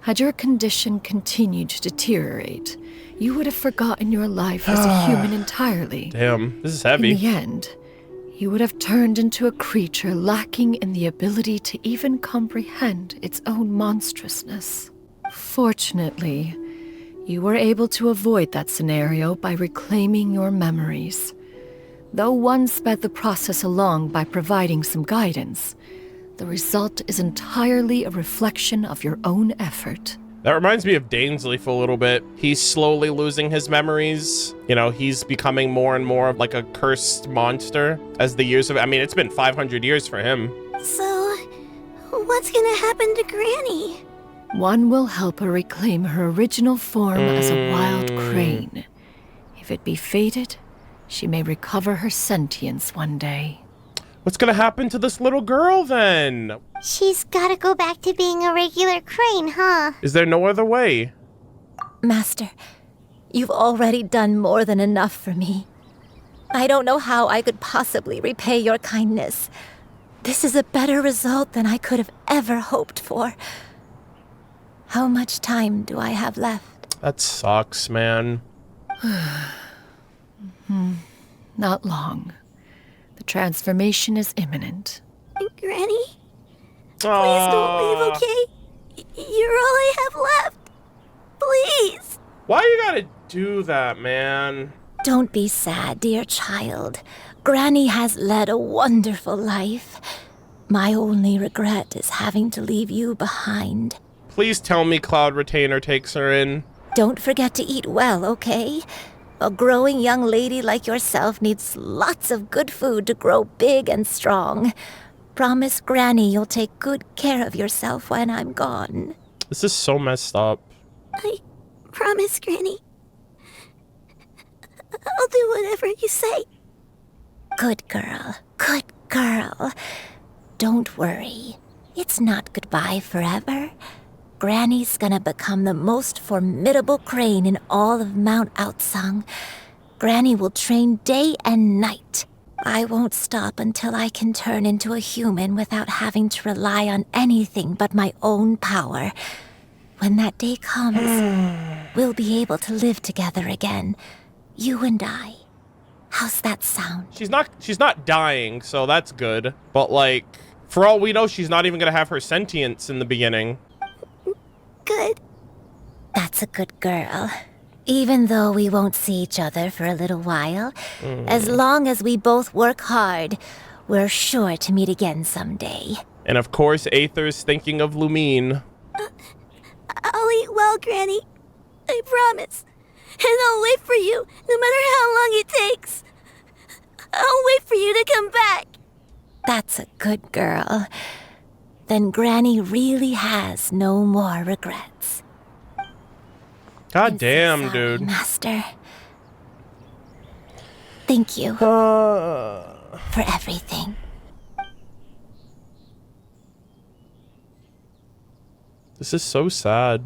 Had your condition continued to deteriorate, you would have forgotten your life as a human entirely. Damn, this is heavy. In the end, you would have turned into a creature lacking in the ability to even comprehend its own monstrousness. Fortunately, you were able to avoid that scenario by reclaiming your memories. Though one sped the process along by providing some guidance, the result is entirely a reflection of your own effort. That reminds me of Dainsley for a little bit. He's slowly losing his memories. You know, he's becoming more and more like a cursed monster as the years I mean, it's been 500 years for him. So, what's gonna happen to Granny? One will help her reclaim her original form as a wild crane. If it be fated, she may recover her sentience one day. What's gonna happen to this little girl then? She's gotta go back to being a regular crane, huh? Is there no other way? Master, you've already done more than enough for me. I don't know how I could possibly repay your kindness. This is a better result than I could have ever hoped for. How much time do I have left? That sucks, man. Not long. The transformation is imminent. Granny? Please don't leave, okay? You're all I have left. Please. Why you gotta do that, man? Don't be sad, dear child. Granny has led a wonderful life. My only regret is having to leave you behind. Please tell me Cloud Retainer takes her in. Don't forget to eat well, okay? A growing young lady like yourself needs lots of good food to grow big and strong. Promise Granny you'll take good care of yourself when I'm gone. This is so messed up. I promise, Granny. I'll do whatever you say. Good girl. Good girl. Don't worry. It's not goodbye forever. Granny's gonna become the most formidable crane in all of Mount Outsung. Granny will train day and night. I won't stop until I can turn into a human without having to rely on anything but my own power. When that day comes, we'll be able to live together again. You and I. How's that sound? She's not dying, so that's good. But like, for all we know, she's not even gonna have her sentience in the beginning. Good. That's a good girl. Even though we won't see each other for a little while, as long as we both work hard, we're sure to meet again someday. And of course, Aether's thinking of Lumine. I'll eat well, Granny. I promise. And I'll wait for you, no matter how long it takes. I'll wait for you to come back. That's a good girl. Then Granny really has no more regrets. God damn, dude. Master. Thank you for everything. This is so sad.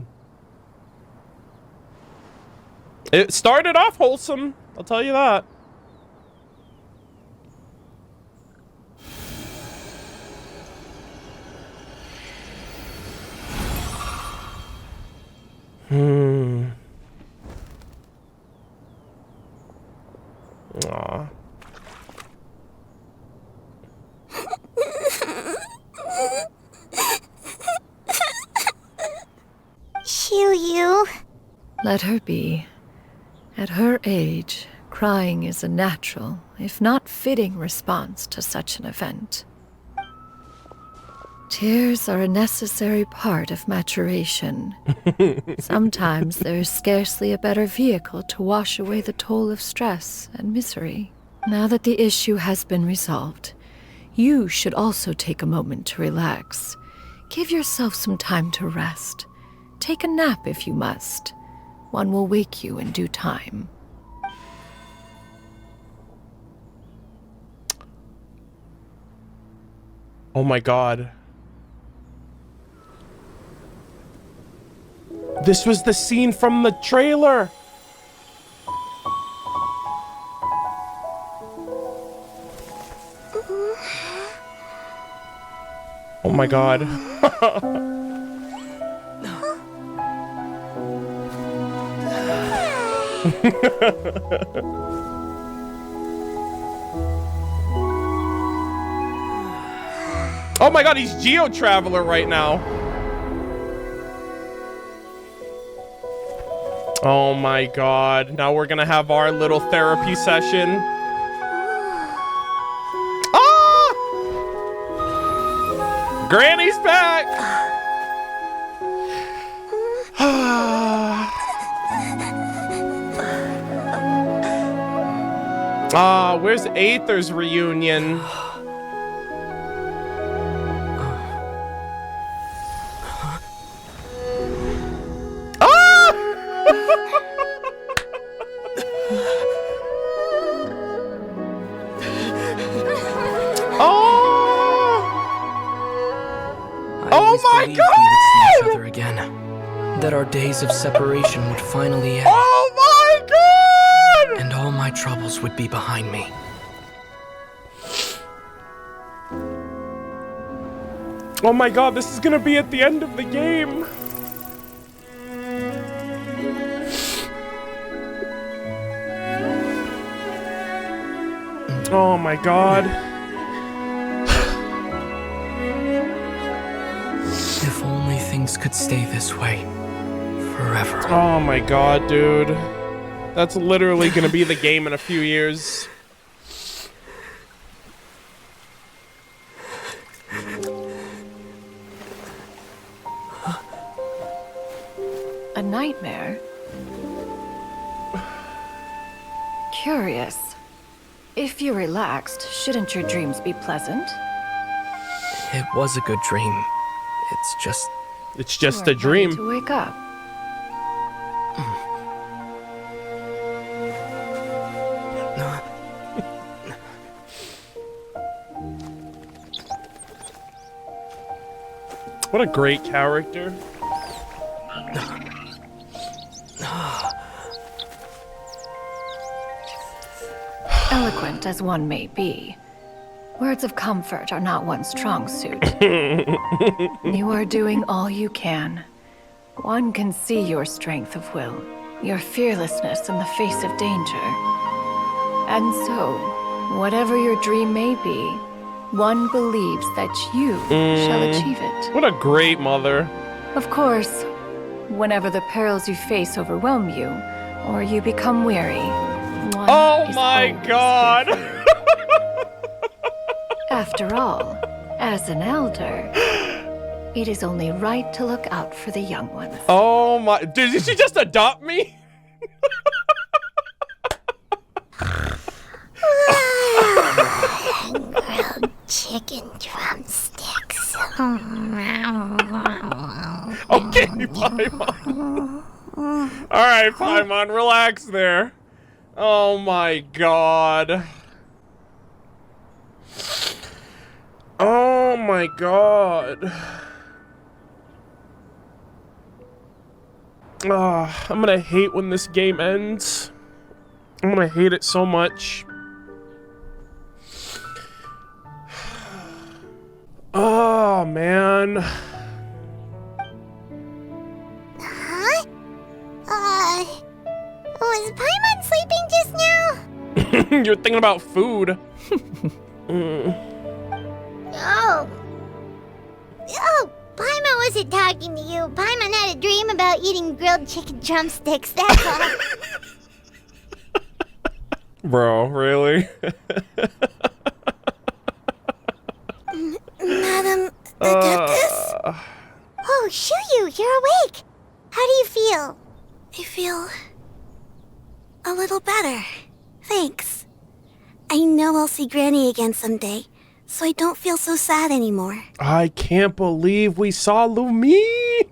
It started off wholesome, I'll tell you that. Aw. Let her be. At her age, crying is a natural, if not fitting, response to such an event. Tears are a necessary part of maturation. Sometimes there is scarcely a better vehicle to wash away the toll of stress and misery. Now that the issue has been resolved, you should also take a moment to relax. Give yourself some time to rest. Take a nap if you must. One will wake you in due time. Oh my god. This was the scene from the trailer. Oh my god. Oh my god, he's Geo-Traveler right now. Oh my god. Now we're gonna have our little therapy session. Ah! Granny's back! Ah, where's Aether's reunion? That our days of separation would finally end. Oh my god! And all my troubles would be behind me. Oh my god, this is gonna be at the end of the game. Oh my god. If only things could stay this way. Forever. Oh my god, dude. That's literally gonna be the game in a few years. A nightmare? Curious. If you're relaxed, shouldn't your dreams be pleasant? It was a good dream. It's just You a are dream. ready to wake up. What a great character. Eloquent as one may be, words of comfort are not one's strong suit. You are doing all you can. One can see your strength of will, your fearlessness in the face of danger. And so, whatever your dream may be, one believes that you shall achieve it. What a great mother. Of course, whenever the perils you face overwhelm you, or you become weary, one Oh is my always god. here. After all, as an elder, it is only right to look out for the young ones. Oh my, did she just adopt me? Grilled chicken drumsticks. Okay, Paimon. Alright, Paimon, relax there. Oh my god. Oh my god. I'm gonna hate when this game ends. I'm gonna hate it so much. Oh man. Huh? Was Paimon sleeping just now? You're thinking about food. Oh, Paimon was wasn't talking to you. Paimon had a dream about eating grilled chicken drumsticks, that's all. Bro, really? Madam Adeptus? Oh, Xianyun, you're awake. How do you feel? I feel a little better. Thanks. I know I'll see Granny again someday, so I don't feel so sad anymore. I can't believe we saw Lumine.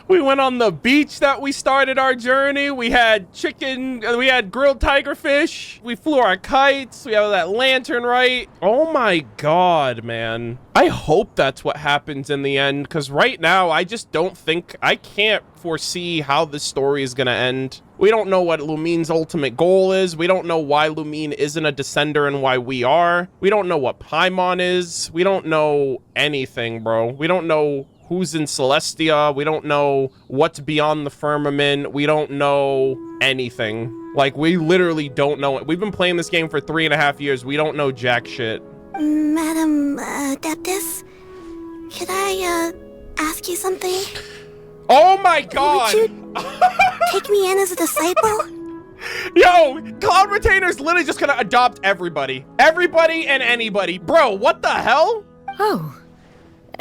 We went on the beach that we started our journey. We had chicken, we had grilled tiger fish. We flew our kites. We have that lantern, right? Oh my God, man. I hope that's what happens in the end, because right now I just don't think, I can't foresee how this story is going to end. We don't know what Lumine's ultimate goal is. We don't know why Lumine isn't a descender and why we are. We don't know what Paimon is. We don't know anything, bro. We don't know who's in Celestia. We don't know what's beyond the firmament. We don't know anything. Like, we literally don't know it. We've been playing this game for 3.5 years. We don't know jack shit. Madam Adeptus, could I ask you something? Oh my God! Would you take me in as a disciple? Yo, Cloud Retainer's literally just gonna adopt everybody. Everybody and anybody. Bro, what the hell? Oh.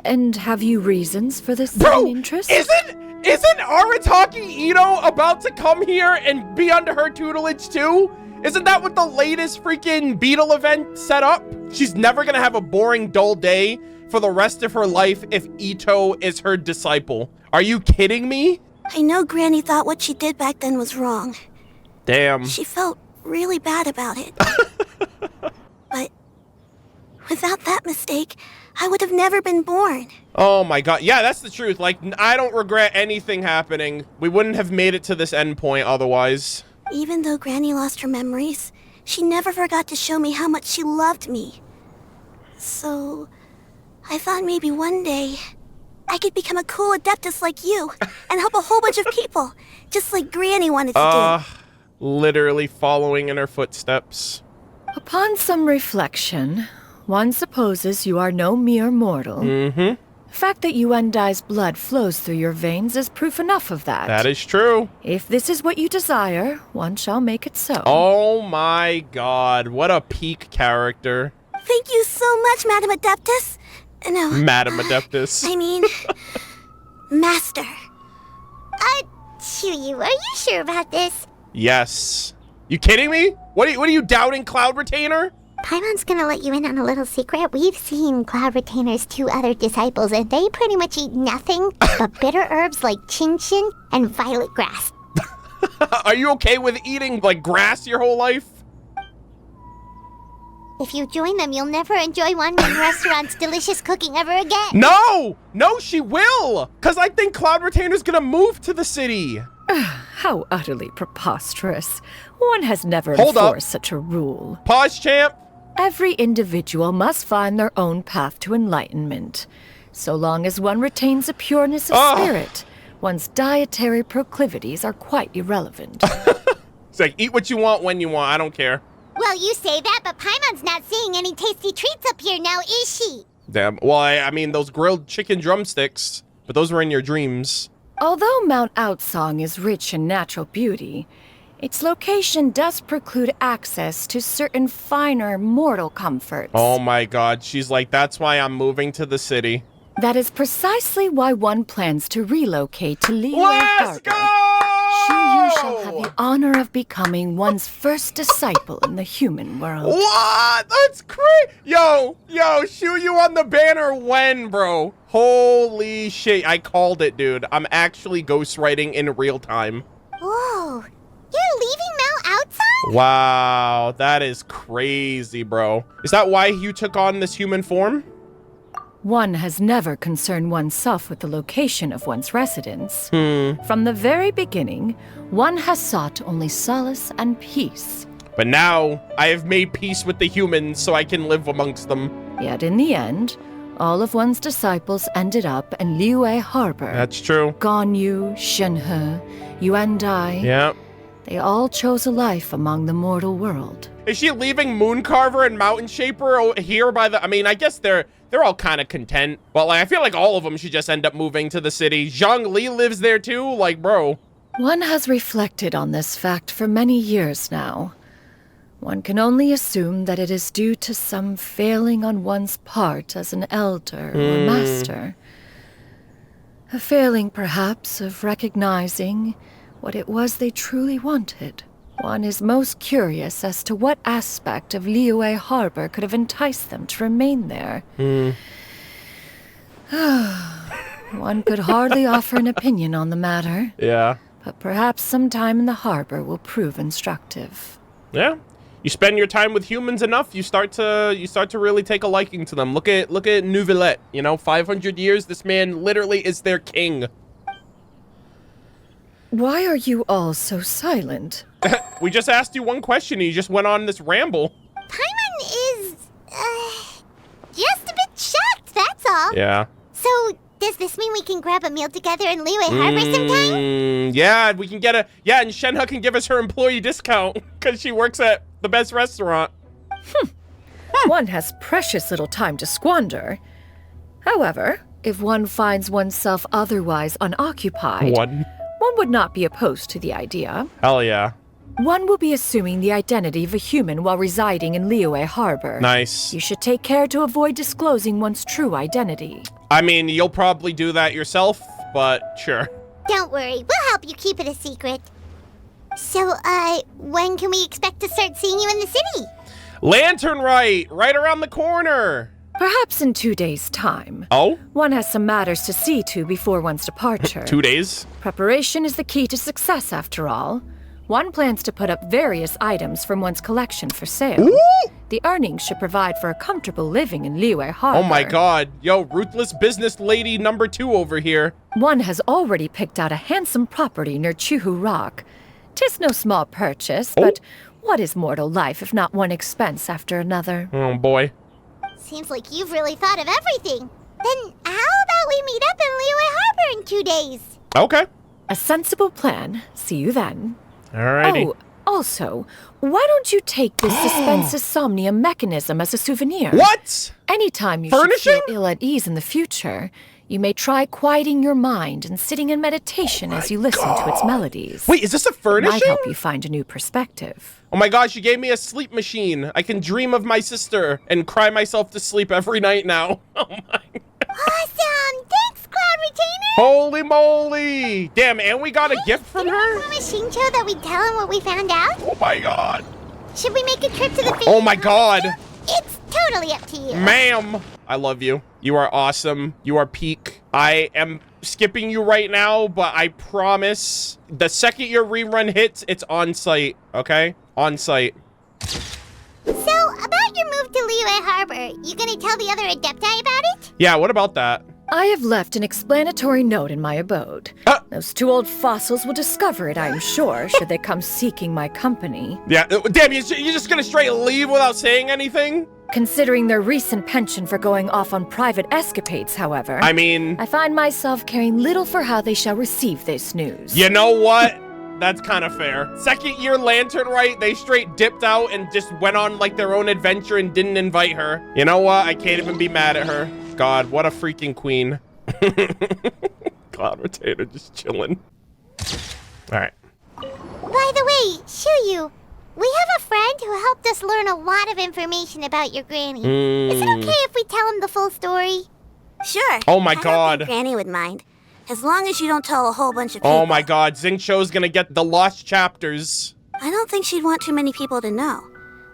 And have you reasons for this interest? Isn't Arataki Ito about to come here and be under her tutelage too? Isn't that what the latest freaking Beetle event set up? She's never gonna have a boring, dull day for the rest of her life if Ito is her disciple. Are you kidding me? I know Granny thought what she did back then was wrong. Damn. She felt really bad about it. But without that mistake, I would have never been born. Oh my God. Yeah, that's the truth. Like, I don't regret anything happening. We wouldn't have made it to this end point otherwise. Even though Granny lost her memories, she never forgot to show me how much she loved me. So, I thought maybe one day I could become a cool Adeptus like you and help a whole bunch of people, just like Granny wanted to do. Literally following in her footsteps. Upon some reflection, one supposes you are no mere mortal. Mm-hmm. The fact that Yuendai's blood flows through your veins is proof enough of that. That is true. If this is what you desire, one shall make it so. Oh my God, what a peak character. Thank you so much, Madam Adeptus. No. Madam Adeptus. I mean, Master. Xianyun, are you sure about this? Yes. You kidding me? What are you doubting, Cloud Retainer? Paimon's gonna let you in on a little secret. We've seen Cloud Retainer's 2 other disciples, and they pretty much eat nothing but bitter herbs like chin-chin and violet grass. Are you okay with eating, like, grass your whole life? If you join them, you'll never enjoy Wanmin Restaurant's delicious cooking ever again. No! No, she will! Because I think Cloud Retainer's gonna move to the city. How utterly preposterous. One has never Hold enforced up. such a rule. Pause, champ. Every individual must find their own path to enlightenment. So long as one retains a pureness of spirit, one's dietary proclivities are quite irrelevant. It's like, eat what you want when you want. I don't care. Well, you say that, but Paimon's not seeing any tasty treats up here now, is she? Damn. Well, I mean, those grilled chicken drumsticks, but those were in your dreams. Although Mount Outsong is rich in natural beauty, its location does preclude access to certain finer mortal comforts. Oh my God. She's like, that's why I'm moving to the city. That is precisely why one plans to relocate to Liyue Harbor. Xianyun shall have the honor of becoming one's first disciple in the human world. What? That's crazy. Yo, Xianyun on the banner when, bro? Holy shit. I called it, dude. I'm actually ghostwriting in real time. Whoa. You're leaving Mount Outsong? Wow. That is crazy, bro. Is that why you took on this human form? One has never concerned oneself with the location of one's residence. Hmm. From the very beginning, one has sought only solace and peace. But now, I have made peace with the humans so I can live amongst them. Yet in the end, all of one's disciples ended up in Liyue Harbor. That's true. Ganyu, Shenhe, Yuendai. Yeah. They all chose a life among the mortal world. Is she leaving Mooncarver and Mountain Shaper here by the... I mean, I guess they're all kind of content. But, like, I feel like all of them should just end up moving to the city. Zhongli lives there, too? Like, bro. One has reflected on this fact for many years now. One can only assume that it is due to some failing on one's part as an elder or master. A failing, perhaps, of recognizing what it was they truly wanted. One is most curious as to what aspect of Liyue Harbor could have enticed them to remain there. One could hardly offer an opinion on the matter. Yeah. But perhaps some time in the harbor will prove instructive. Yeah. You spend your time with humans enough, you start to really take a liking to them. Look at Neuvillette, you know, 500 years, this man literally is their king. Why are you all so silent? We just asked you one question and you just went on this ramble. Paimon is, just a bit shocked, that's all. Yeah. So, does this mean we can grab a meal together in Liyue Harbor sometime? Yeah, we can get and Shenhe can give us her employee discount because she works at the best restaurant. One has precious little time to squander. However, if one finds oneself otherwise unoccupied, one would not be opposed to the idea. Hell yeah. One will be assuming the identity of a human while residing in Liyue Harbor. Nice. You should take care to avoid disclosing one's true identity. I mean, you'll probably do that yourself, but sure. Don't worry, we'll help you keep it a secret. So, when can we expect to start seeing you in the city? Lantern right around the corner. Perhaps in 2 days' time. Oh? One has some matters to see to before one's departure. 2 days? Preparation is the key to success, after all. One plans to put up various items from one's collection for sale. Ooh! The earnings should provide for a comfortable living in Liyue Harbor. Oh my god. Yo, ruthless business lady number 2 over here. One has already picked out a handsome property near Chuhu Rock. 'Tis no small purchase, but what is mortal life if not one expense after another? Oh boy. Seems like you've really thought of everything. Then how about we meet up in Liyue Harbor in 2 days? Okay. A sensible plan. See you then. Alrighty. Oh, also, why don't you take this suspense insomnia mechanism as a souvenir? What? Anytime you should feel ill at ease in the future, you may try quieting your mind and sitting in meditation as you listen to its melodies. Wait, is this a furnishing? It might help you find a new perspective. Oh my gosh, you gave me a sleep machine. I can dream of my sister and cry myself to sleep every night now. Oh my. Awesome! Thanks, Cloud Retainer! Holy moly! Damn, and we got a gift from her? Did we promise Xingqiu that we'd tell him what we found out? Oh my god. Should we make a trip to the Oh my god. It's totally up to you. Ma'am, I love you. You are awesome. You are peak. I am skipping you right now, but I promise the second your rerun hits, it's on site, okay? On site. So, about your move to Liyue Harbor, you gonna tell the other Adepti about it? Yeah, what about that? I have left an explanatory note in my abode. Those 2 old fossils will discover it, I am sure, should they come seeking my company. Yeah, damn, you're just gonna straight leave without saying anything? Considering their recent penchant for going off on private escapades, however, I mean, I find myself caring little for how they shall receive this news. You know what? That's kind of fair. Second year Lantern right, they straight dipped out and just went on like their own adventure and didn't invite her. You know what? I can't even be mad at her. God, what a freaking queen. Cloud Retainer just chilling. All right. By the way, Xianyun, we have a friend who helped us learn a lot of information about your granny. Is it okay if we tell him the full story? Sure. Oh my I don't god. think Granny would mind. As long as you don't tell a whole bunch of people. Oh my god, Xingqiu's gonna get the lost chapters. I don't think she'd want too many people to know.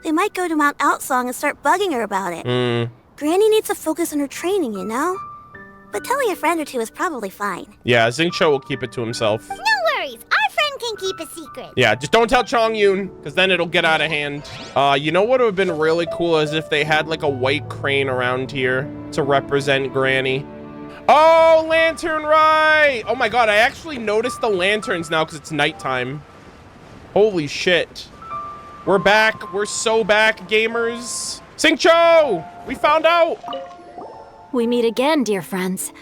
They might go to Mount Outsong and start bugging her about it. Granny needs to focus on her training, you know? But telling a friend or 2 is probably fine. Yeah, Xingqiu will keep it to himself. No worries, our friend can keep a secret. Yeah, just don't tell Chongyun, because then it'll get out of hand. You know what would have been really cool is if they had like a white crane around here to represent Granny. Oh, lantern right! Oh my god, I actually noticed the lanterns now because it's nighttime. Holy shit. We're back. We're so back, gamers. Xingqiu! We found out! We meet again, dear friends.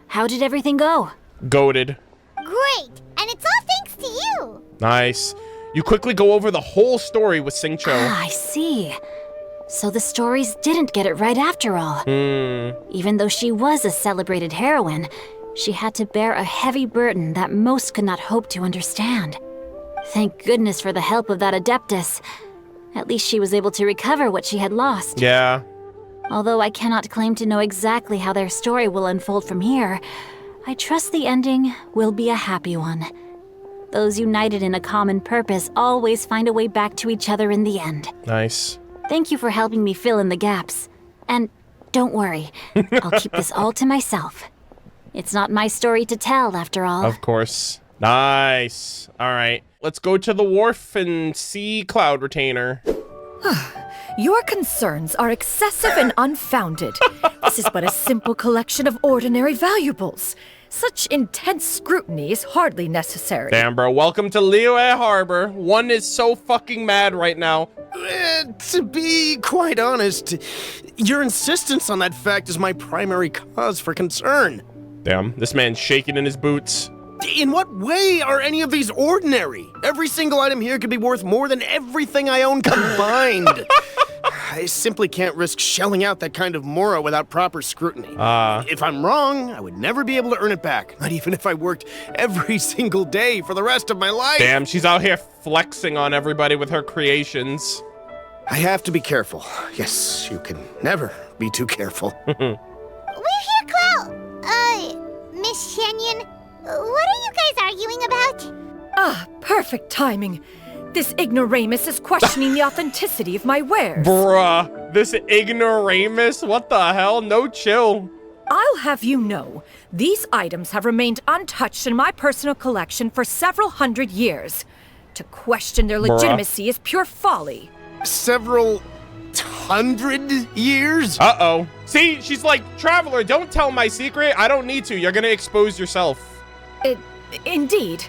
How did everything go? Goated. Great, and it's all thanks to you. Nice. You quickly go over the whole story with Xingqiu. Ah, I see. So the stories didn't get it right after all. Even though she was a celebrated heroine, she had to bear a heavy burden that most could not hope to understand. Thank goodness for the help of that Adeptus. At least she was able to recover what she had lost. Yeah. Although I cannot claim to know exactly how their story will unfold from here, I trust the ending will be a happy one. Those united in a common purpose always find a way back to each other in the end. Nice. Thank you for helping me fill in the gaps. And don't worry, I'll keep this all to myself. It's not my story to tell, after all. Of course. Nice. All right. Let's go to the wharf and see Cloud Retainer. Your concerns are excessive and unfounded. This is but a simple collection of ordinary valuables. Such intense scrutiny is hardly necessary. Damn, bro. Welcome to Liyue Harbor. One is so fucking mad right now. To be quite honest, your insistence on that fact is my primary cause for concern. Damn, this man's shaking in his boots. In what way are any of these ordinary? Every single item here could be worth more than everything I own combined. I simply can't risk shelling out that kind of mora without proper scrutiny. If I'm wrong, I would never be able to earn it back, not even if I worked every single day for the rest of my life. Damn, she's out here flexing on everybody with her creations. I have to be careful. Yes, you can never be too careful. We're here, Cloud. Miss Xianyun, what are you guys arguing about? Ah, perfect timing. This ignoramus is questioning the authenticity of my wares. Bruh, this ignoramus? What the hell? No chill. I'll have you know, these items have remained untouched in my personal collection for several hundred years. To question their legitimacy is pure folly. Several hundred years? Uh-oh. See, she's like, Traveler, don't tell my secret. I don't need to. You're gonna expose yourself. Indeed.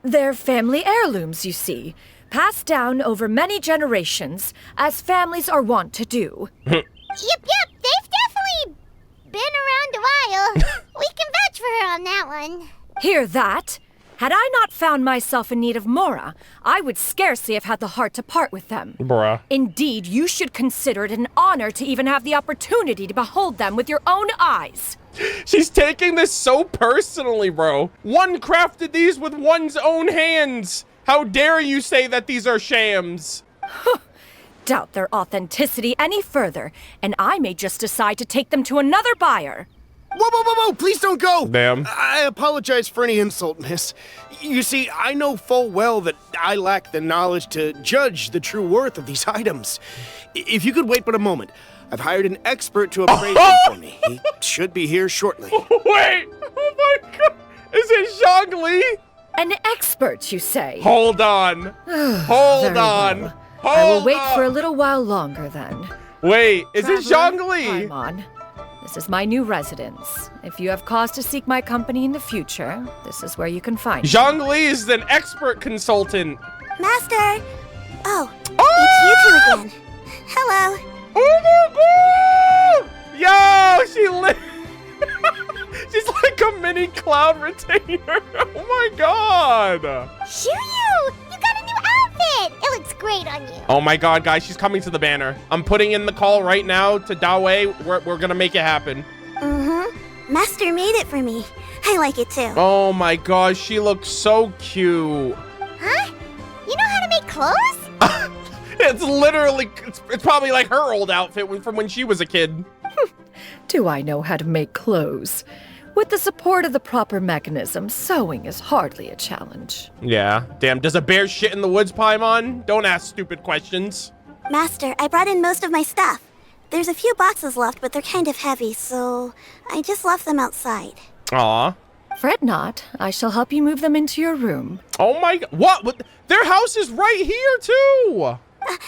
They're family heirlooms, you see. Passed down over many generations, as families are wont to do. Yep, they've definitely been around a while. We can vouch for her on that one. Hear that? Had I not found myself in need of mora, I would scarcely have had the heart to part with them. Bruh. Indeed, you should consider it an honor to even have the opportunity to behold them with your own eyes. She's taking this so personally, bro. One crafted these with one's own hands. How dare you say that these are shams? Doubt their authenticity any further, and I may just decide to take them to another buyer. Whoa, please don't go! Damn. I apologize for any insult, miss. You see, I know full well that I lack the knowledge to judge the true worth of these items. If you could wait but a moment, I've hired an expert to appraise them for me. He should be here shortly. Wait! Oh my god! Is it Zhongli? An expert, you say? Hold on. Hold on. Well. I will wait for a little while longer then. Wait, is it Zhongli? Paimon, this is my new residence. If you have cause to seek my company in the future, this is where you can find me. Zhongli is an expert consultant. Master! Oh, it's you two again. Hello. Oh my god! Yo, she's like a mini Cloud Retainer. Oh my god! Xianyun, you got a new outfit. It looks great on you. Oh my god, guys, she's coming to the banner. I'm putting in the call right now to Dawei. We're gonna make it happen. Mm-hmm. Master made it for me. I like it too. Oh my gosh, she looks so cute. Huh? You know how to make clothes? It's literally, it's probably like her old outfit from when she was a kid. Do I know how to make clothes? With the support of the proper mechanism, sewing is hardly a challenge. Yeah. Damn, does a bear shit in the woods, Paimon? Don't ask stupid questions. Master, I brought in most of my stuff. There's a few boxes left, but they're kind of heavy, so I just left them outside. Aw. Fret not. I shall help you move them into your room. Oh my god. What? Their house is right here, too.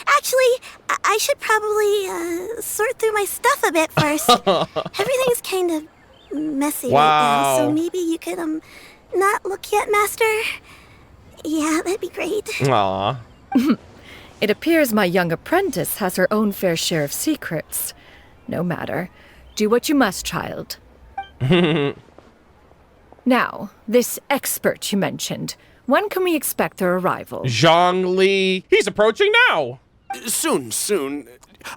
Actually, I should probably sort through my stuff a bit first. Everything's kind of messy right now, so maybe you could not look yet, Master. Yeah, that'd be great. Aw. It appears my young apprentice has her own fair share of secrets. No matter. Do what you must, child. Now, this expert you mentioned, When can we expect their arrival? Zhongli. He's approaching now. Soon.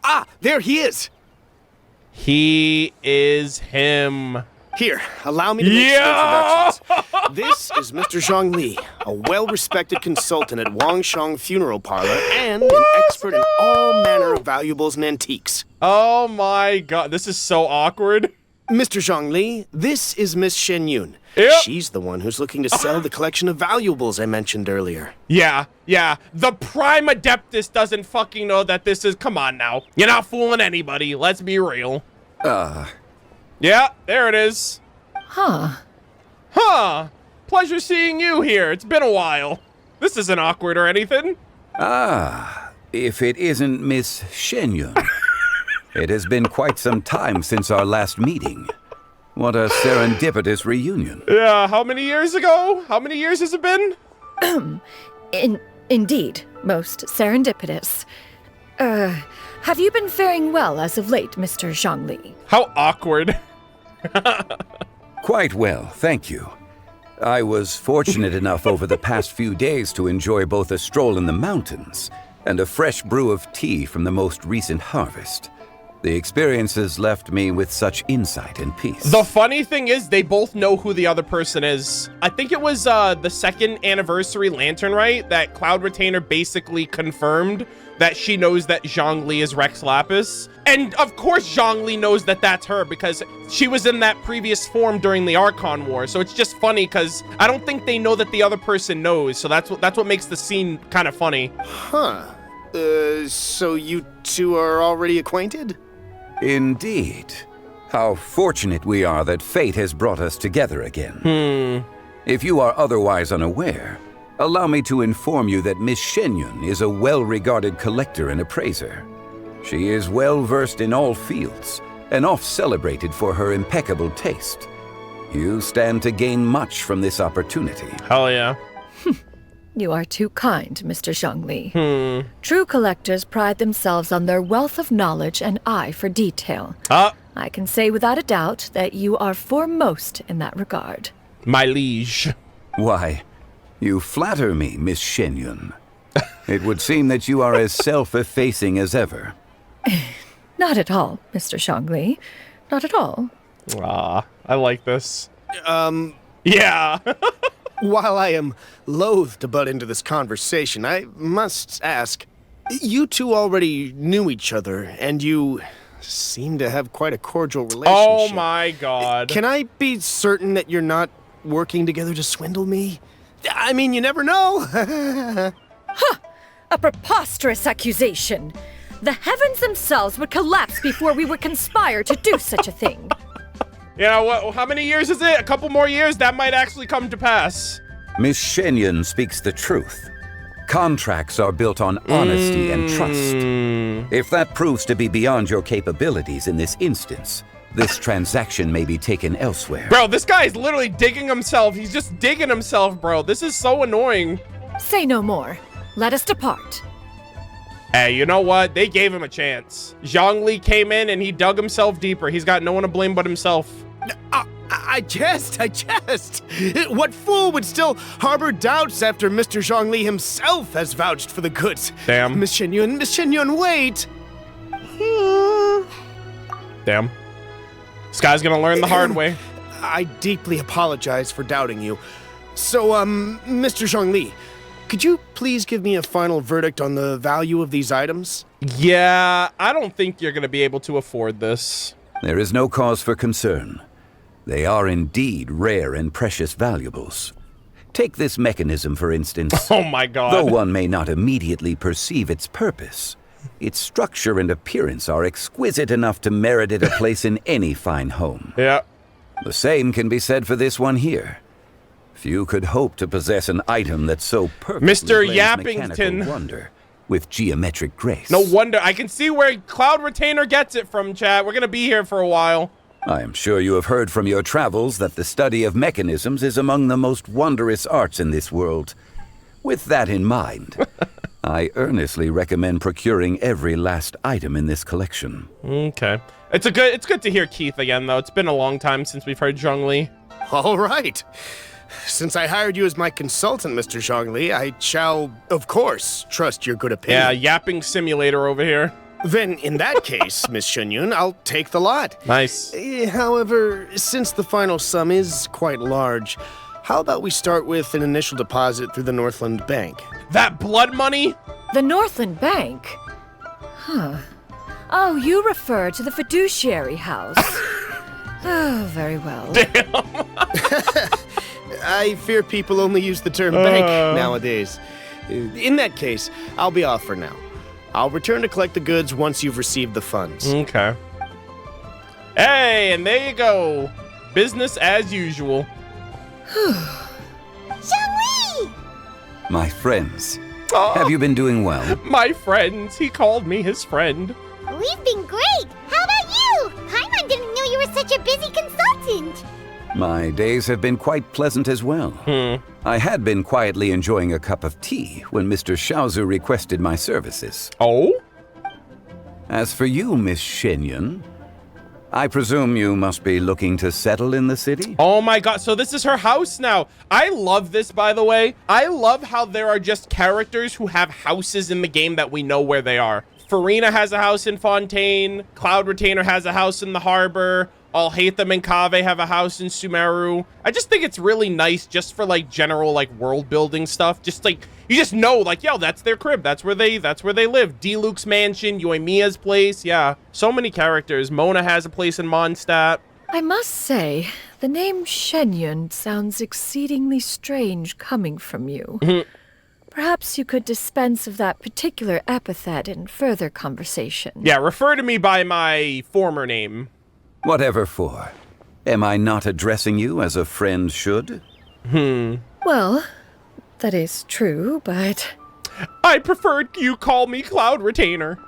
Ah, there he is. He is him. Here, allow me to make some introductions. This is Mr. Zhongli, a well-respected consultant at Wangshang Funeral Parlor and an expert in all manner of valuables and antiques. Oh my god, this is so awkward. Mr. Zhongli, this is Miss Xianyun. Yep. She's the one who's looking to sell the collection of valuables I mentioned earlier. Yeah. The Prime Adeptus doesn't fucking know that this is... Come on now. You're not fooling anybody. Let's be real. Yeah, there it is. Huh. Pleasure seeing you here. It's been a while. This isn't awkward or anything. If it isn't Miss Xianyun. It has been quite some time since our last meeting. What a serendipitous reunion. Yeah, how many years ago? How many years has it been? Indeed, most serendipitous. Have you been faring well as of late, Mr. Zhongli? How awkward. Quite well, thank you. I was fortunate enough over the past few days to enjoy both a stroll in the mountains and a fresh brew of tea from the most recent harvest. The experiences left me with such insight and peace. The funny thing is, they both know who the other person is. I think it was the second anniversary lantern, right? That Cloud Retainer basically confirmed that she knows that Zhongli is Rex Lapis. And of course Zhongli knows that that's her because she was in that previous form during the Archon War. So it's just funny because I don't think they know that the other person knows. So that's what makes the scene kind of funny. Huh. So you two are already acquainted? Indeed. How fortunate we are that fate has brought us together again. If you are otherwise unaware, allow me to inform you that Miss Xianyun is a well-regarded collector and appraiser. She is well-versed in all fields, and oft-celebrated for her impeccable taste. You stand to gain much from this opportunity. Hell yeah. You are too kind, Mr. Zhongli. True collectors pride themselves on their wealth of knowledge and eye for detail. I can say without a doubt that you are foremost in that regard. My liege. Why, you flatter me, Miss Xianyun. It would seem that you are as self-effacing as ever. Not at all, Mr. Zhongli. Not at all. I like this. Yeah. While I am loath to butt into this conversation, I must ask, you two already knew each other, and you seem to have quite a cordial relationship. Oh my god. Can I be certain that you're not working together to swindle me? I mean, you never know. A preposterous accusation. The heavens themselves would collapse before we would conspire to do such a thing. You know what? How many years is it? A couple more years, that might actually come to pass. Miss Xianyun speaks the truth. Contracts are built on honesty and trust. If that proves to be beyond your capabilities in this instance, this transaction may be taken elsewhere. Bro, this guy is literally digging himself. He's just digging himself, bro. This is so annoying. Say no more. Let us depart. Hey, you know what? They gave him a chance. Zhongli came in and he dug himself deeper. He's got no one to blame but himself. I jest. What fool would still harbor doubts after Mr. Zhongli himself has vouched for the goods? Damn. Miss Xianyun, wait. Damn. This guy's gonna learn the hard way. I deeply apologize for doubting you. So, Mr. Zhongli, could you please give me a final verdict on the value of these items? Yeah, I don't think you're gonna be able to afford this. There is no cause for concern. They are indeed rare and precious valuables. Take this mechanism, for instance. Oh my god. Though one may not immediately perceive its purpose, its structure and appearance are exquisite enough to merit it a place in any fine home. Yeah. The same can be said for this one here. Few could hope to possess an item that's so perfectly Mr. blends Yappington. mechanical wonder with geometric grace. No wonder. I can see where Cloud Retainer gets it from, chat. We're gonna be here for a while. I am sure you have heard from your travels that the study of mechanisms is among the most wondrous arts in this world. With that in mind, I earnestly recommend procuring every last item in this collection. Okay. It's good to hear Keith again, though. It's been a long time since we've heard Zhongli. All right. Since I hired you as my consultant, Mr. Zhongli, I shall, of course, trust your good opinion. Yeah, yapping simulator over here. Then, in that case, Miss Xianyun, I'll take the lot. Nice. However, since the final sum is quite large, how about we start with an initial deposit through the Northland Bank? That blood money? The Northland Bank? Huh. Oh, you refer to the fiduciary house. Oh, very well. Damn. I fear people only use the term bank nowadays. In that case, I'll be off for now. I'll return to collect the goods once you've received the funds. Okay. Hey, and there you go. Business as usual. Xiangli! My friends, have you been doing well? My friends. He called me his friend. We've been great. How about you? Paimon didn't know you were such a busy consultant. My days have been quite pleasant as well. I had been quietly enjoying a cup of tea when Mr. Xiaozu requested my services. Oh? As for you, Miss Xianyun, I presume you must be looking to settle in the city? Oh my god, so this is her house now. I love this, by the way. I love how there are just characters who have houses in the game that we know where they are. Farina has a house in Fontaine. Cloud Retainer has a house in the harbor. Alhaitham and Kaveh have a house in Sumeru. I just think it's really nice just for like general like world building stuff. Just like you just know like, yo, that's their crib. That's where they live. D-Luke's mansion, Yoimiya's place. Yeah, so many characters. Mona has a place in Mondstadt. I must say, the name Xianyun sounds exceedingly strange coming from you. Perhaps you could dispense of that particular epithet in further conversation. Yeah, refer to me by my former name. Whatever for. Am I not addressing you as a friend should? Well, that is true, but... I preferred you call me Cloud Retainer.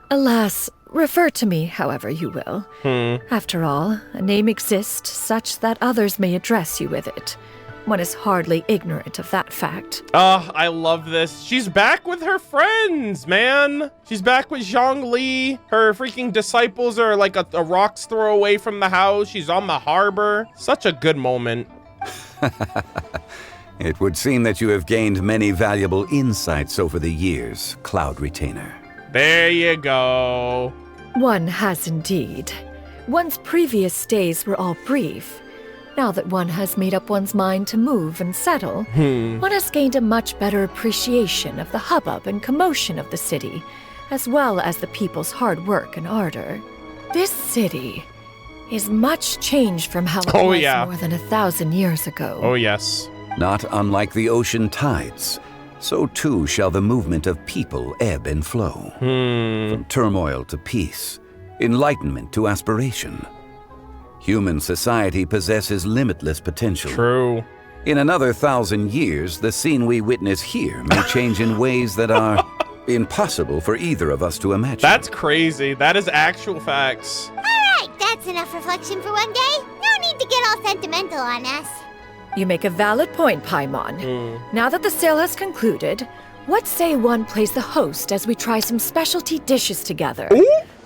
Alas, refer to me however you will. After all, a name exists such that others may address you with it. One is hardly ignorant of that fact. I love this. She's back with her friends, man. She's back with Zhongli. Her freaking disciples are like a rock's throw away from the house. She's on the harbor. Such a good moment. It would seem that you have gained many valuable insights over the years, Cloud Retainer. There you go. One has indeed. One's previous stays were all brief. Now that one has made up one's mind to move and settle, one has gained a much better appreciation of the hubbub and commotion of the city, as well as the people's hard work and ardor. This city is much changed from how it was more than 1,000 years ago. Oh, yes. Not unlike the ocean tides, so too shall the movement of people ebb and flow. From turmoil to peace, enlightenment to aspiration. Human society possesses limitless potential. True. In another 1,000 years, the scene we witness here may change in ways that are impossible for either of us to imagine. That's crazy. That is actual facts. All right, that's enough reflection for one day. No need to get all sentimental on us. You make a valid point, Paimon. Now that the sale has concluded, what say one plays the host as we try some specialty dishes together?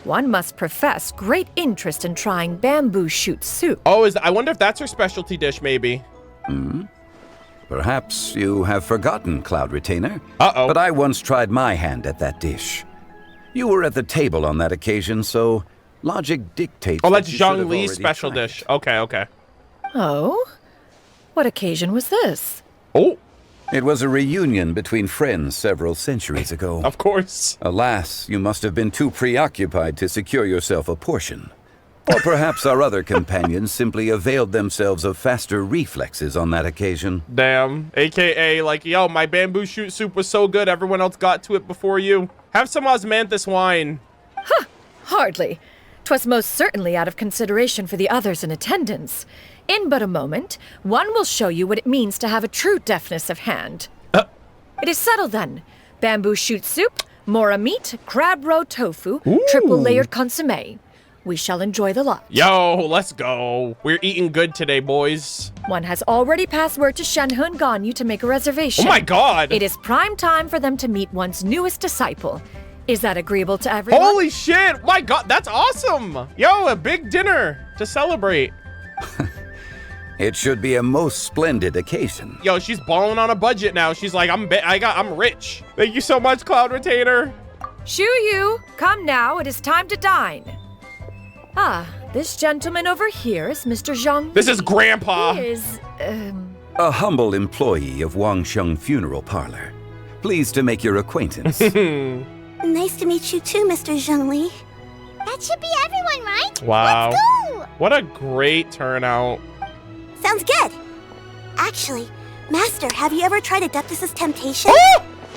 One must profess great interest in trying bamboo shoot soup. Oh, I wonder if that's her specialty dish, maybe. Perhaps you have forgotten, Cloud Retainer. Uh-oh. But I once tried my hand at that dish. You were at the table on that occasion, so logic dictates. Oh, that's that you should have Zhongli's already special tried dish. Okay, okay. Oh? What occasion was this? Oh. It was a reunion between friends several centuries ago. Of course. Alas, you must have been too preoccupied to secure yourself a portion. Or perhaps our other companions simply availed themselves of faster reflexes on that occasion. Damn. AKA, like, yo, my bamboo shoot soup was so good, everyone else got to it before you. Have some osmanthus wine. Huh, hardly. 'Twas most certainly out of consideration for the others in attendance. In but a moment, one will show you what it means to have a true deftness of hand. It is settled then. Bamboo shoot soup, mora meat, crab roe tofu, triple layered consommé. We shall enjoy the lot. Yo, let's go. We're eating good today, boys. One has already passed word to Shenhe Ganyu to make a reservation. Oh my god! It is prime time for them to meet one's newest disciple. Is that agreeable to everyone? Holy shit! My god, that's awesome! Yo, a big dinner to celebrate. It should be a most splendid occasion. Yo, she's balling on a budget now. She's like, I'm rich. Thank you so much, Cloud Retainer. Xianyun, come now. It is time to dine. Ah, this gentleman over here is Mr. Zhang. This is Grandpa. He is, A humble employee of Wangsheng Funeral Parlor. Pleased to make your acquaintance. Nice to meet you too, Mr. Zhengli. That should be everyone, right? Wow. Let's go! What a great turnout. Sounds good. Actually, Master, have you ever tried Adeptus' Temptation?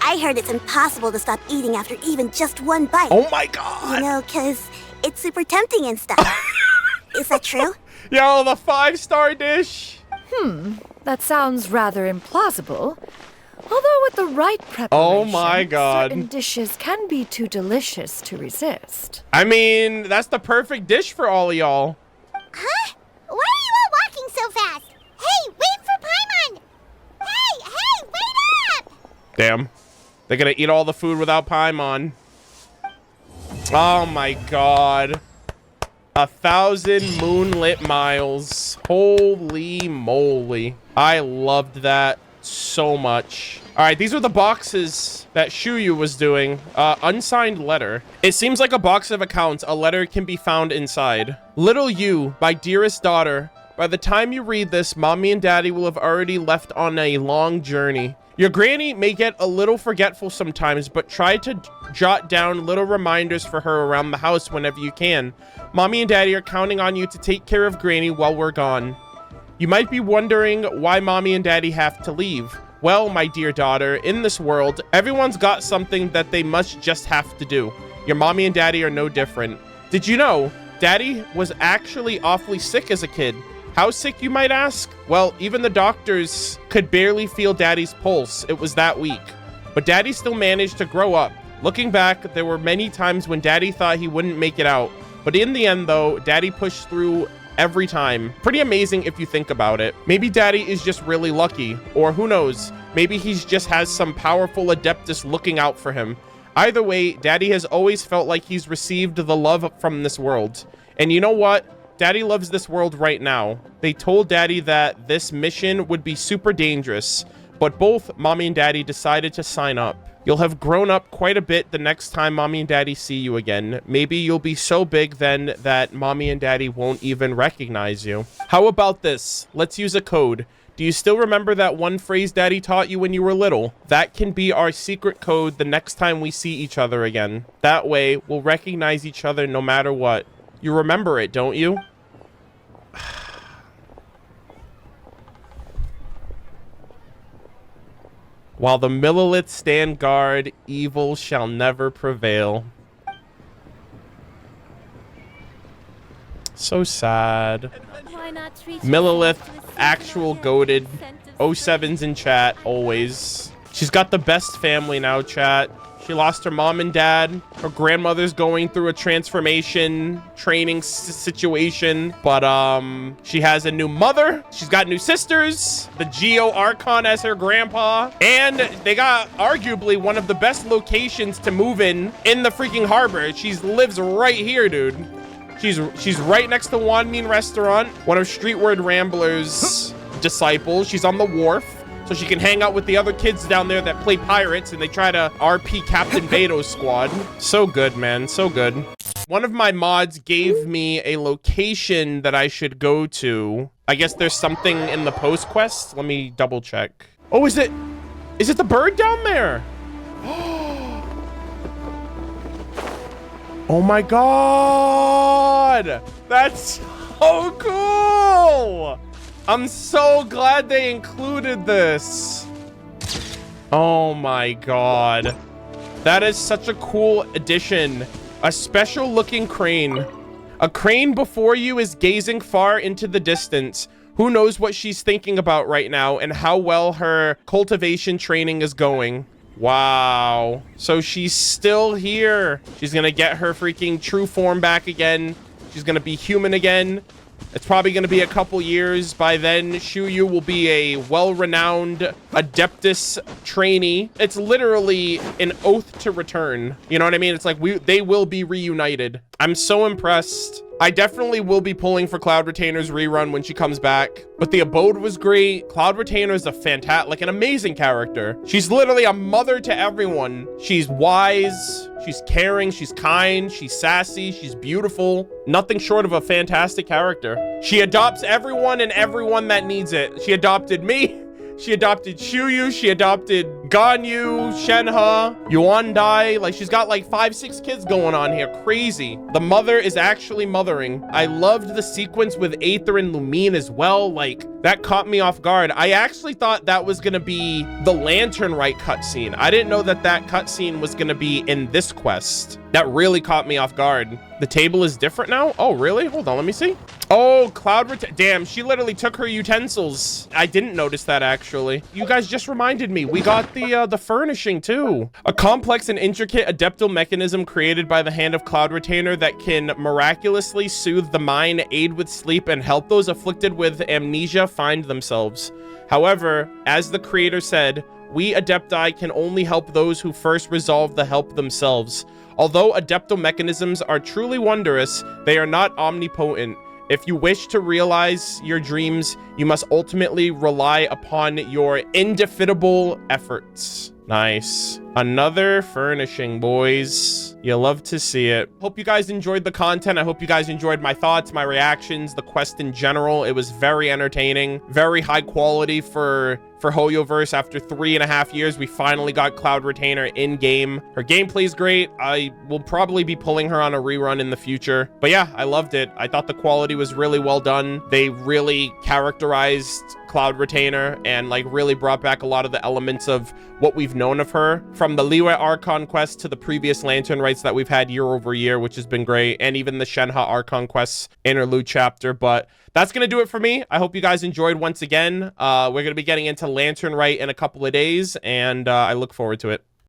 I heard it's impossible to stop eating after even just one bite. Oh my god! You know, 'cause it's super tempting and stuff. Is that true? Yo, the 5-star dish! That sounds rather implausible. Although with the right preparation, Oh my god. certain dishes can be too delicious to resist. I mean, that's the perfect dish for all of y'all. Huh? Why are you all walking so fast? Hey, wait for Paimon! Hey, wait up! Damn. They're gonna eat all the food without Paimon. Oh my god. 1,000 moonlit miles. Holy moly. I loved that so much. All right, these are the boxes that Xianyun was doing. Unsigned letter. It seems like a box of accounts. A letter can be found inside. Little you, my dearest daughter. By the time you read this, Mommy and Daddy will have already left on a long journey. Your granny may get a little forgetful sometimes, but try to jot down little reminders for her around the house whenever you can. Mommy and Daddy are counting on you to take care of Granny while we're gone. You might be wondering why Mommy and Daddy have to leave. Well, my dear daughter, in this world, everyone's got something that they must just have to do. Your Mommy and Daddy are no different. Did you know, Daddy was actually awfully sick as a kid? How sick, you might ask? Well, even the doctors could barely feel Daddy's pulse. It was that weak. But Daddy still managed to grow up. Looking back, there were many times when Daddy thought he wouldn't make it out. But in the end, though, Daddy pushed through every time. Pretty amazing if you think about it. Maybe Daddy is just really lucky. Or who knows? Maybe he just has some powerful Adeptus looking out for him. Either way, Daddy has always felt like he's received the love from this world. And you know what? Daddy loves this world right now. They told Daddy that this mission would be super dangerous, but both Mommy and Daddy decided to sign up. You'll have grown up quite a bit the next time Mommy and Daddy see you again. Maybe you'll be so big then that Mommy and Daddy won't even recognize you. How about this? Let's use a code. Do you still remember that one phrase Daddy taught you when you were little? That can be our secret code the next time we see each other again. That way, we'll recognize each other no matter what. You remember it, don't you? While the milliliths stand guard, evil shall never prevail. So sad. Millilith, actual goated. 07's in chat, always. She's got the best family now, chat. She lost her mom and dad. Her grandmother's going through a transformation training situation. But she has a new mother. She's got new sisters. The Geo Archon as her grandpa. And they got arguably one of the best locations to move in the freaking harbor. She lives right here, dude. She's right next to Wanmin Restaurant. One of Streetward Rambler's disciples. She's on the wharf. So she can hang out with the other kids down there that play pirates and they try to RP Captain Beto's squad. So good, man. So good. One of my mods gave me a location that I should go to. I guess there's something in the post quest. Let me double check. Oh, is it the bird down there? Oh my god. That's so cool. I'm so glad they included this. Oh my god. That is such a cool addition. A special looking crane. A crane before you is gazing far into the distance. Who knows what she's thinking about right now and how well her cultivation training is going. Wow. So she's still here. She's gonna get her freaking true form back again. She's gonna be human again. It's probably going to be a couple years. By then, Xianyun will be a well-renowned Adeptus trainee. It's literally an oath to return. You know what I mean? It's like they will be reunited. I'm so impressed. I definitely will be pulling for Cloud Retainer's rerun when she comes back. But the Abode was great. Cloud Retainer is a fantastic, like an amazing character. She's literally a mother to everyone. She's wise, she's caring, she's kind, she's sassy, she's beautiful. Nothing short of a fantastic character. She adopts everyone and everyone that needs it. She adopted me. She adopted Xianyun, she adopted Ganyu, Shenhe, Yuandai. Like, she's got like 5-6 kids going on here. Crazy. The mother is actually mothering. I loved the sequence with Aether and Lumine as well. Like, that caught me off guard. I actually thought that was gonna be the Lantern Rite cutscene. I didn't know that that cutscene was gonna be in this quest. That really caught me off guard. The table is different now? Oh, really? Hold on, let me see. Oh, damn, she literally took her utensils. I didn't notice that, actually. You guys just reminded me. We got the furnishing, too. A complex and intricate adeptal mechanism created by the hand of Cloud Retainer that can miraculously soothe the mind, aid with sleep, and help those afflicted with amnesia find themselves. However, as the creator said, we Adepti can only help those who first resolve the help themselves. Although adeptal mechanisms are truly wondrous, they are not omnipotent. If you wish to realize your dreams, you must ultimately rely upon your indefatigable efforts. Nice. Another furnishing, boys. You love to see it. Hope you guys enjoyed the content. I hope you guys enjoyed my thoughts, my reactions, the quest in general. It was very entertaining, very high quality for Hoyoverse. After 3.5 years, we finally got Cloud Retainer in game. Her gameplay is great. I will probably be pulling her on a rerun in the future. But yeah, I loved it. I thought the quality was really well done. They really characterized Cloud Retainer and like really brought back a lot of the elements of what we've known of her from the Liyue Archon quest to the previous Lantern Rites that we've had year over year, which has been great, and even the Shenhe Archon quests interlude chapter. But that's gonna do it for me. I hope you guys enjoyed once again. We're gonna be getting into Lantern Rite in a couple of days, and I look forward to it.